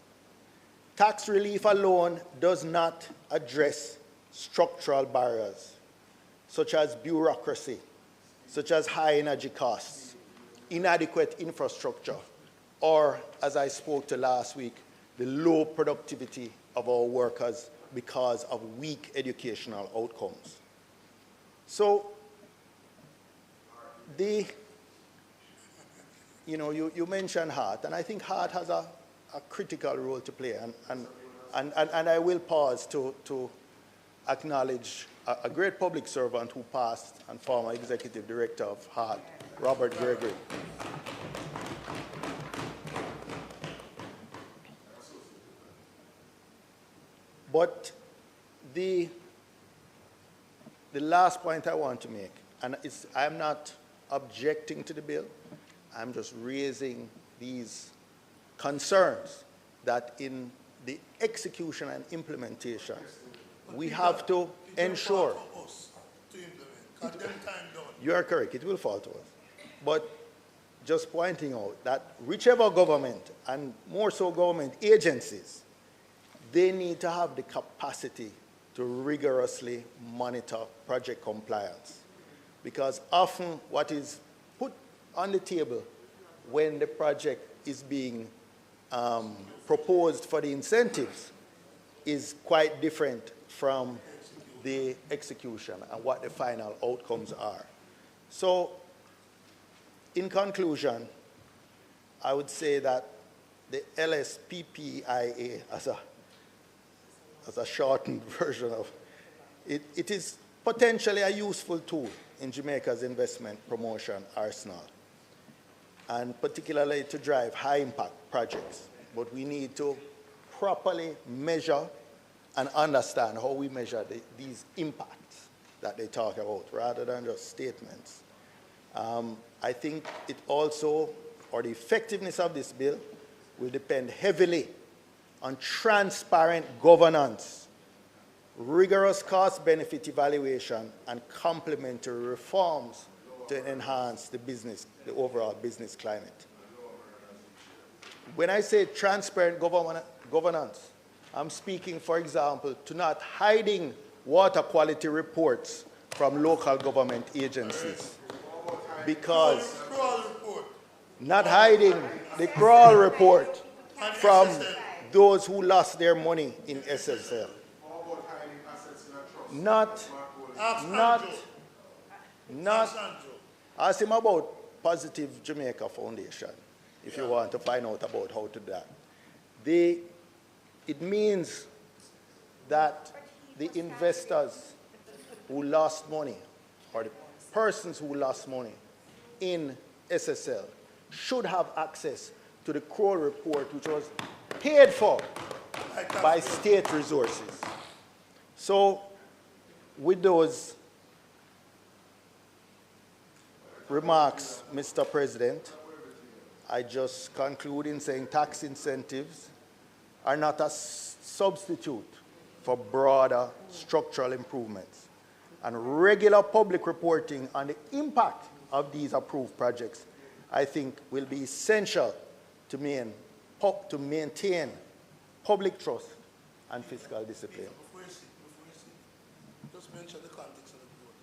Tax relief alone does not address structural barriers, such as bureaucracy, such as high energy costs, inadequate infrastructure, or, as I spoke to last week, the low productivity of our workers because of weak educational outcomes. So, you mentioned heart, and I think heart has a critical role to play, and I will pause to acknowledge a great public servant who passed and former executive director of heart, Robert Gregory. But the last point I want to make I'm not objecting to the bill. I'm just raising these concerns that in the execution and implementation, we have to ensure. You are correct, it will fall to us. But just pointing out that whichever government, and more so government agencies, they need to have the capacity to rigorously monitor project compliance. Because often what is put on the table when the project is being proposed for the incentives is quite different from the execution and what the final outcomes are. So, in conclusion, I would say that the LSPPIA, as a shortened version of it, it is potentially a useful tool in Jamaica's investment promotion arsenal, and particularly to drive high-impact projects. But we need to properly measure and understand how we measure these impacts that they talk about, rather than just statements. I think it also, or the effectiveness of this bill, will depend heavily on transparent governance, rigorous cost-benefit evaluation, and complementary reforms to enhance the overall business climate. When I say transparent governance, I'm speaking, for example, to not hiding water quality reports from local government agencies, because not hiding the crawl report from those who lost their money in SSL. Ask him about Positive Jamaica Foundation, if you want to find out about how to do that. It means that the investors who lost money, or the persons who lost money in SSL, should have access to the Kroll report, which was paid for by state resources. So, with those remarks, Mr. President, I just conclude in saying tax incentives are not a substitute for broader structural improvements. And regular public reporting on the impact of these approved projects, I think, will be essential to maintain public trust and fiscal discipline. Before you see, just mention the context of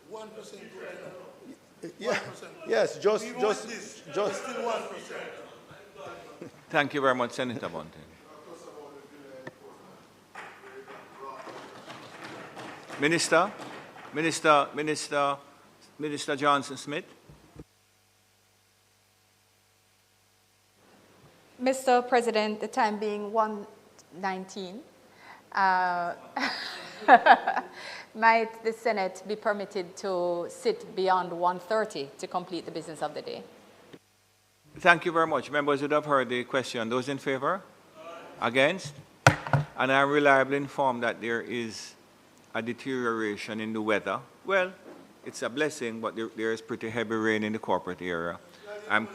the vote. 1% vote. Yeah. 1%. Yes, just still 1%. Thank you very much, Senator Bonte. Minister Johnson-Smith. Mr. President, the time being 1:19, might the Senate be permitted to sit beyond 1:30 to complete the business of the day? Thank you very much. Members would have heard the question. Those in favor? Against? And I'm reliably informed that there is a deterioration in the weather. Well, it's a blessing, but there is pretty heavy rain in the corporate area. I'm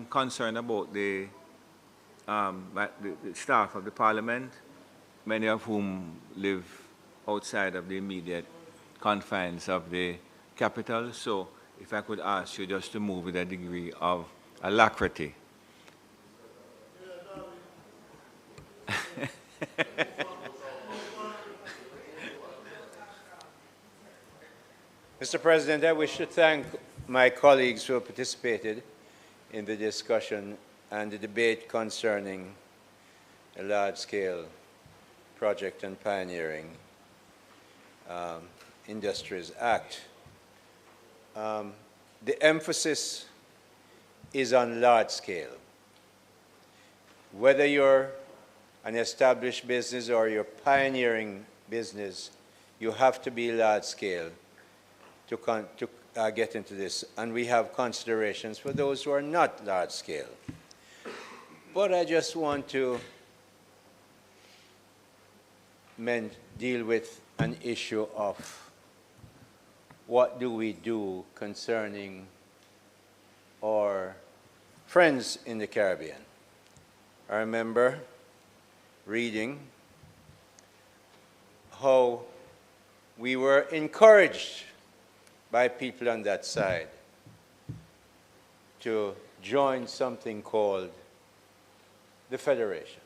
concerned about the staff of the Parliament, many of whom live outside of the immediate confines of the capital. So if I could ask you just to move with a degree of alacrity. Mr. President, I wish to thank my colleagues who have participated in the discussion and the debate concerning a large-scale project and pioneering Industries Act. The emphasis is on large scale. Whether you're an established business or you're pioneering business, you have to be large scale to get into this. And we have considerations for those who are not large scale. But I just want to deal with an issue of what do we do concerning our friends in the Caribbean. I remember reading how we were encouraged by people on that side to join something called the Federation.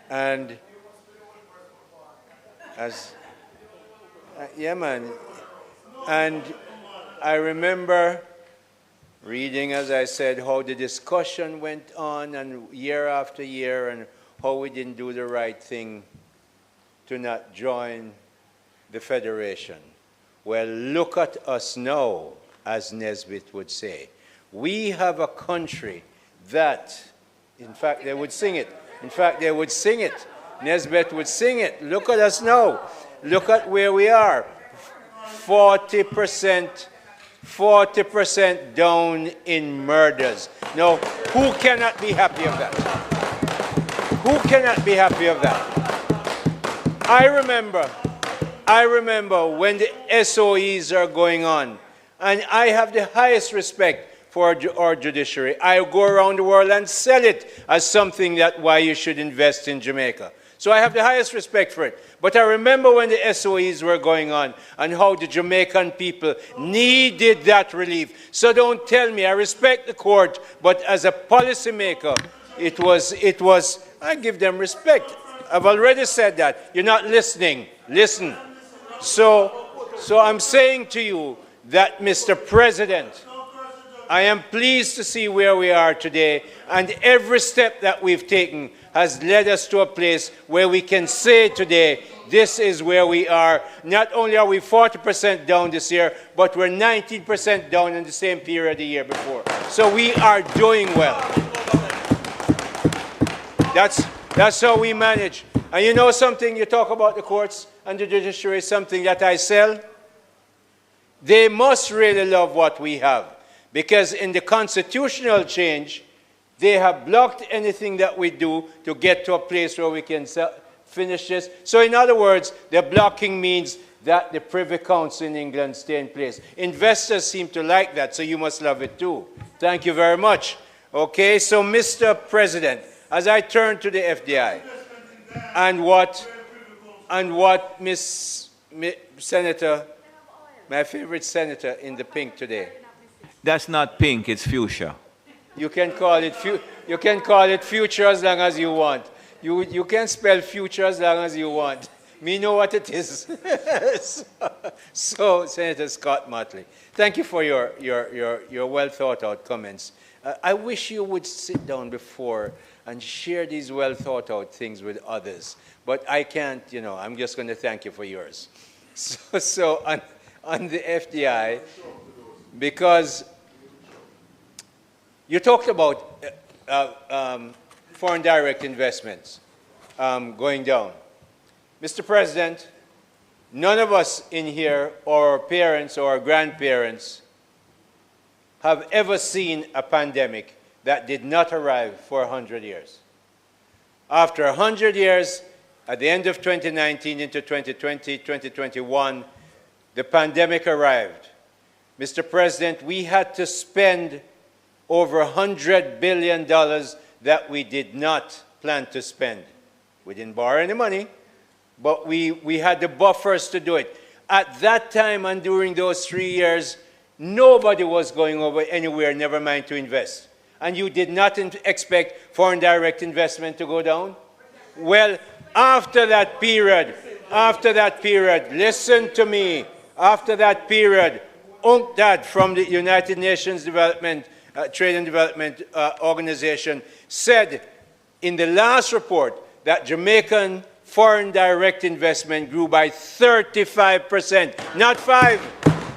And as, yeah man, and I remember reading, as I said, how the discussion went on and year after year and how we didn't do the right thing to not join the Federation. Well, look at us now, as Nesbitt would say. We have a country that, in fact, they would sing it. In fact, they would sing it. Nesbitt would sing it. Look at us now. Look at where we are. 40% down in murders. Now, who cannot be happy of that? Who cannot be happy of that? I remember when the SOEs are going on, and I have the highest respect for our judiciary. I go around the world and sell it as something that why you should invest in Jamaica. So I have the highest respect for it. But I remember when the SOEs were going on and how the Jamaican people needed that relief. So don't tell me, I respect the court, but as a policymaker, it was, I give them respect. I've already said that. You're not listening. Listen. So I'm saying to you that, Mr. President, I am pleased to see where we are today, and every step that we've taken has led us to a place where we can say today, this is where we are. Not only are we 40% down this year, but we're 19% down in the same period the year before. So we are doing well. That's how we manage. And you know something, you talk about the courts and the judiciary, something that I sell. They must really love what we have. Because in the constitutional change, they have blocked anything that we do to get to a place where we can finish this. So in other words, the blocking means that the Privy Council in England stay in place. Investors seem to like that, so you must love it too. Thank you very much. Okay, so Mr. President, as I turn to the FDI, and what Miss Senator, my favorite senator in the pink today. That's not pink, it's fuchsia. You can call it future as long as you want. You can spell future as long as you want. Me know what it is. so Senator Scott Motley, thank you for your well thought out comments. I wish you would sit down before and share these well thought out things with others. But I can't, you know, I'm just going to thank you for yours. So on the FDI, because you talked about foreign direct investments going down. Mr. President, none of us in here, or our parents or our grandparents, have ever seen a pandemic that did not arrive for 100 years. After 100 years, at the end of 2019 into 2020, 2021, the pandemic arrived. Mr. President, we had to spend over $100 billion that we did not plan to spend. We didn't borrow any money, but we had the buffers to do it. At that time and during those 3 years, nobody was going over anywhere, never mind to invest. And you did not expect foreign direct investment to go down? Well, after that period, listen to me, after that period, UNCTAD from the United Nations Trade and Development Organization said in the last report that Jamaican foreign direct investment grew by 35%. Not 5,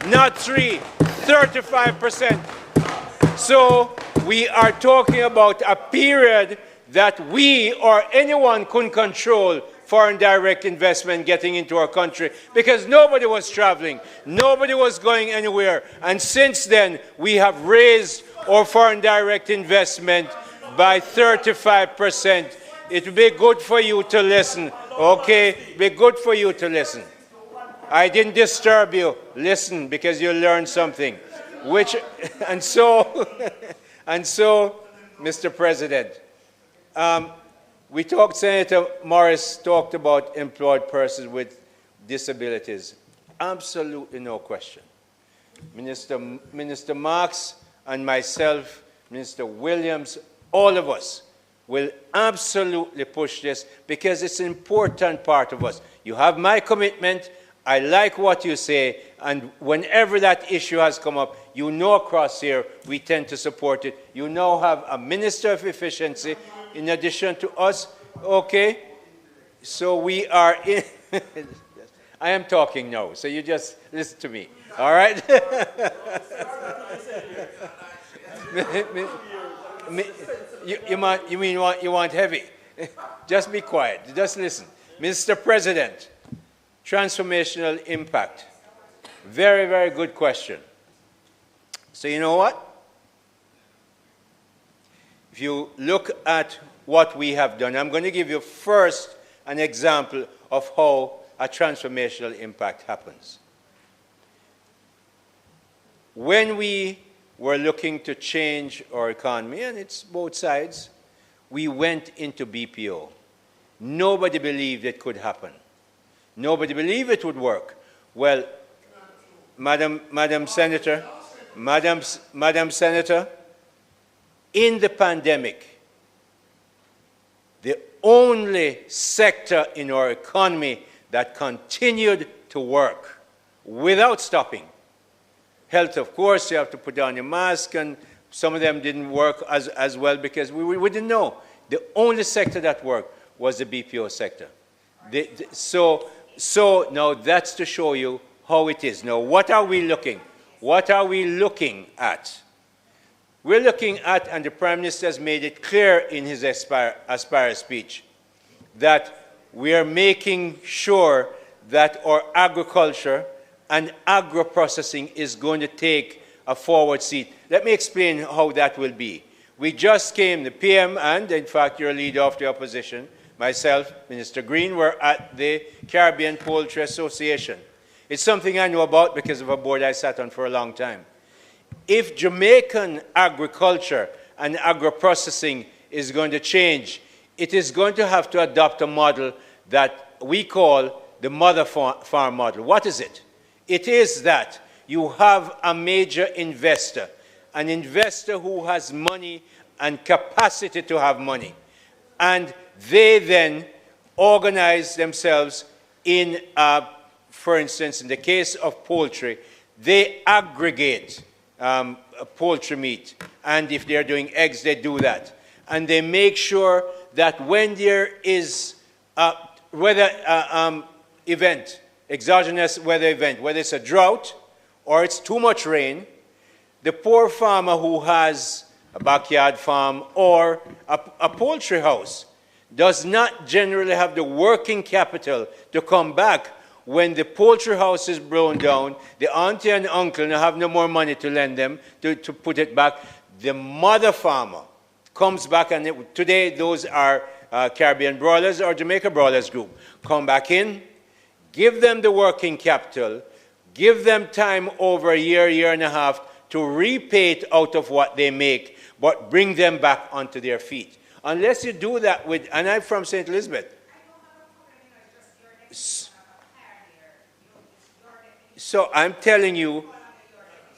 not 3, 35%. So we are talking about a period that we or anyone couldn't control foreign direct investment getting into our country because nobody was traveling, nobody was going anywhere. And since then, we have raised our foreign direct investment by 35%. It would be good for you to listen, okay? It would be good for you to listen. I didn't disturb you. Listen, because you learned something. And so, Mr. President, Senator Morris talked about employed persons with disabilities. Absolutely no question. Minister Marks and myself, Minister Williams, all of us will absolutely push this because it's an important part of us. You have my commitment. I like what you say, and whenever that issue has come up, you know across here we tend to support it. You now have a Minister of Efficiency in addition to us, okay? So we are in... I am talking now, so you just listen to me, all right? You want heavy? Just be quiet, just listen. Mr. President, transformational impact. Very, very good question. So you know what? If you look at what we have done, I'm going to give you first an example of how a transformational impact happens. When we were looking to change our economy, and it's both sides, we went into BPO. Nobody believed it could happen. Nobody believed it would work. Well, Madam Senator, in the pandemic, the only sector in our economy that continued to work without stopping. Health, of course, you have to put on your mask, and some of them didn't work as well because we didn't know. The only sector that worked was the BPO sector. So now that's to show you how it is. Now, what are we looking? What are we looking at? We're looking at, and the Prime Minister has made it clear in his Aspire speech, that we are making sure that our agriculture and agro-processing is going to take a forward seat. Let me explain how that will be. We just came, the PM and, in fact, your leader of the opposition, myself, Minister Green, were at the Caribbean Poultry Association. It's something I know about because of a board I sat on for a long time. If Jamaican agriculture and agro-processing is going to change, it is going to have to adopt a model that we call the mother farm model. What is it? It is that you have a major investor, an investor who has money and capacity to have money, and they then organize themselves in, for instance, in the case of poultry, they aggregate poultry meat, and if they're doing eggs, they do that. And they make sure that when there is a weather event, exogenous weather event, whether it's a drought or it's too much rain, the poor farmer who has a backyard farm or a poultry house does not generally have the working capital to come back when the poultry house is blown down, the auntie and uncle have no more money to lend them to put it back. The mother farmer comes back, and today those are Caribbean Broilers or Jamaica Broilers Group. Come back in, give them the working capital, give them time over a year, year and a half to repay it out of what they make, but bring them back onto their feet. Unless you do that with, and I'm from St. Elizabeth. So I'm telling you,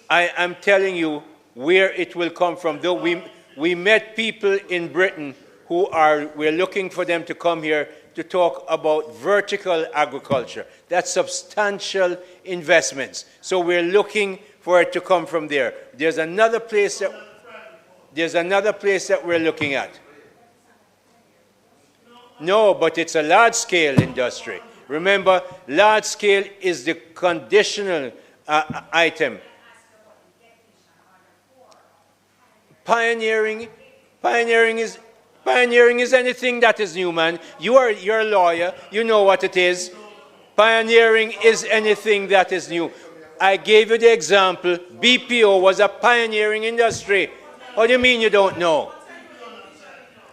I'm telling you where it will come from. Though we met people in Britain who we're looking for them to come here to talk about vertical agriculture. That's substantial investments. So we're looking for it to come from there. There's another place that we're looking at. No, but it's a large-scale industry. Remember, large-scale is the conditional item. Pioneering is anything that is new, man. You're a lawyer. You know what it is. Pioneering is anything that is new. I gave you the example. BPO was a pioneering industry. What do you mean you don't know?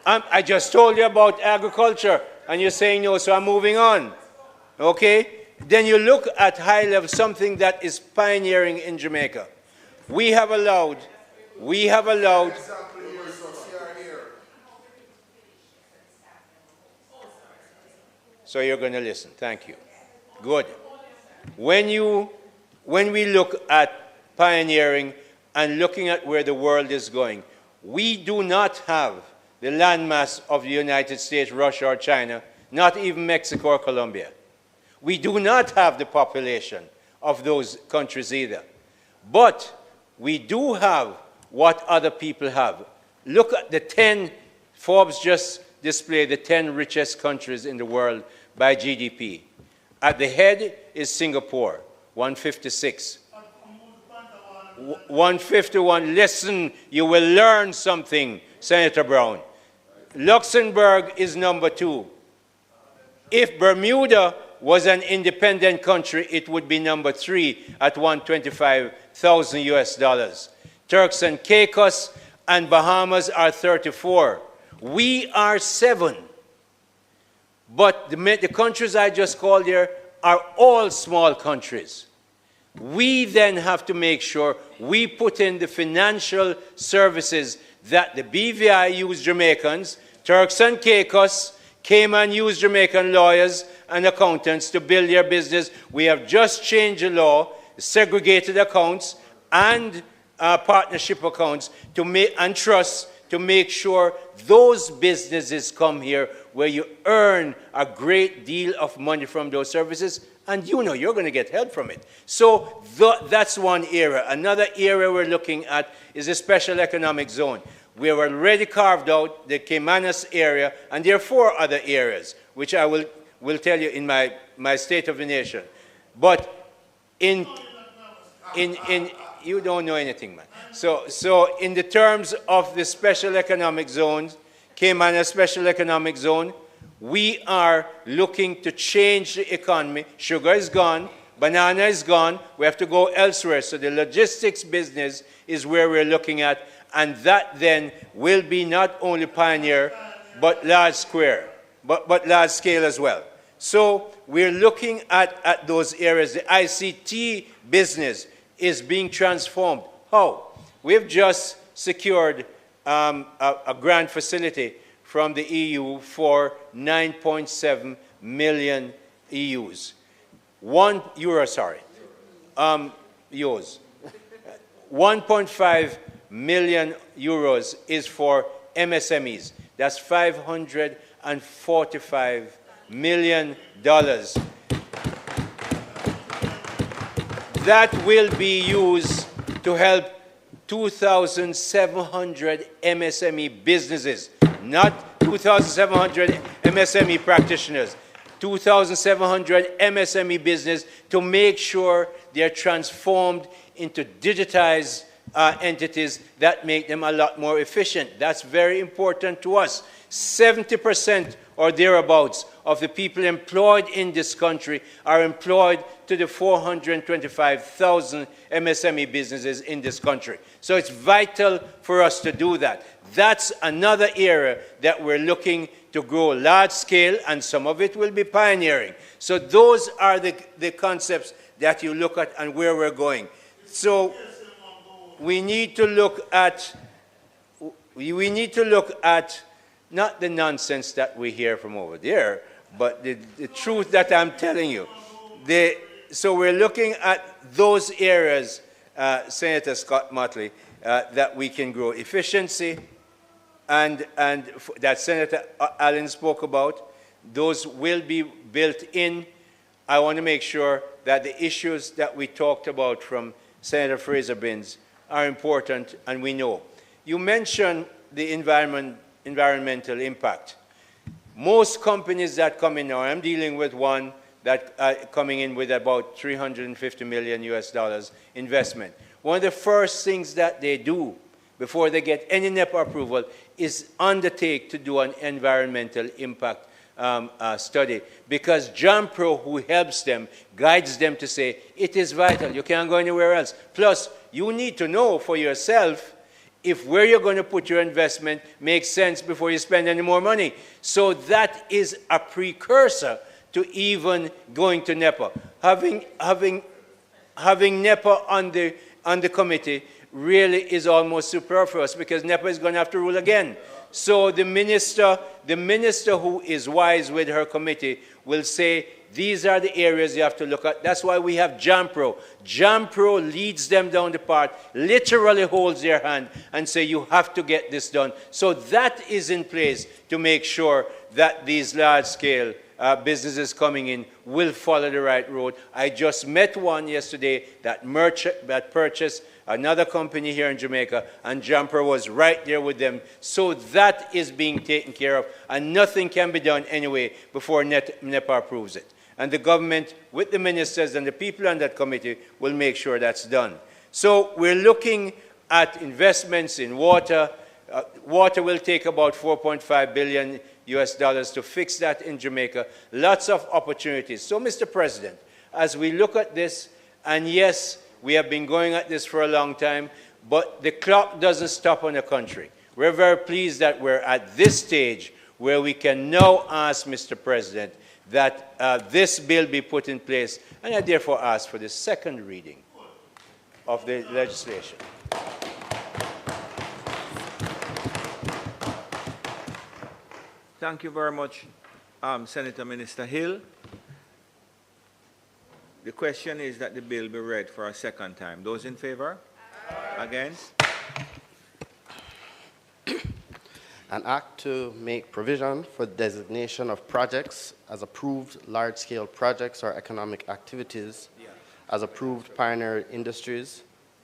I just told you about agriculture, and you're saying no, so I'm moving on. Okay? Then you look at high level, something that is pioneering in Jamaica. We have allowed. So you're going to listen. Thank you. Good. When we look at pioneering and looking at where the world is going, we do not have the landmass of the United States, Russia, or China, not even Mexico or Colombia. We do not have the population of those countries either. But we do have what other people have. Look at the 10, Forbes just displayed the 10 richest countries in the world by GDP. At the head is Singapore, 156. 151. Listen, you will learn something, Senator Brown. Luxembourg is number 2. If Bermuda was an independent country, it would be number 3 at $125,000 US. Turks and Caicos and Bahamas are 34. We are 7. But the countries I just called here are all small countries. We then have to make sure we put in the financial services that the BVI use Jamaicans, Turks and Caicos, Cayman use Jamaican lawyers and accountants to build their business. We have just changed the law, segregated accounts and partnership accounts and trusts to make sure those businesses come here where you earn a great deal of money from those services, and you know you're going to get help from it. So that's one area. Another area we're looking at is a special economic zone. We have already carved out the Caymanas area, and there are 4 other areas, which I will tell you in my State of the Nation. But in you don't know anything, man. So in the terms of the special economic zones, Caymanas Special Economic Zone, we are looking to change the economy. Sugar is gone, banana is gone, we have to go elsewhere. So the logistics business is where we're looking at, and that then will be not only pioneer, but large scale as well. So we're looking at those areas. The ICT business is being transformed. How? We've just secured a grant facility from the EU for 9.7 million euros. Euros. 1.5 million euros is for MSMEs. That's $545 million. That will be used to help 2,700 MSME businesses, not 2,700 MSME practitioners, 2,700 MSME business to make sure they're transformed into digitized entities that make them a lot more efficient. That's very important to us. 70% or thereabouts of the people employed in this country are employed to the 425,000 MSME businesses in this country. So it's vital for us to do that. That's another area that we're looking to grow large scale, and some of it will be pioneering. So those are the concepts that you look at and where we're going. So we need to look at not the nonsense that we hear from over there, but the truth that I'm telling you. So we're looking at those areas, Senator Scott Motley, that we can grow efficiency, and that Senator Allen spoke about. Those will be built in. I want to make sure that the issues that we talked about from Senator Fraser-Binns are important, and we know. You mentioned the environmental impact. Most companies that come in now, I'm dealing with one that coming in with about $350 million US investment. One of the first things that they do before they get any NEPA approval is undertake to do an environmental impact study, because JAMPRO, who helps them, guides them to say, it is vital, you can't go anywhere else. Plus, you need to know for yourself if where you're going to put your investment makes sense before you spend any more money. So that is a precursor to even going to NEPA. Having NEPA on the committee really is almost superfluous, because NEPA is going to have to rule again. So the minister who is wise with her committee will say, these are the areas you have to look at. That's why we have JAMPRO. JAMPRO leads them down the path, literally holds their hand and say, you have to get this done. So that is in place to make sure that these large-scale businesses coming in will follow the right road. I just met one yesterday that purchased another company here in Jamaica, and JAMPRO was right there with them. So that is being taken care of, and nothing can be done anyway before NEPA approves it. And the government, with the ministers and the people on that committee, will make sure that's done. So we're looking at investments in water. Water will take about $4.5 billion to fix that in Jamaica. Lots of opportunities. So, Mr. President, as we look at this, and yes, we have been going at this for a long time, but the clock doesn't stop on the country. We're very pleased that we're at this stage where we can now ask Mr. President that this bill be put in place, and I therefore ask for the second reading of the legislation. Thank you very much, Senator Minister Hill. The question is that the bill be read for a second time. Those in favor? Aye. Against? An act to make provision for the designation of projects as approved large-scale projects or economic activities as approved pioneer industries,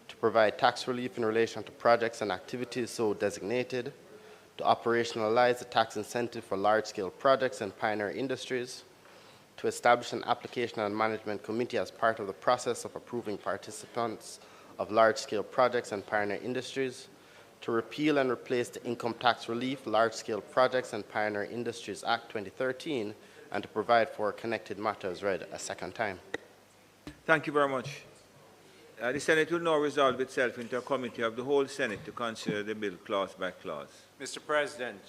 to provide tax relief in relation to projects and activities so designated, to operationalize the tax incentive for large-scale projects and pioneer industries, to establish an application and management committee as part of the process of approving participants of large-scale projects and pioneer industries, to repeal and replace the Income Tax Relief, Large-Scale Projects and Pioneer Industries Act 2013, and to provide for connected matters read a second time. Thank you very much. The Senate will now resolve itself into a committee of the whole Senate to consider the bill clause by clause. Mr. President,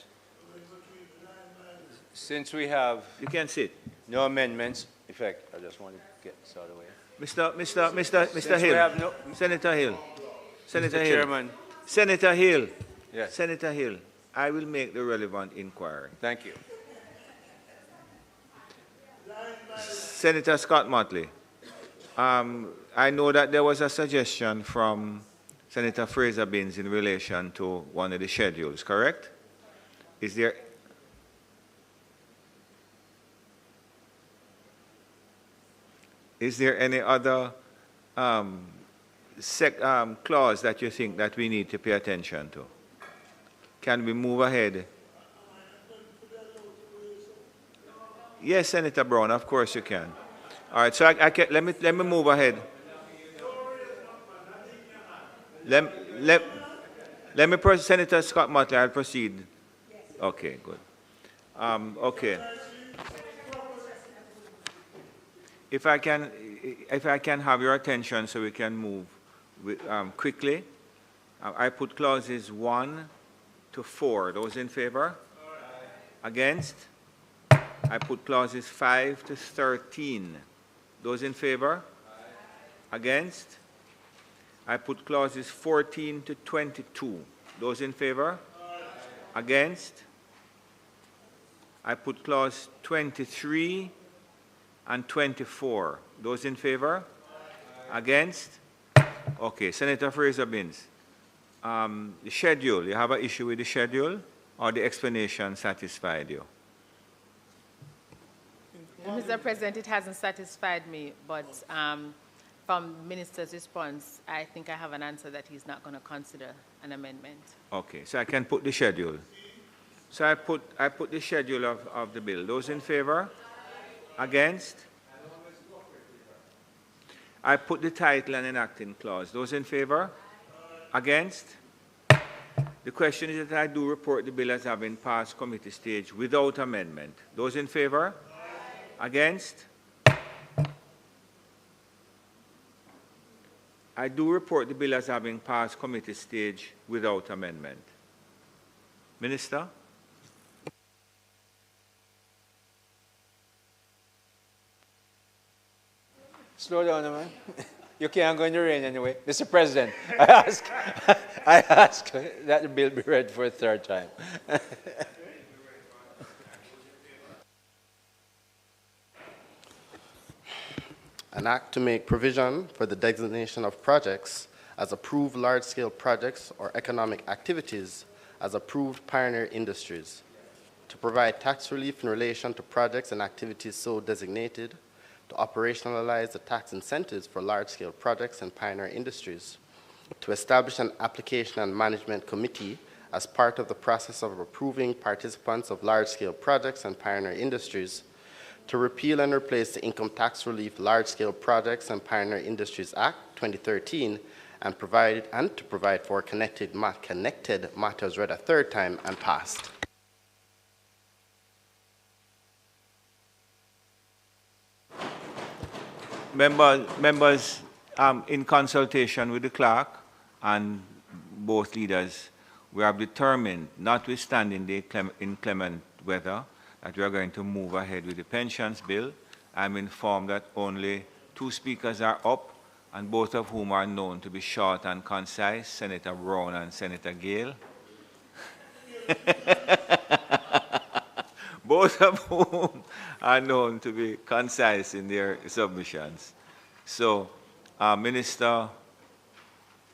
since we have... You can sit. No amendments. In fact, I just want to get this out of the way. Mr. Hill. Senator Hill. Senator Hill. Chairman. Senator Hill. Yes. Senator Hill, I will make the relevant inquiry. Thank you. Senator Scott Motley, I know that there was a suggestion from Senator Fraser Binns in relation to one of the schedules, correct? Is there any other clause that you think that we need to pay attention to? Can we move ahead? Yes, Senator Brown, of course you can. All right, so let me move ahead. Let me proceed, Senator Scott Motley, I'll proceed. Okay, good. Okay. If I can have your attention so we can move quickly. I put clauses 1 to 4. Those in favor? Aye. Against? I put clauses 5 to 13. Those in favor? Aye. Against? I put clauses 14 to 22. Those in favor? Aye. Against? I put clause 23 and 24. Those in favor? Aye. Against? Okay, Senator Fraser Binns. The schedule, you have an issue with the schedule, or the explanation satisfied you? Mr. President, it hasn't satisfied me, but from the Minister's response, I think I have an answer that he's not going to consider an amendment. Okay, so I can put the schedule. So I put the schedule of the bill. Those in favor? Against? I put the title and enacting clause. Those in favor? Against? The question is that I do report the bill as having passed committee stage without amendment. Those in favor? Against? I do report the bill as having passed committee stage without amendment. Minister? Slow down, man. You can't go in the rain anyway. Mr. President, I ask that the bill be read for a third time. An act to make provision for the designation of projects as approved large-scale projects or economic activities as approved pioneer industries, to provide tax relief in relation to projects and activities so designated, to operationalize the tax incentives for large-scale projects and pioneer industries, to establish an application and management committee as part of the process of approving participants of large-scale projects and pioneer industries, to repeal and replace the Income Tax Relief Large-Scale Projects and Pioneer Industries Act 2013 and to provide for connected matters read a third time and passed. Members, in consultation with the clerk and both leaders, we have determined, notwithstanding the inclement weather, that we are going to move ahead with the pensions bill. I'm informed that only 2 speakers are up, and both of whom are known to be short and concise, Senator Brown and Senator Gale. Both of whom are known to be concise in their submissions. So, Minister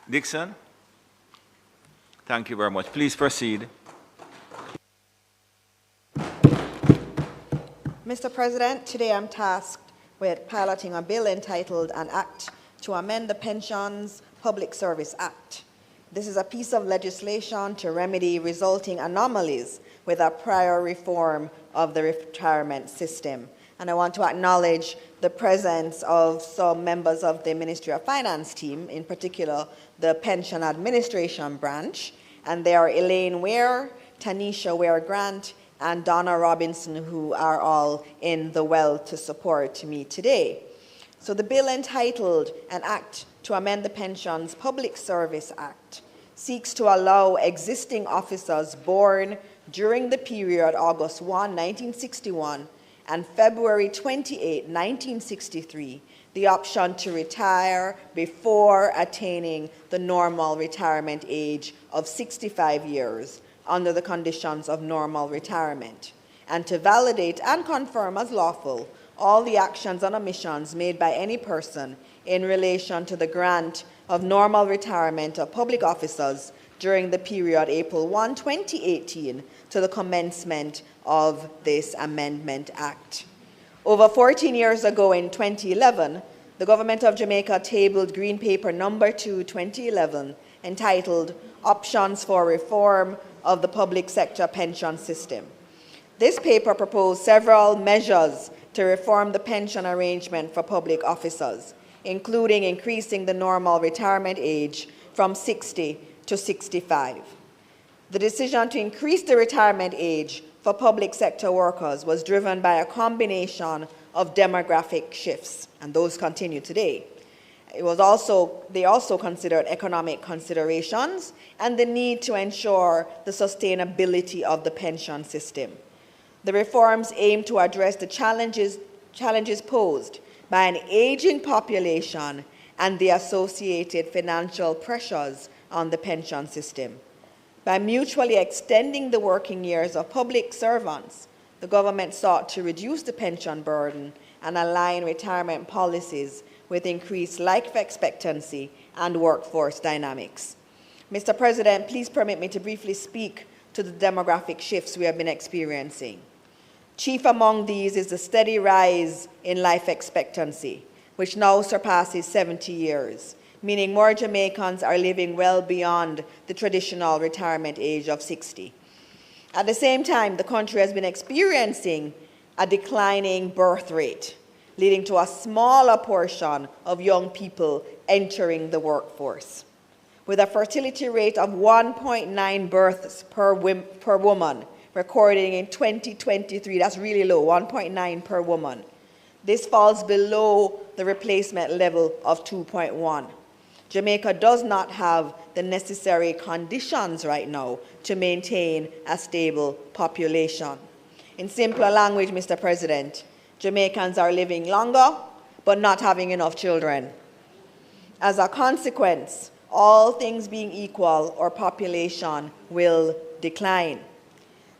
Dixon, thank you very much. Please proceed. Mr. President, today I'm tasked with piloting a bill entitled An Act to Amend the Pensions Public Service Act. This is a piece of legislation to remedy resulting anomalies with a prior reform of the retirement system. And I want to acknowledge the presence of some members of the Ministry of Finance team, in particular the Pension Administration branch, and they are Elaine Ware, Tanisha Ware-Grant, and Donna Robinson, who are all in the well to support me today. So the bill entitled An Act to Amend the Pensions Public Service Act seeks to allow existing officers born during the period August 1, 1961 and February 28, 1963, the option to retire before attaining the normal retirement age of 65 years under the conditions of normal retirement, and to validate and confirm as lawful all the actions and omissions made by any person in relation to the grant of normal retirement of public officers during the period April 1, 2018 to the commencement of this Amendment Act. Over 14 years ago in 2011, the Government of Jamaica tabled Green Paper number 2, 2011, entitled Options for Reform of the Public Sector Pension System. This paper proposed several measures to reform the pension arrangement for public officers, including increasing the normal retirement age from 60 to 65. The decision to increase the retirement age for public sector workers was driven by a combination of demographic shifts, and those continue today. They also considered economic considerations and the need to ensure the sustainability of the pension system. The reforms aim to address the challenges posed by an aging population and the associated financial pressures on the pension system. By mutually extending the working years of public servants, the government sought to reduce the pension burden and align retirement policies with increased life expectancy and workforce dynamics. Mr. President, please permit me to briefly speak to the demographic shifts we have been experiencing. Chief among these is the steady rise in life expectancy, which now surpasses 70 years, meaning more Jamaicans are living well beyond the traditional retirement age of 60. At the same time, the country has been experiencing a declining birth rate, leading to a smaller portion of young people entering the workforce. With a fertility rate of 1.9 births per woman, recording in 2023, that's really low, 1.9 per woman. This falls below the replacement level of 2.1. Jamaica does not have the necessary conditions right now to maintain a stable population. In simpler language, Mr. President, Jamaicans are living longer, but not having enough children. As a consequence, all things being equal, our population will decline.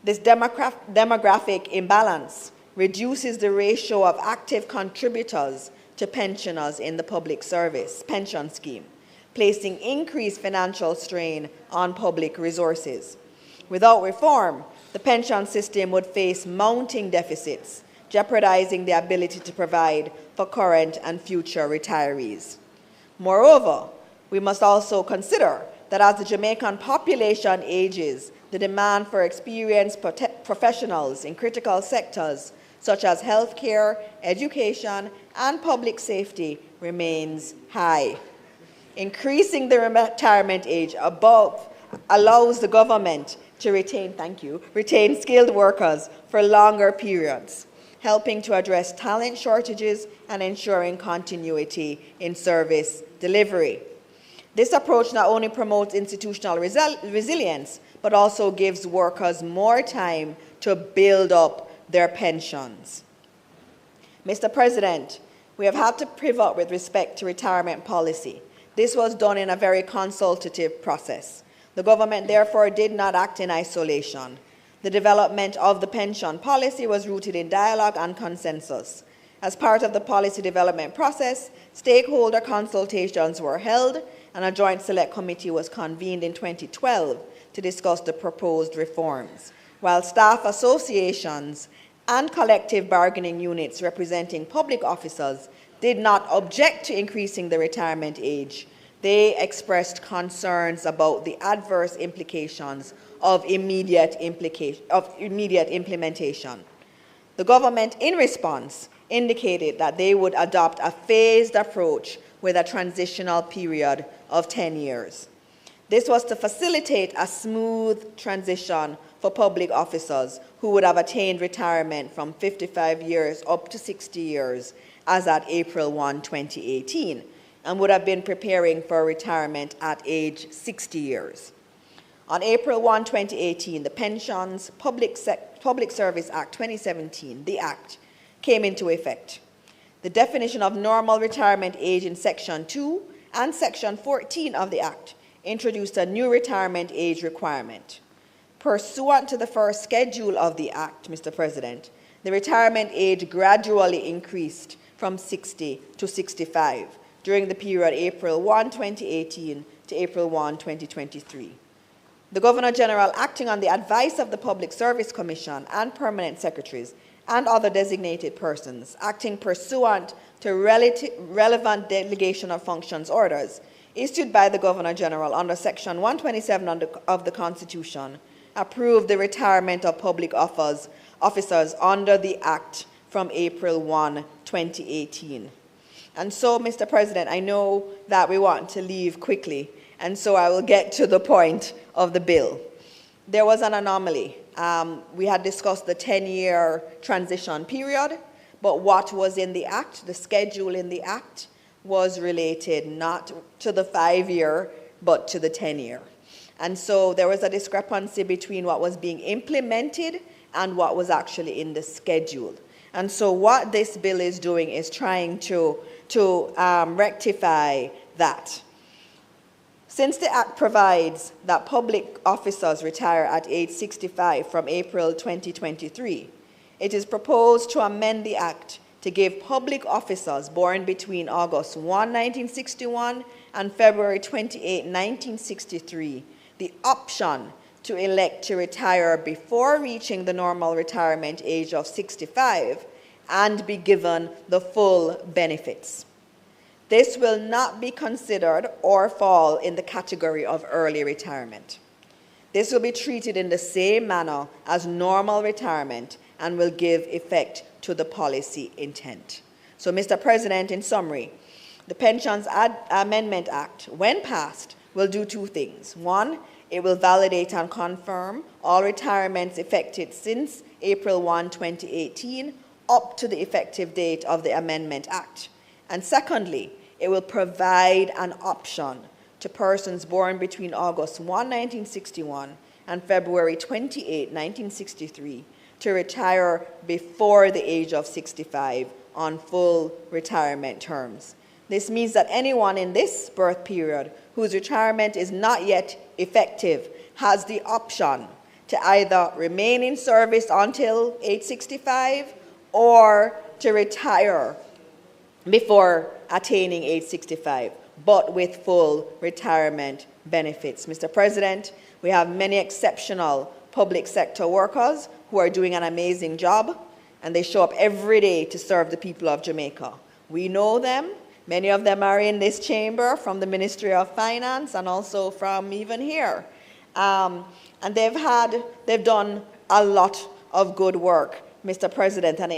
This demographic imbalance reduces the ratio of active contributors to pensioners in the public service pension scheme, placing increased financial strain on public resources. Without reform, the pension system would face mounting deficits, jeopardizing the ability to provide for current and future retirees. Moreover, we must also consider that as the Jamaican population ages, the demand for experienced professionals in critical sectors such as healthcare, education, and public safety remains high. Increasing the retirement age above allows the government to retain skilled workers for longer periods, helping to address talent shortages and ensuring continuity in service delivery. This approach not only promotes institutional resilience, but also gives workers more time to build up their pensions. Mr. President, we have had to pivot with respect to retirement policy. This was done in a very consultative process. The government therefore did not act in isolation. The development of the pension policy was rooted in dialogue and consensus. As part of the policy development process, stakeholder consultations were held and a joint select committee was convened in 2012 to discuss the proposed reforms, while staff associations and collective bargaining units representing public officers did not object to increasing the retirement age. They expressed concerns about the adverse implications of immediate implementation. The government, in response, indicated that they would adopt a phased approach with a transitional period of 10 years. This was to facilitate a smooth transition for public officers who would have attained retirement from 55 years up to 60 years as at April 1, 2018, and would have been preparing for retirement at age 60 years. On April 1, 2018, the Pensions Public Service Act 2017, the Act, came into effect. The definition of normal retirement age in Section 2 and Section 14 of the Act introduced a new retirement age requirement. Pursuant to the first schedule of the Act, Mr. President, the retirement age gradually increased from 60 to 65 during the period April 1, 2018 to April 1, 2023. The Governor General, acting on the advice of the Public Service Commission and permanent secretaries and other designated persons, acting pursuant to relevant delegation of functions orders issued by the Governor General under Section 127 of the Constitution, approved the retirement of public officers under the Act from April 1, 2018. And so, Mr. President, I know that we want to leave quickly, and so I will get to the point of the bill. There was an anomaly. We had discussed the 10-year transition period, but what was in the Act, the schedule in the Act, was related not to the 5-year, but to the 10-year. And so there was a discrepancy between what was being implemented and what was actually in the schedule. And so what this bill is doing is trying to rectify that. Since the Act provides that public officers retire at age 65 from April 2023, it is proposed to amend the Act to give public officers born between August 1, 1961 and February 28, 1963, the option to elect to retire before reaching the normal retirement age of 65 and be given the full benefits. This will not be considered or fall in the category of early retirement. This will be treated in the same manner as normal retirement and will give effect to the policy intent. So, Mr. President, in summary, the Pensions Amendment Act, when passed, will do two things. One, it will validate and confirm all retirements effected since April 1, 2018, up to the effective date of the Amendment Act. And secondly, It will provide an option to persons born between August 1, 1961 and February 28, 1963 to retire before the age of 65 on full retirement terms. This means that anyone in this birth period whose retirement is not yet effective has the option to either remain in service until age 65 or to retire before attaining age 65, but with full retirement benefits. Mr. President, we have many exceptional public sector workers who are doing an amazing job, and they show up every day to serve the people of Jamaica. We know them. Many of them are in this chamber from the Ministry of Finance and also from even here. And they've done a lot of good work, Mr. President. And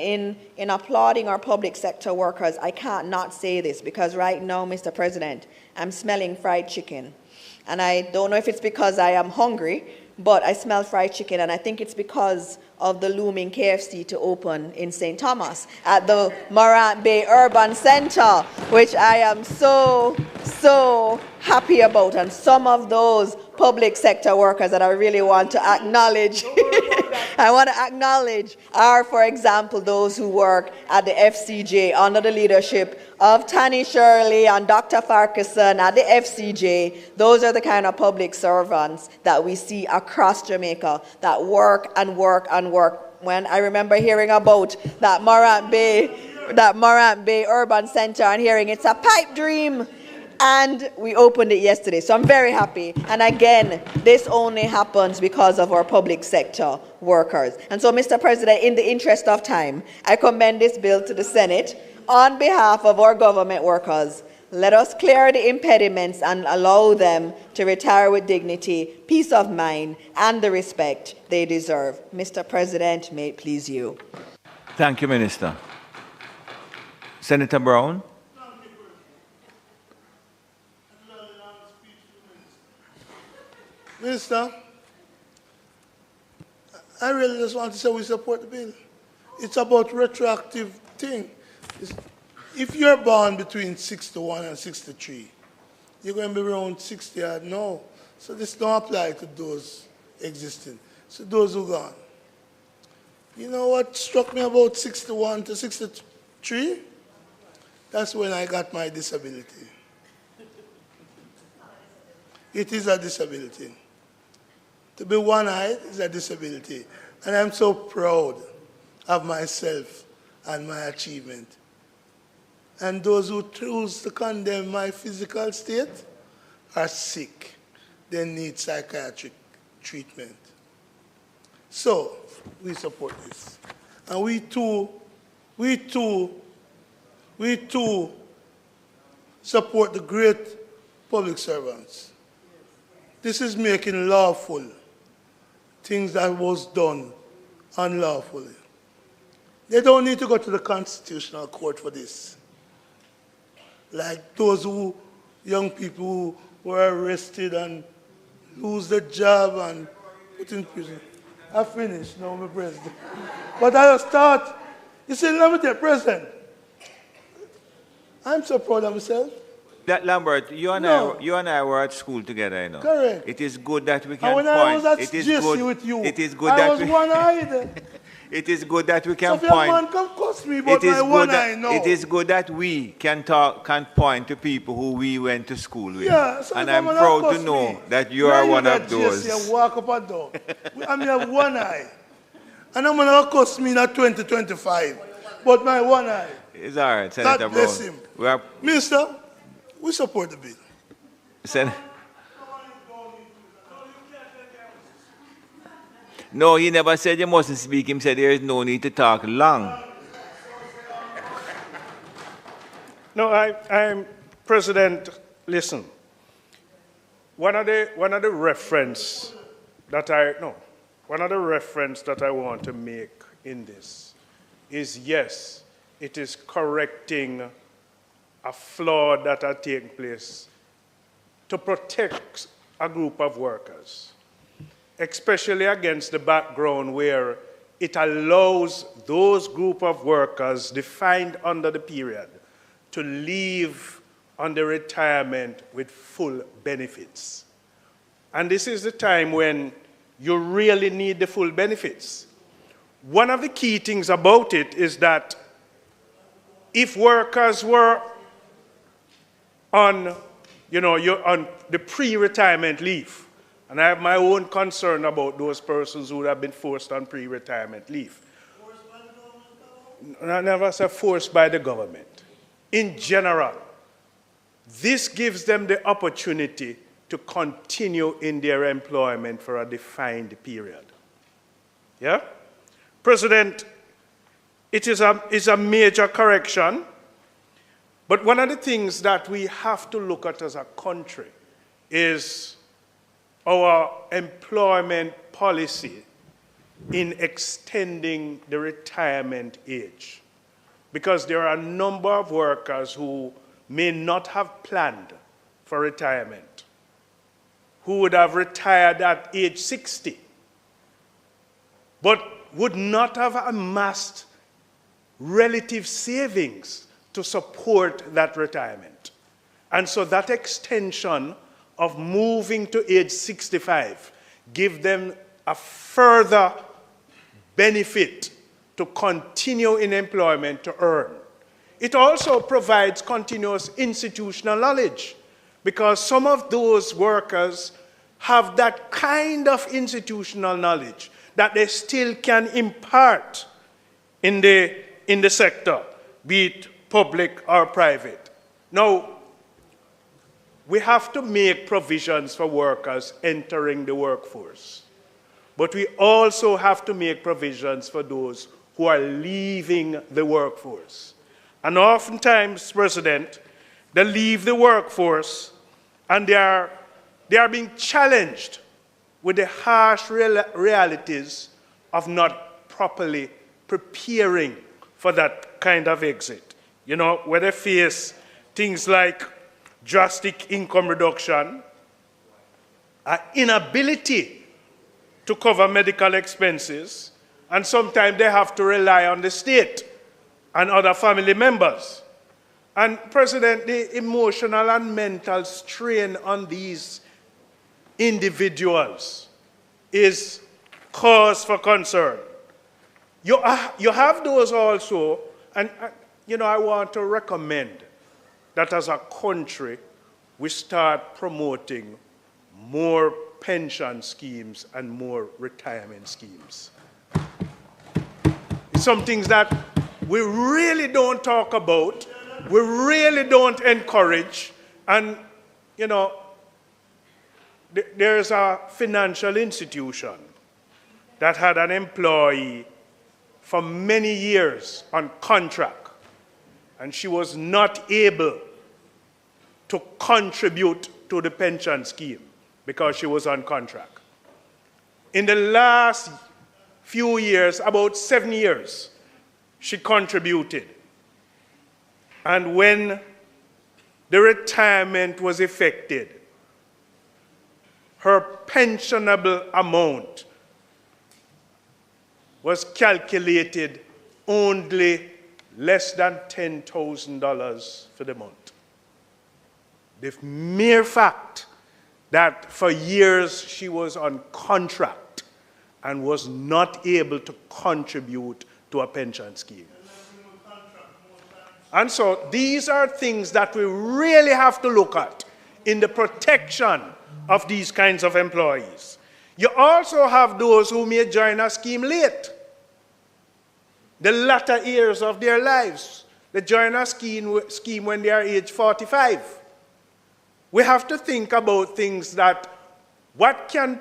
in applauding our public sector workers, I can't not say this, because right now, Mr. President, I'm smelling fried chicken. And I don't know if it's because I am hungry, but I smell fried chicken, and I think it's because of the looming KFC to open in St. Thomas at the Morant Bay Urban Center, which I am so happy about. And some of those public sector workers that I really want to acknowledge, are, for example, those who work at the FCJ under the leadership of Tanny Shirley and Dr. Farquharson at the FCJ. Those are the kind of public servants that we see across Jamaica that work and work and work. When I remember hearing about that Morant Bay Urban Center and hearing it's a pipe dream, and we opened it yesterday. So I'm very happy. And again, this only happens because of our public sector workers. And so, Mr. President, in the interest of time, I commend this bill to the Senate on behalf of our government workers. Let us clear the impediments and allow them to retire with dignity, peace of mind, and the respect they deserve. Mr. President, may it please you. Thank you, Minister. Senator Brown. Minister, I really just want to say we support the bill. It's about retroactive thing. If you're born between 61 and 63, you're going to be around 60 odd now. So this don't apply to those existing. So those who gone. You know what struck me about 61 to 63? That's when I got my disability. It is a disability. To be one-eyed is a disability. And I'm so proud of myself and my achievement. And those who choose to condemn my physical state are sick. They need psychiatric treatment. So, we support this. And we too support the great public servants. This is making lawful things that was done unlawfully. They don't need to go to the Constitutional Court for this. Like those young people who were arrested and lose their job and put in prison. I finished, no, Mr. President. But I just thought, you see, let me tell you, President, I'm so proud of myself. That Lambert, you and I were at school together, you know. Correct. It is good that we can and when point. I was at it is JISTV good. with you, It is good I was one-eyed. It is good that we can so point. Man can cuss me, but my one eye, no. It is good that we can point to people who we went to school with. Yeah, so and I'm proud to know that you are one of those. JISTV, walk up a door. I mean, I have one eye. And I'm going to cost me not 2025, but my one eye. It's all right, Senator God bless him. Minister, we support the bill. No, he never said you mustn't speak. He said there is no need to talk long. No, I'm President. Listen, one of the reference that I want to make in this is, yes, it is correcting a flaw that had taken place to protect a group of workers, especially against the background where it allows those group of workers defined under the period to leave on the retirement with full benefits. And this is the time when you really need the full benefits. One of the key things about it is that if workers were on, you're on the pre-retirement leave, and I have my own concern about those persons who would have been forced on pre-retirement leave. I never said forced by the government. In general, this gives them the opportunity to continue in their employment for a defined period. Yeah? President, it is a major correction, but one of the things that we have to look at as a country is our employment policy in extending the retirement age. Because there are a number of workers who may not have planned for retirement, who would have retired at age 60, but would not have amassed relative savings to support that retirement. And so that extension of moving to age 65 give them a further benefit to continue in employment to earn. It also provides continuous institutional knowledge, because some of those workers have that kind of institutional knowledge that they still can impart in the sector, be it public or private. Now, we have to make provisions for workers entering the workforce, but we also have to make provisions for those who are leaving the workforce. And oftentimes, President, they leave the workforce and they are being challenged with the harsh realities of not properly preparing for that kind of exit. Where they face things like drastic income reduction, an inability to cover medical expenses, and sometimes they have to rely on the state and other family members. And, President, the emotional and mental strain on these individuals is cause for concern. You have those also, and I want to recommend that as a country, we start promoting more pension schemes and more retirement schemes. Some things that we really don't talk about, we really don't encourage, and, there's a financial institution that had an employee for many years on contract, and she was not able to contribute to the pension scheme because she was on contract. In the last few years, about 7 years, she contributed. And when the retirement was effected, her pensionable amount was calculated only less than $10,000 for the month. The mere fact that for years she was on contract and was not able to contribute to a pension scheme. And so these are things that we really have to look at in the protection of these kinds of employees. You also have those who may join a scheme late. The latter years of their lives. They join a scheme when they are age 45. We have to think about things that, what can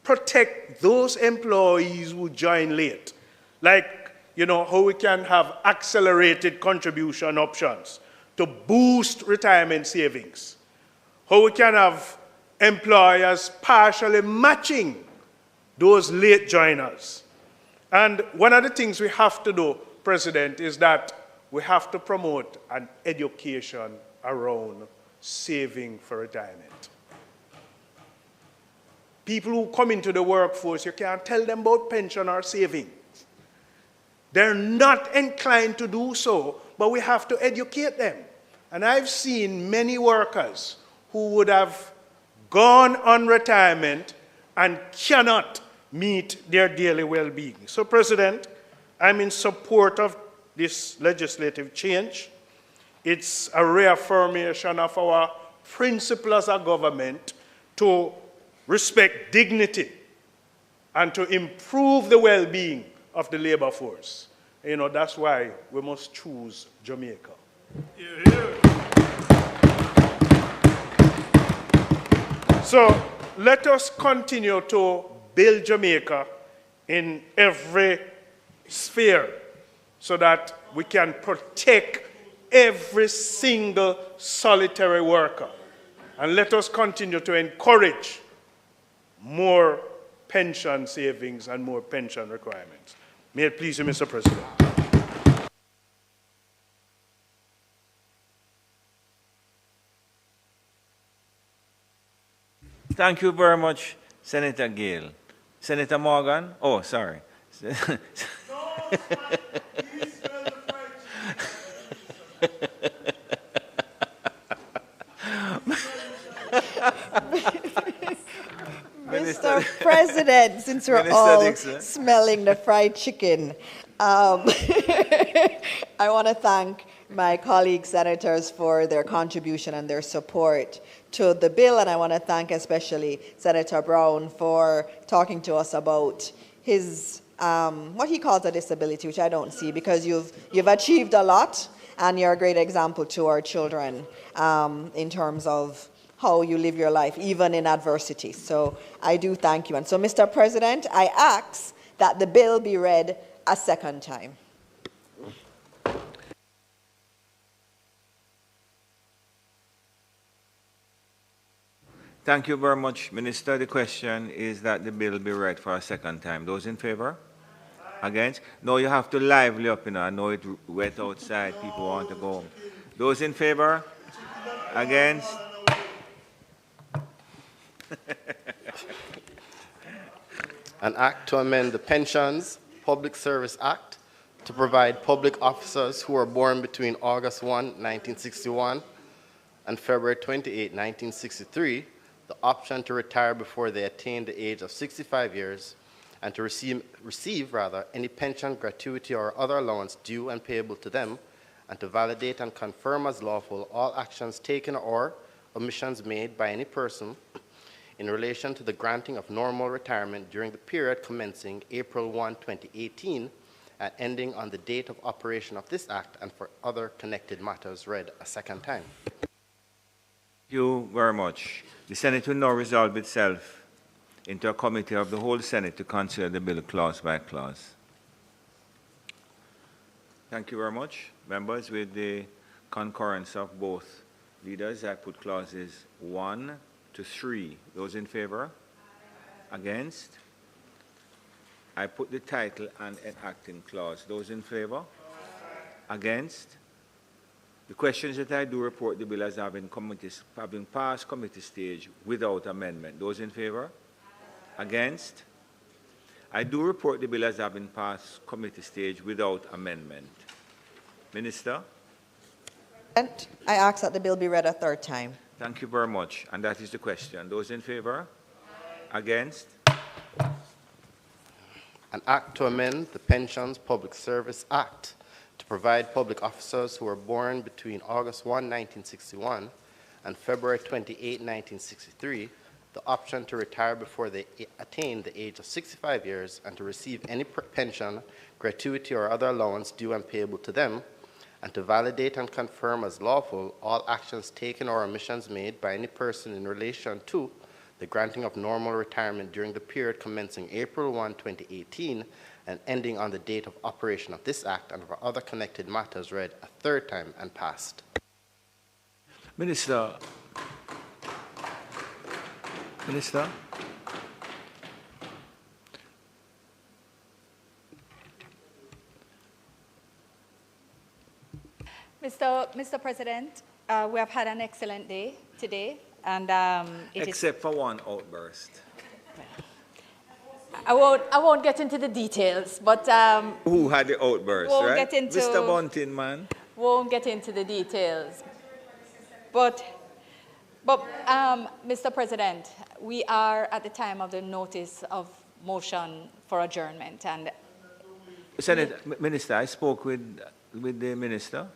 protect those employees who join late? Like, how we can have accelerated contribution options to boost retirement savings. How we can have employers partially matching those late joiners. And one of the things we have to do, President, is that we have to promote an education around saving for retirement. People who come into the workforce, you can't tell them about pension or saving. They're not inclined to do so, but we have to educate them. And I've seen many workers who would have gone on retirement and cannot meet their daily well-being. So, President, I'm in support of this legislative change. It's a reaffirmation of our principle as a government to respect dignity and to improve the well-being of the labor force. You know, that's why we must choose Jamaica. So let us continue to build Jamaica in every sphere so that we can protect every single solitary worker. And let us continue to encourage more pension savings and more pension requirements. May it please you, Mr. President. Thank you very much, Senator Gale. Senator Morgan? Oh, sorry. Mr. President, since we're all smelling the fried chicken, I want to thank my colleague senators for their contribution and their support to the bill, and I want to thank especially Senator Brown for talking to us about his what he calls a disability, which I don't see, because you've achieved a lot, and you're a great example to our children in terms of how you live your life, even in adversity. So I do thank you. And so, Mr. President, I ask that the bill be read a second time. Thank you very much, Minister. The question is that the bill be read for a second time. Those in favor? Against? No, you have to lively up, you know. I know it's wet outside. People want to go home. Those in favor? Against? An act to amend the Pensions Public Service Act to provide public officers who were born between August 1, 1961 and February 28, 1963, the option to retire before they attain the age of 65 years and to receive any pension, gratuity, or other allowance due and payable to them, and to validate and confirm as lawful all actions taken or omissions made by any person in relation to the granting of normal retirement during the period commencing April 1, 2018, and ending on the date of operation of this act, and for other connected matters read a second time. Thank you very much. The Senate will now resolve itself into a committee of the whole Senate to consider the bill clause by clause. Thank you very much. Members, with the concurrence of both leaders, I put clauses 1 to 3. Those in favor? Against? I put the title and enacting clause. Those in favor? Against? The questions that I do report the bill as having passed committee stage without amendment. Those in favor? Against? I do report the bill as having passed committee stage without amendment. Minister? I ask that the bill be read a third time. Thank you very much. And that is the question. Those in favor? Against? An act to amend the Pensions Public Service Act to provide public officers who were born between August 1, 1961 and February 28, 1963, the option to retire before they attain the age of 65 years and to receive any pension, gratuity, or other allowance due and payable to them, and to validate and confirm as lawful all actions taken or omissions made by any person in relation to the granting of normal retirement during the period commencing April 1, 2018, and ending on the date of operation of this act, and for other connected matters read a third time and passed. Minister. Mr. President, we have had an excellent day today, and except for one outburst. I won't get into the details, but who had the outburst? Won't right? get into Mr. Bunting, man. Won't get into the details, But Mr. President, we are at the time of the notice of motion for adjournment. And Minister, I spoke with the minister.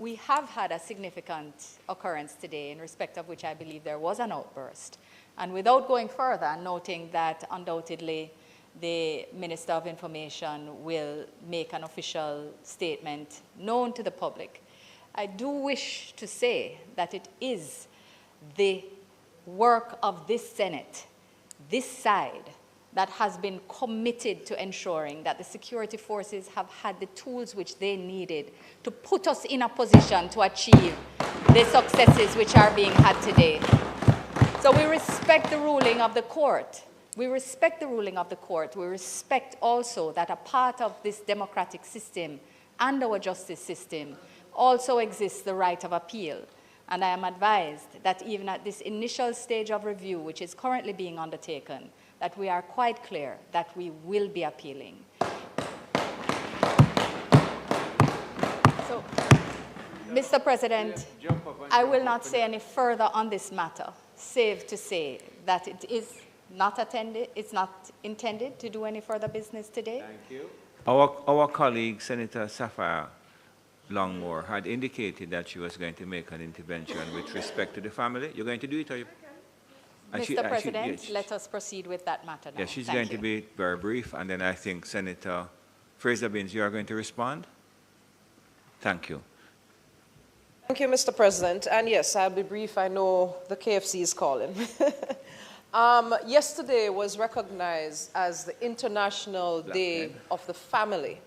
we have had a significant occurrence today in respect of which I believe there was an outburst. And without going further, noting that undoubtedly the Minister of Information will make an official statement known to the public, I do wish to say that it is the work of this Senate, this side, that has been committed to ensuring that the security forces have had the tools which they needed to put us in a position to achieve the successes which are being had today. So we respect the ruling of the court. We respect the ruling of the court. We respect also that a part of this democratic system and our justice system also exists the right of appeal. And I am advised that even at this initial stage of review, which is currently being undertaken, that we are quite clear that we will be appealing. So, Mr. President, I will not say any further on this matter, save to say that it is not attended, it's not intended to do any further business today. Thank you. Our colleague, Senator Sapphire Longmore, had indicated that she was going to make an intervention with respect to the family. You're going to do it, or you? Mr. President, let us proceed with that matter now. Yes, she's Thank going you. to be very brief, and then I think Senator Fraser-Binns, you are going to respond? Thank you. Thank you, Mr. President. And yes, I'll be brief. I know the KFC is calling. Yesterday was recognized as the International Day of the Family.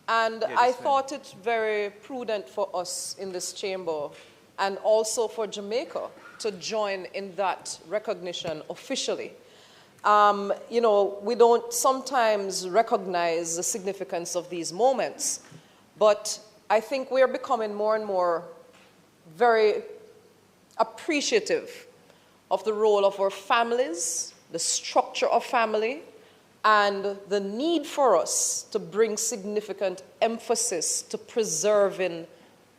And I thought it very prudent for us in this chamber and also for Jamaica to join in that recognition officially. You know, we don't sometimes recognize the significance of these moments, but I think we're becoming more and more very appreciative of the role of our families, the structure of family, and the need for us to bring significant emphasis to preserving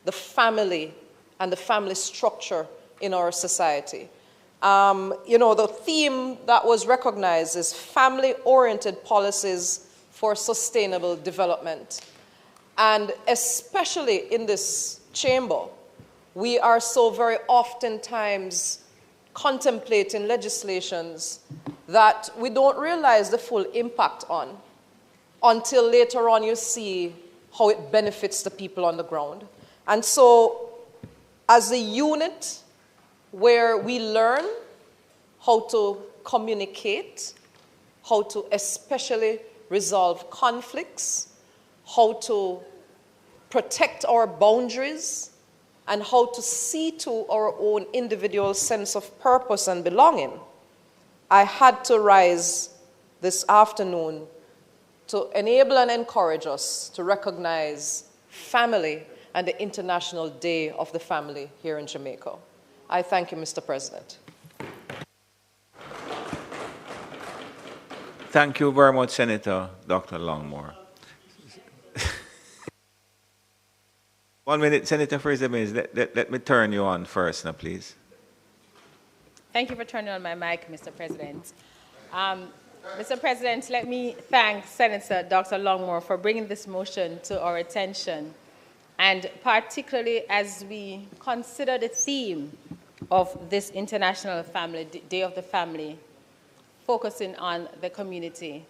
the family and the family structure in our society. You know, the theme that was recognized is family-oriented policies for sustainable development. And especially in this chamber, we are so very oftentimes contemplating legislations that we don't realize the full impact on until later on you see how it benefits the people on the ground. And so, as a unit where we learn how to communicate, how to especially resolve conflicts, how to protect our boundaries, and how to see to our own individual sense of purpose and belonging, I had to rise this afternoon to enable and encourage us to recognize family and the International Day of the Family here in Jamaica. I thank you, Mr. President. Thank you very much, Senator Dr. Longmore. 1 minute, Senator Fraser-Binns, let me turn you on first now, please. Thank you for turning on my mic, Mr. President. Mr. President, let me thank Senator Dr. Longmore for bringing this motion to our attention, and particularly as we consider the theme of this International Day of the Family, focusing on the community.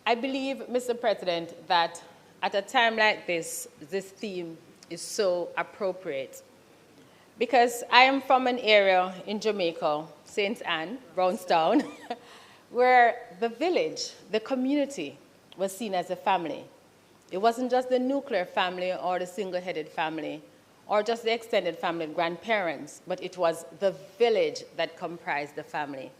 I believe, Mr. President, that at a time like this, this theme is so appropriate. Because I am from an area in Jamaica, St. Anne, Brownstown, where the village, the community, was seen as a family. It wasn't just the nuclear family or the single-headed family or just the extended family of grandparents, but it was the village that comprised the family.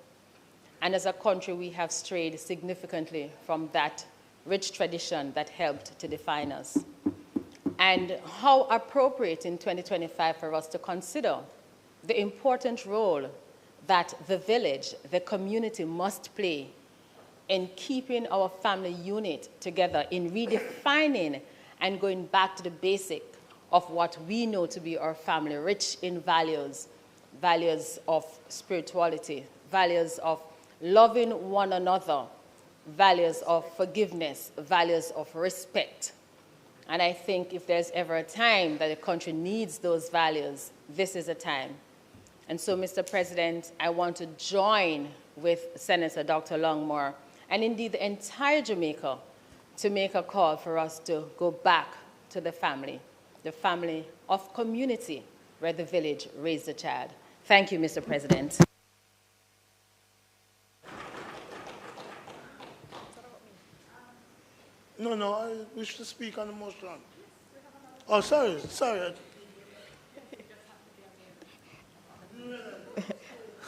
And as a country, we have strayed significantly from that rich tradition that helped to define us. And how appropriate in 2025 for us to consider the important role that the village, the community must play in keeping our family unit together, in redefining and going back to the basic of what we know to be our family, rich in values, values of spirituality, values of loving one another, values of forgiveness, values of respect. And I think if there's ever a time that a country needs those values, this is a time. And so, Mr. President, I want to join with Senator Dr. Longmore and indeed the entire Jamaica to make a call for us to go back to the family of community where the village raised the child. Thank you, Mr. President. No, I wish to speak on the motion. Oh, sorry.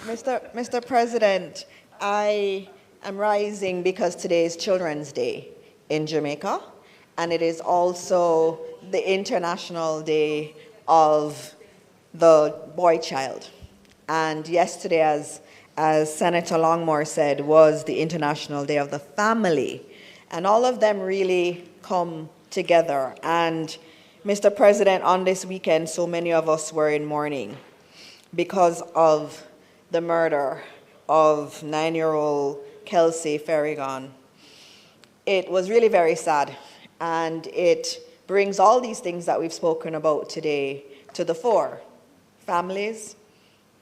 Mr. President, I am rising because today is Children's Day in Jamaica, and it is also the International Day of the Boy Child. And yesterday, as Senator Longmore said, was the International Day of the Family. And all of them really come together. And Mr. President, on this weekend, so many of us were in mourning because of the murder of 9-year-old Kelsey Ferrigan. It was really very sad, and it brings all these things that we've spoken about today to the fore. Families,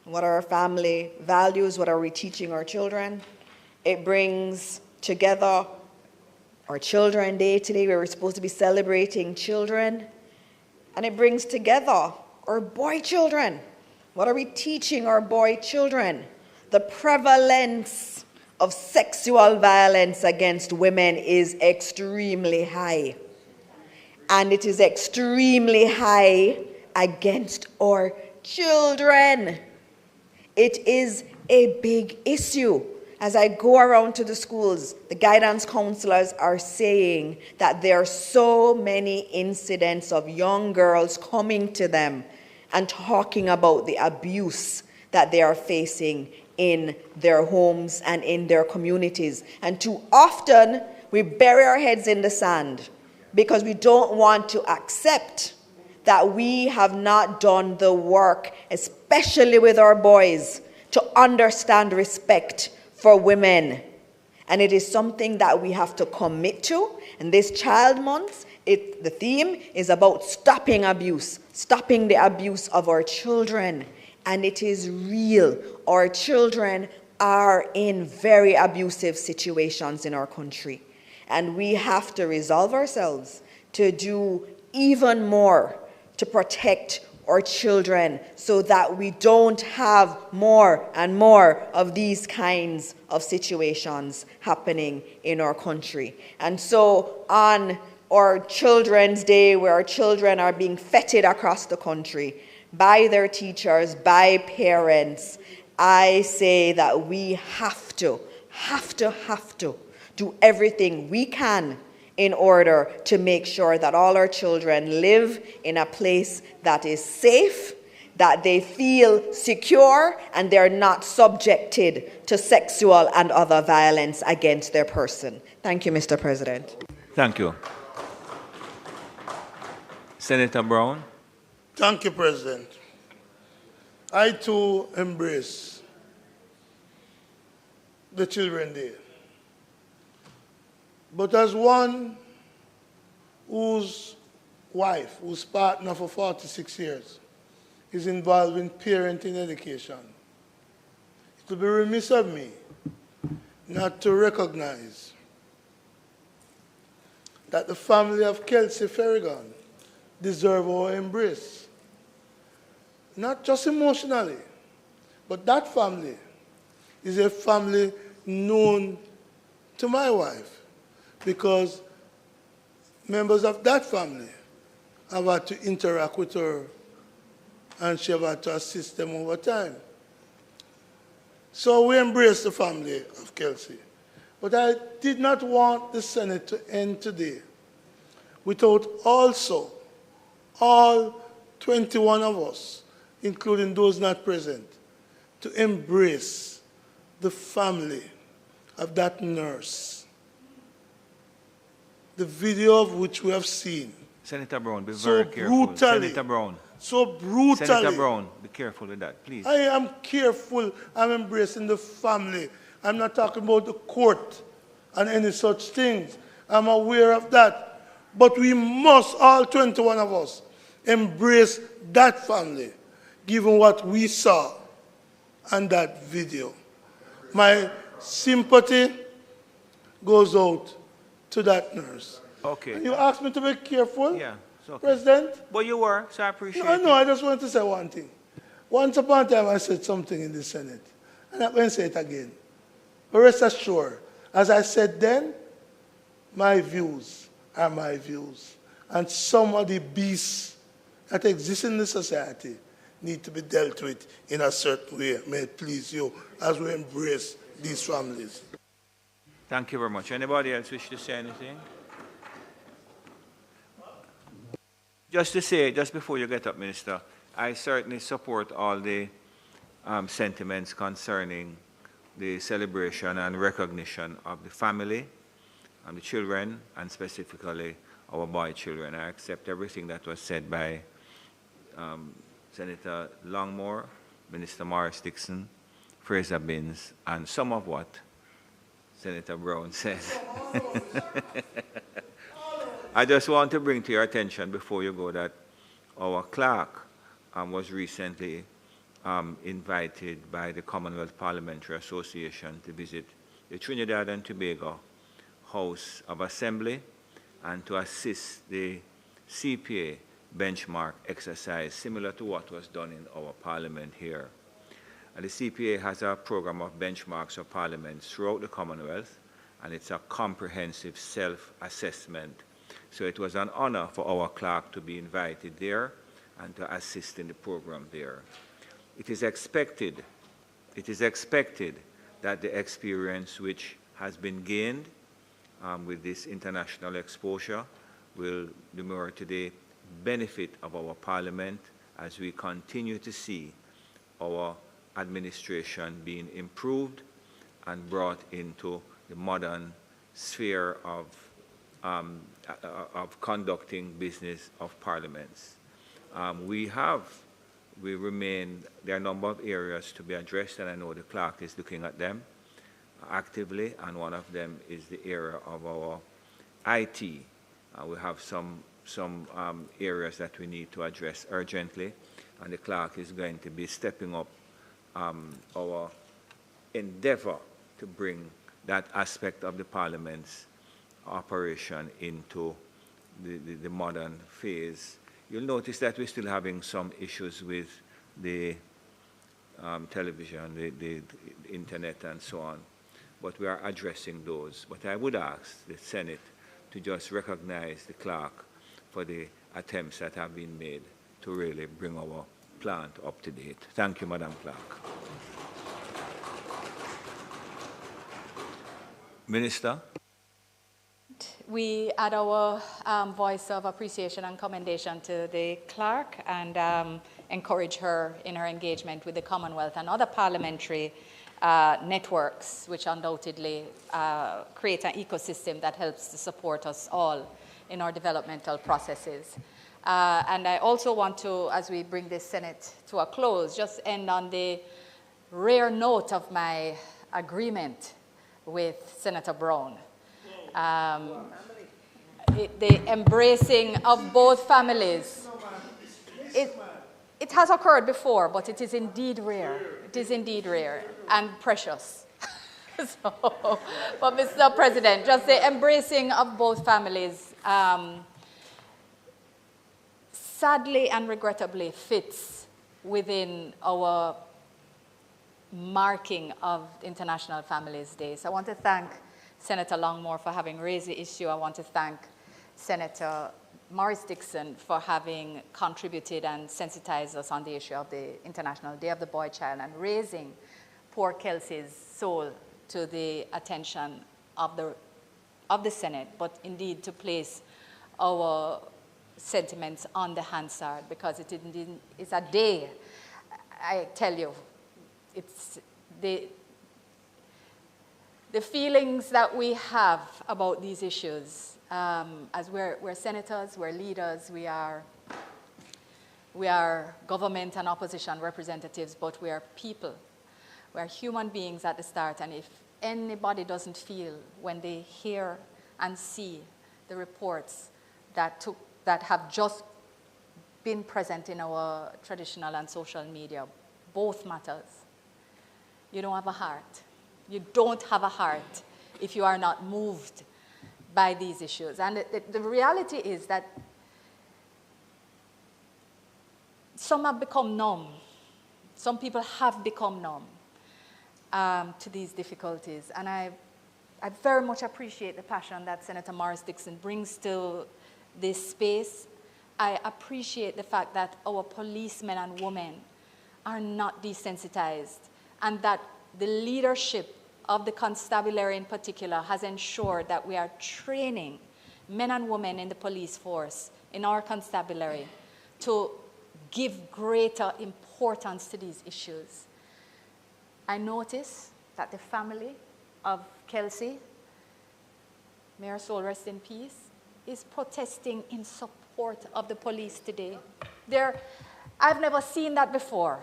what are our family values? What are we teaching our children? It brings together our Children's Day today, where we're supposed to be celebrating children. And it brings together our boy children. What are we teaching our boy children? The prevalence of sexual violence against women is extremely high. And it is extremely high against our children. It is a big issue. As I go around to the schools, the guidance counselors are saying that there are so many incidents of young girls coming to them and talking about the abuse that they are facing in their homes and in their communities. And too often, we bury our heads in the sand because we don't want to accept that we have not done the work, especially with our boys, to understand respect for women. And it is something that we have to commit to. And this Child Month, the theme is about stopping abuse, stopping the abuse of our children. And it is real. Our children are in very abusive situations in our country. And we have to resolve ourselves to do even more to protect our children so that we don't have more and more of these kinds of situations happening in our country. And so on our Children's Day, where our children are being feted across the country by their teachers, by parents, I say that we have to do everything we can in order to make sure that all our children live in a place that is safe, that they feel secure, and they're not subjected to sexual and other violence against their person. Thank you, Mr. President. Thank you. Senator Brown. Thank you, President. I too embrace the Children's Day. But as one whose wife, whose partner for 46 years, is involved in parenting education, it would be remiss of me not to recognize that the family of Kelsey Ferrigan deserve our embrace. Not just emotionally, but that family is a family known to my wife, because members of that family have had to interact with her, and she have had to assist them over time. So we embrace the family of Kelsey. But I did not want the Senate to end today without also all 21 of us, including those not present, to embrace the family of that nurse, the video of which we have seen Senator Brown, be so very careful. brutally. Senator Brown. So brutally. Senator Brown, be careful with that, please. I am careful. I'm embracing the family. I'm not talking about the court and any such things. I'm aware of that. But we must, all 21 of us, embrace that family, given what we saw on that video. My sympathy goes out to that nurse. Okay. And you asked me to be careful, yeah, it's okay. President? But you were, so I appreciate it. No, I just wanted to say one thing. Once upon a time, I said something in the Senate, and I'm going to say it again. But rest assured, as I said then, my views are my views. And some of the beasts that exist in the society need to be dealt with in a certain way. May it please you as we embrace these families. Thank you very much. Anybody else wish to say anything? Just to say, just before you get up, Minister, I certainly support all the sentiments concerning the celebration and recognition of the family and the children, and specifically our boy children. I accept everything that was said by Senator Longmore, Minister Morris Dixon, Fraser Binns, and some of what Senator Brown said. I just want to bring to your attention before you go that our clerk was recently invited by the Commonwealth Parliamentary Association to visit the Trinidad and Tobago House of Assembly and to assist the CPA benchmark exercise similar to what was done in our Parliament here. And the CPA has a program of benchmarks for parliaments throughout the Commonwealth, and it's a comprehensive self-assessment. So it was an honor for our clerk to be invited there and to assist in the program there. It is expected that the experience which has been gained with this international exposure will demur to the benefit of our Parliament as we continue to see our administration being improved and brought into the modern sphere of conducting business of parliaments. We remain, there are a number of areas to be addressed, and I know the clerk is looking at them actively, and one of them is the area of our IT. We have some areas that we need to address urgently, and the clerk is going to be stepping up our endeavor to bring that aspect of the Parliament's operation into the modern phase. You'll notice that we're still having some issues with the television, the internet, and so on, but we are addressing those. But I would ask the Senate to just recognize the clerk for the attempts that have been made to really bring our plant up to date. Thank you, Madam Clerk. Minister? We add our voice of appreciation and commendation to the clerk and encourage her in her engagement with the Commonwealth and other parliamentary networks, which undoubtedly create an ecosystem that helps to support us all in our developmental processes. And I also want to, as we bring this Senate to a close, just end on the rare note of my agreement with Senator Brown. The embracing of both families. It has occurred before, but it is indeed rare. It is indeed rare and precious. But Mr. President, just the embracing of both families sadly and regrettably fits within our marking of International Families Day. So I want to thank Senator Longmore for having raised the issue. I want to thank Senator Morris Dixon for having contributed and sensitized us on the issue of the International Day of the Boy Child and raising poor Kelsey's soul to the attention of the Senate, but indeed to place our sentiments on the Hansard, because it indeed is a day, I tell you, it's the feelings that we have about these issues As we're senators, we're leaders, we are government and opposition representatives, but we are people. We are human beings at the start, and if anybody doesn't feel when they hear and see the reports that have just been present in our traditional and social media, both matters. You don't have a heart. You don't have a heart if you are not moved by these issues. And the reality is that some have become numb. Some people have become numb to these difficulties. And I very much appreciate the passion that Senator Morris Dixon brings to this space. I appreciate the fact that our policemen and women are not desensitized, and that the leadership of the constabulary in particular has ensured that we are training men and women in the police force, in our constabulary, to give greater importance to these issues. I notice that the family of Kelsey, may her soul rest in peace, is protesting in support of the police today. I've never seen that before.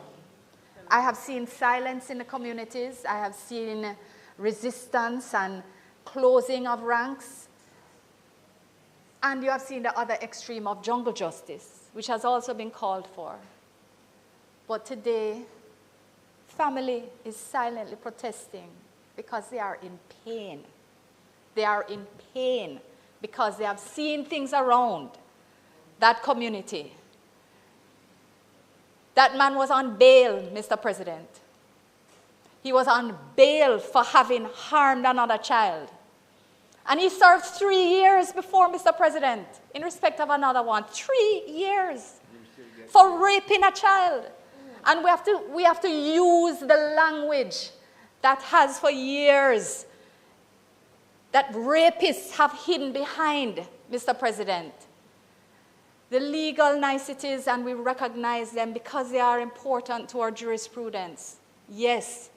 I have seen silence in the communities. I have seen resistance and closing of ranks. And you have seen the other extreme of jungle justice, which has also been called for. But today, family is silently protesting because they are in pain. They are in pain because they have seen things around that community. That man was on bail, Mr. President. He was on bail for having harmed another child. And he served 3 years before, Mr. President, in respect of another one. 3 years for raping a child. And we have to use the language that has for years that rapists have hidden behind, Mr. President. The legal niceties, and we recognize them because they are important to our jurisprudence. Yes,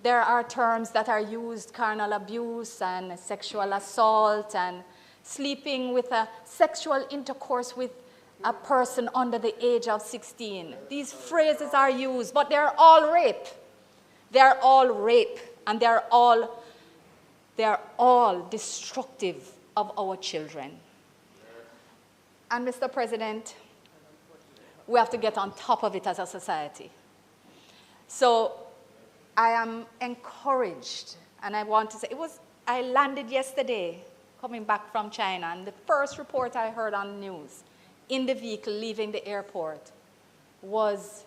there are terms that are used, carnal abuse and sexual assault and sleeping with a sexual intercourse with a person under the age of 16. These phrases are used, but they're all rape. They're all rape, and they're all destructive of our children. And Mr. President, we have to get on top of it as a society. So I am encouraged, and I want to say, I landed yesterday coming back from China, and the first report I heard on the news in the vehicle leaving the airport was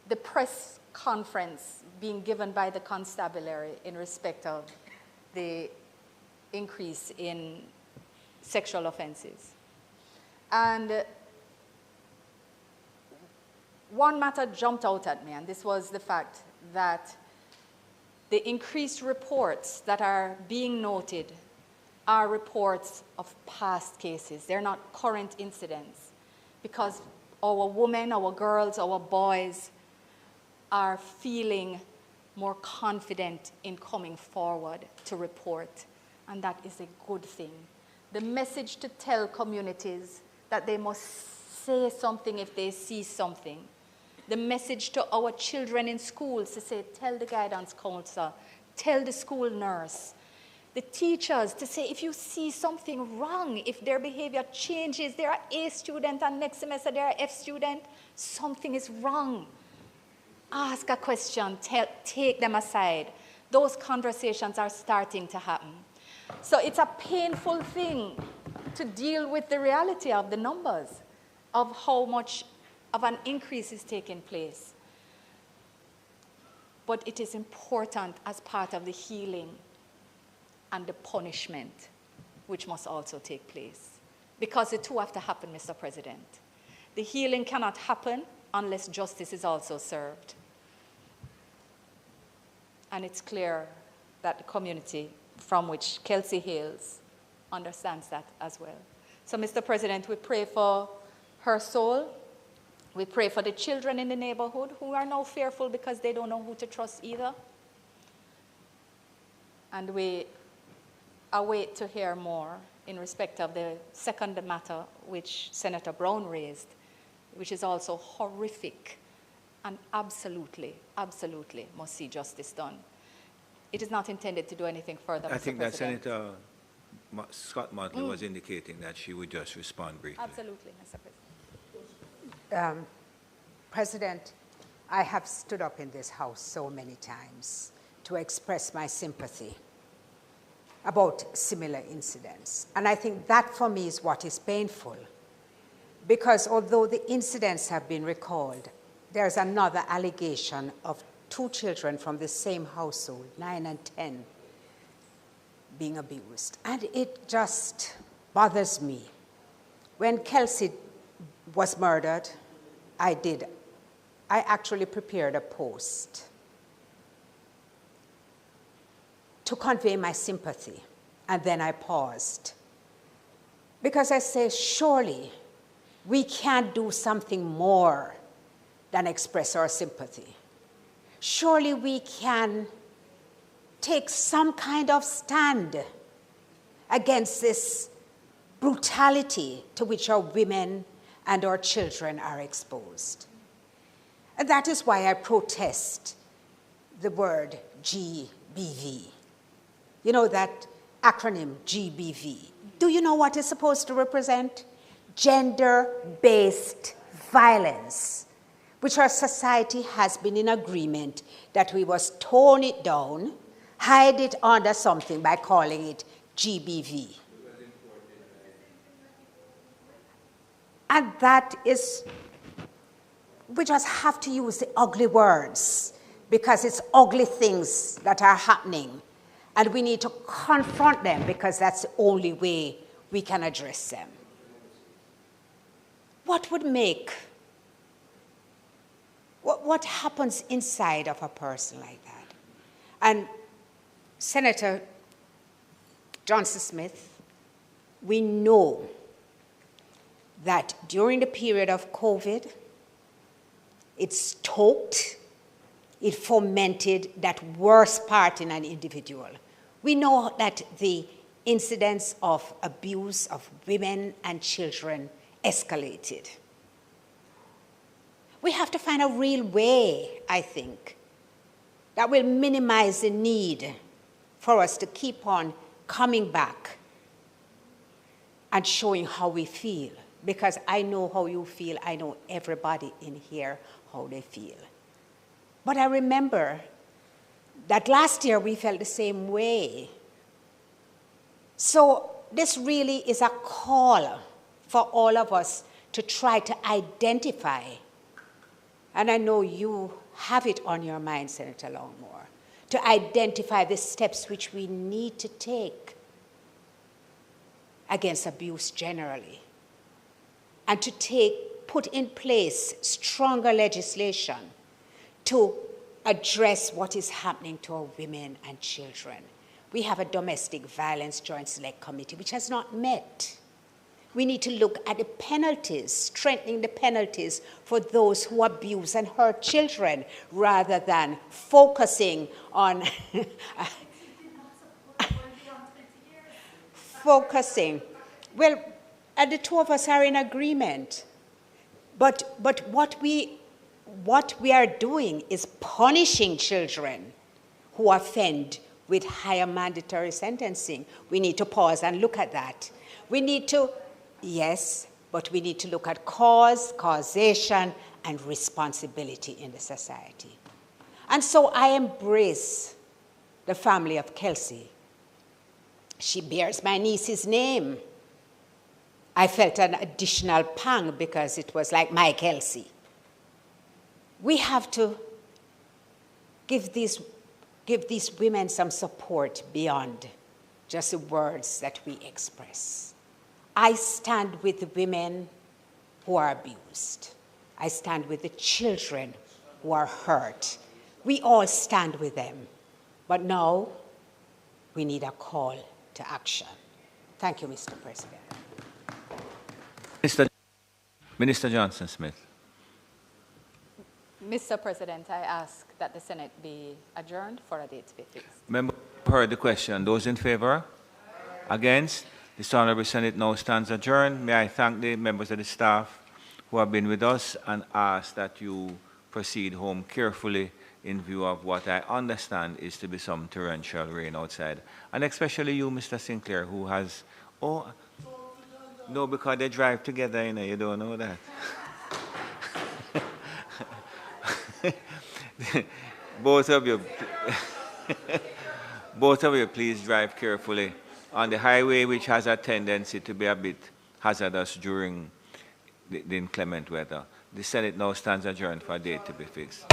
the press conference being given by the constabulary in respect of the increase in sexual offenses. And one matter jumped out at me, and this was the fact that the increased reports that are being noted are reports of past cases. They're not current incidents, because our women, our girls, our boys are feeling more confident in coming forward to report, and that is a good thing. The message to tell communities that they must say something if they see something. The message to our children in schools to say, tell the guidance counselor, tell the school nurse. The teachers to say, if you see something wrong, if their behavior changes, they are A student and next semester they are F student, something is wrong. Ask a question, take them aside. Those conversations are starting to happen. So it's a painful thing to deal with the reality of the numbers, of how much of an increase is taking place. But it is important as part of the healing and the punishment, which must also take place. Because the two have to happen, Mr. President. The healing cannot happen unless justice is also served. And it's clear that the community from which Kelsey hails understands that as well. So, Mr. President, we pray for her soul. We pray for the children in the neighborhood who are now fearful because they don't know who to trust either. And we await to hear more in respect of the second matter which Senator Brown raised, which is also horrific and absolutely, absolutely must see justice done. It is not intended to do anything further, I Mr. think that President. Senator Scott Motley was indicating that she would just respond briefly. Absolutely, Mr. President. President, I have stood up in this House so many times to express my sympathy about similar incidents. And I think that for me is what is painful. Because although the incidents have been recalled, there's another allegation of 2 children from the same household, 9 and 10, being abused. And it just bothers me. When Kelsey was murdered, I actually prepared a post to convey my sympathy, and then I paused. Because I say, surely we can't do something more than express our sympathy. Surely we can take some kind of stand against this brutality to which our women and our children are exposed. And that is why I protest the word GBV. You know that acronym, GBV. Do you know what it's supposed to represent? Gender-based violence, which our society has been in agreement that we must tone it down, hide it under something by calling it GBV. And that is, we just have to use the ugly words because it's ugly things that are happening. And we need to confront them because that's the only way we can address them. What would make, what happens inside of a person like that? And Senator Johnson Smith, we know that during the period of COVID, it stoked, it fomented that worst part in an individual. We know that the incidents of abuse of women and children escalated. We have to find a real way, I think, that will minimize the need for us to keep on coming back and showing how we feel. Because I know how you feel, I know everybody in here how they feel. But I remember that last year we felt the same way. So this really is a call for all of us to try to identify, and I know you have it on your mind, Senator Longmore, to identify the steps which we need to take against abuse generally, and to put in place stronger legislation to address what is happening to our women and children. We have a domestic violence joint select committee which has not met. We need to look at the penalties, strengthening the penalties for those who abuse and hurt children rather than focusing on well, and the two of us are in agreement. But what we are doing is punishing children who offend with higher mandatory sentencing. We need to pause and look at that. We need to, yes, but we need to look at cause, causation, and responsibility in the society. And so I embrace the family of Kelsey. She bears my niece's name. I felt an additional pang because it was like my Kelsey. We have to give these women some support beyond just the words that we express. I stand with the women who are abused. I stand with the children who are hurt. We all stand with them. But now we need a call to action. Thank you, Mr. President. Minister Johnson Smith. Mr. President, I ask that the Senate be adjourned for a date to be fixed. Member heard the question. Those in favor? Against? This Honorable Senate now stands adjourned. May I thank the members of the staff who have been with us and ask that you proceed home carefully in view of what I understand is to be some torrential rain outside. And especially you, Mr. Sinclair, who has, oh, no, because they drive together, you know, you don't know that. Both of you, please drive carefully on the highway, which has a tendency to be a bit hazardous during the inclement weather. The Senate now stands adjourned for a date to be fixed.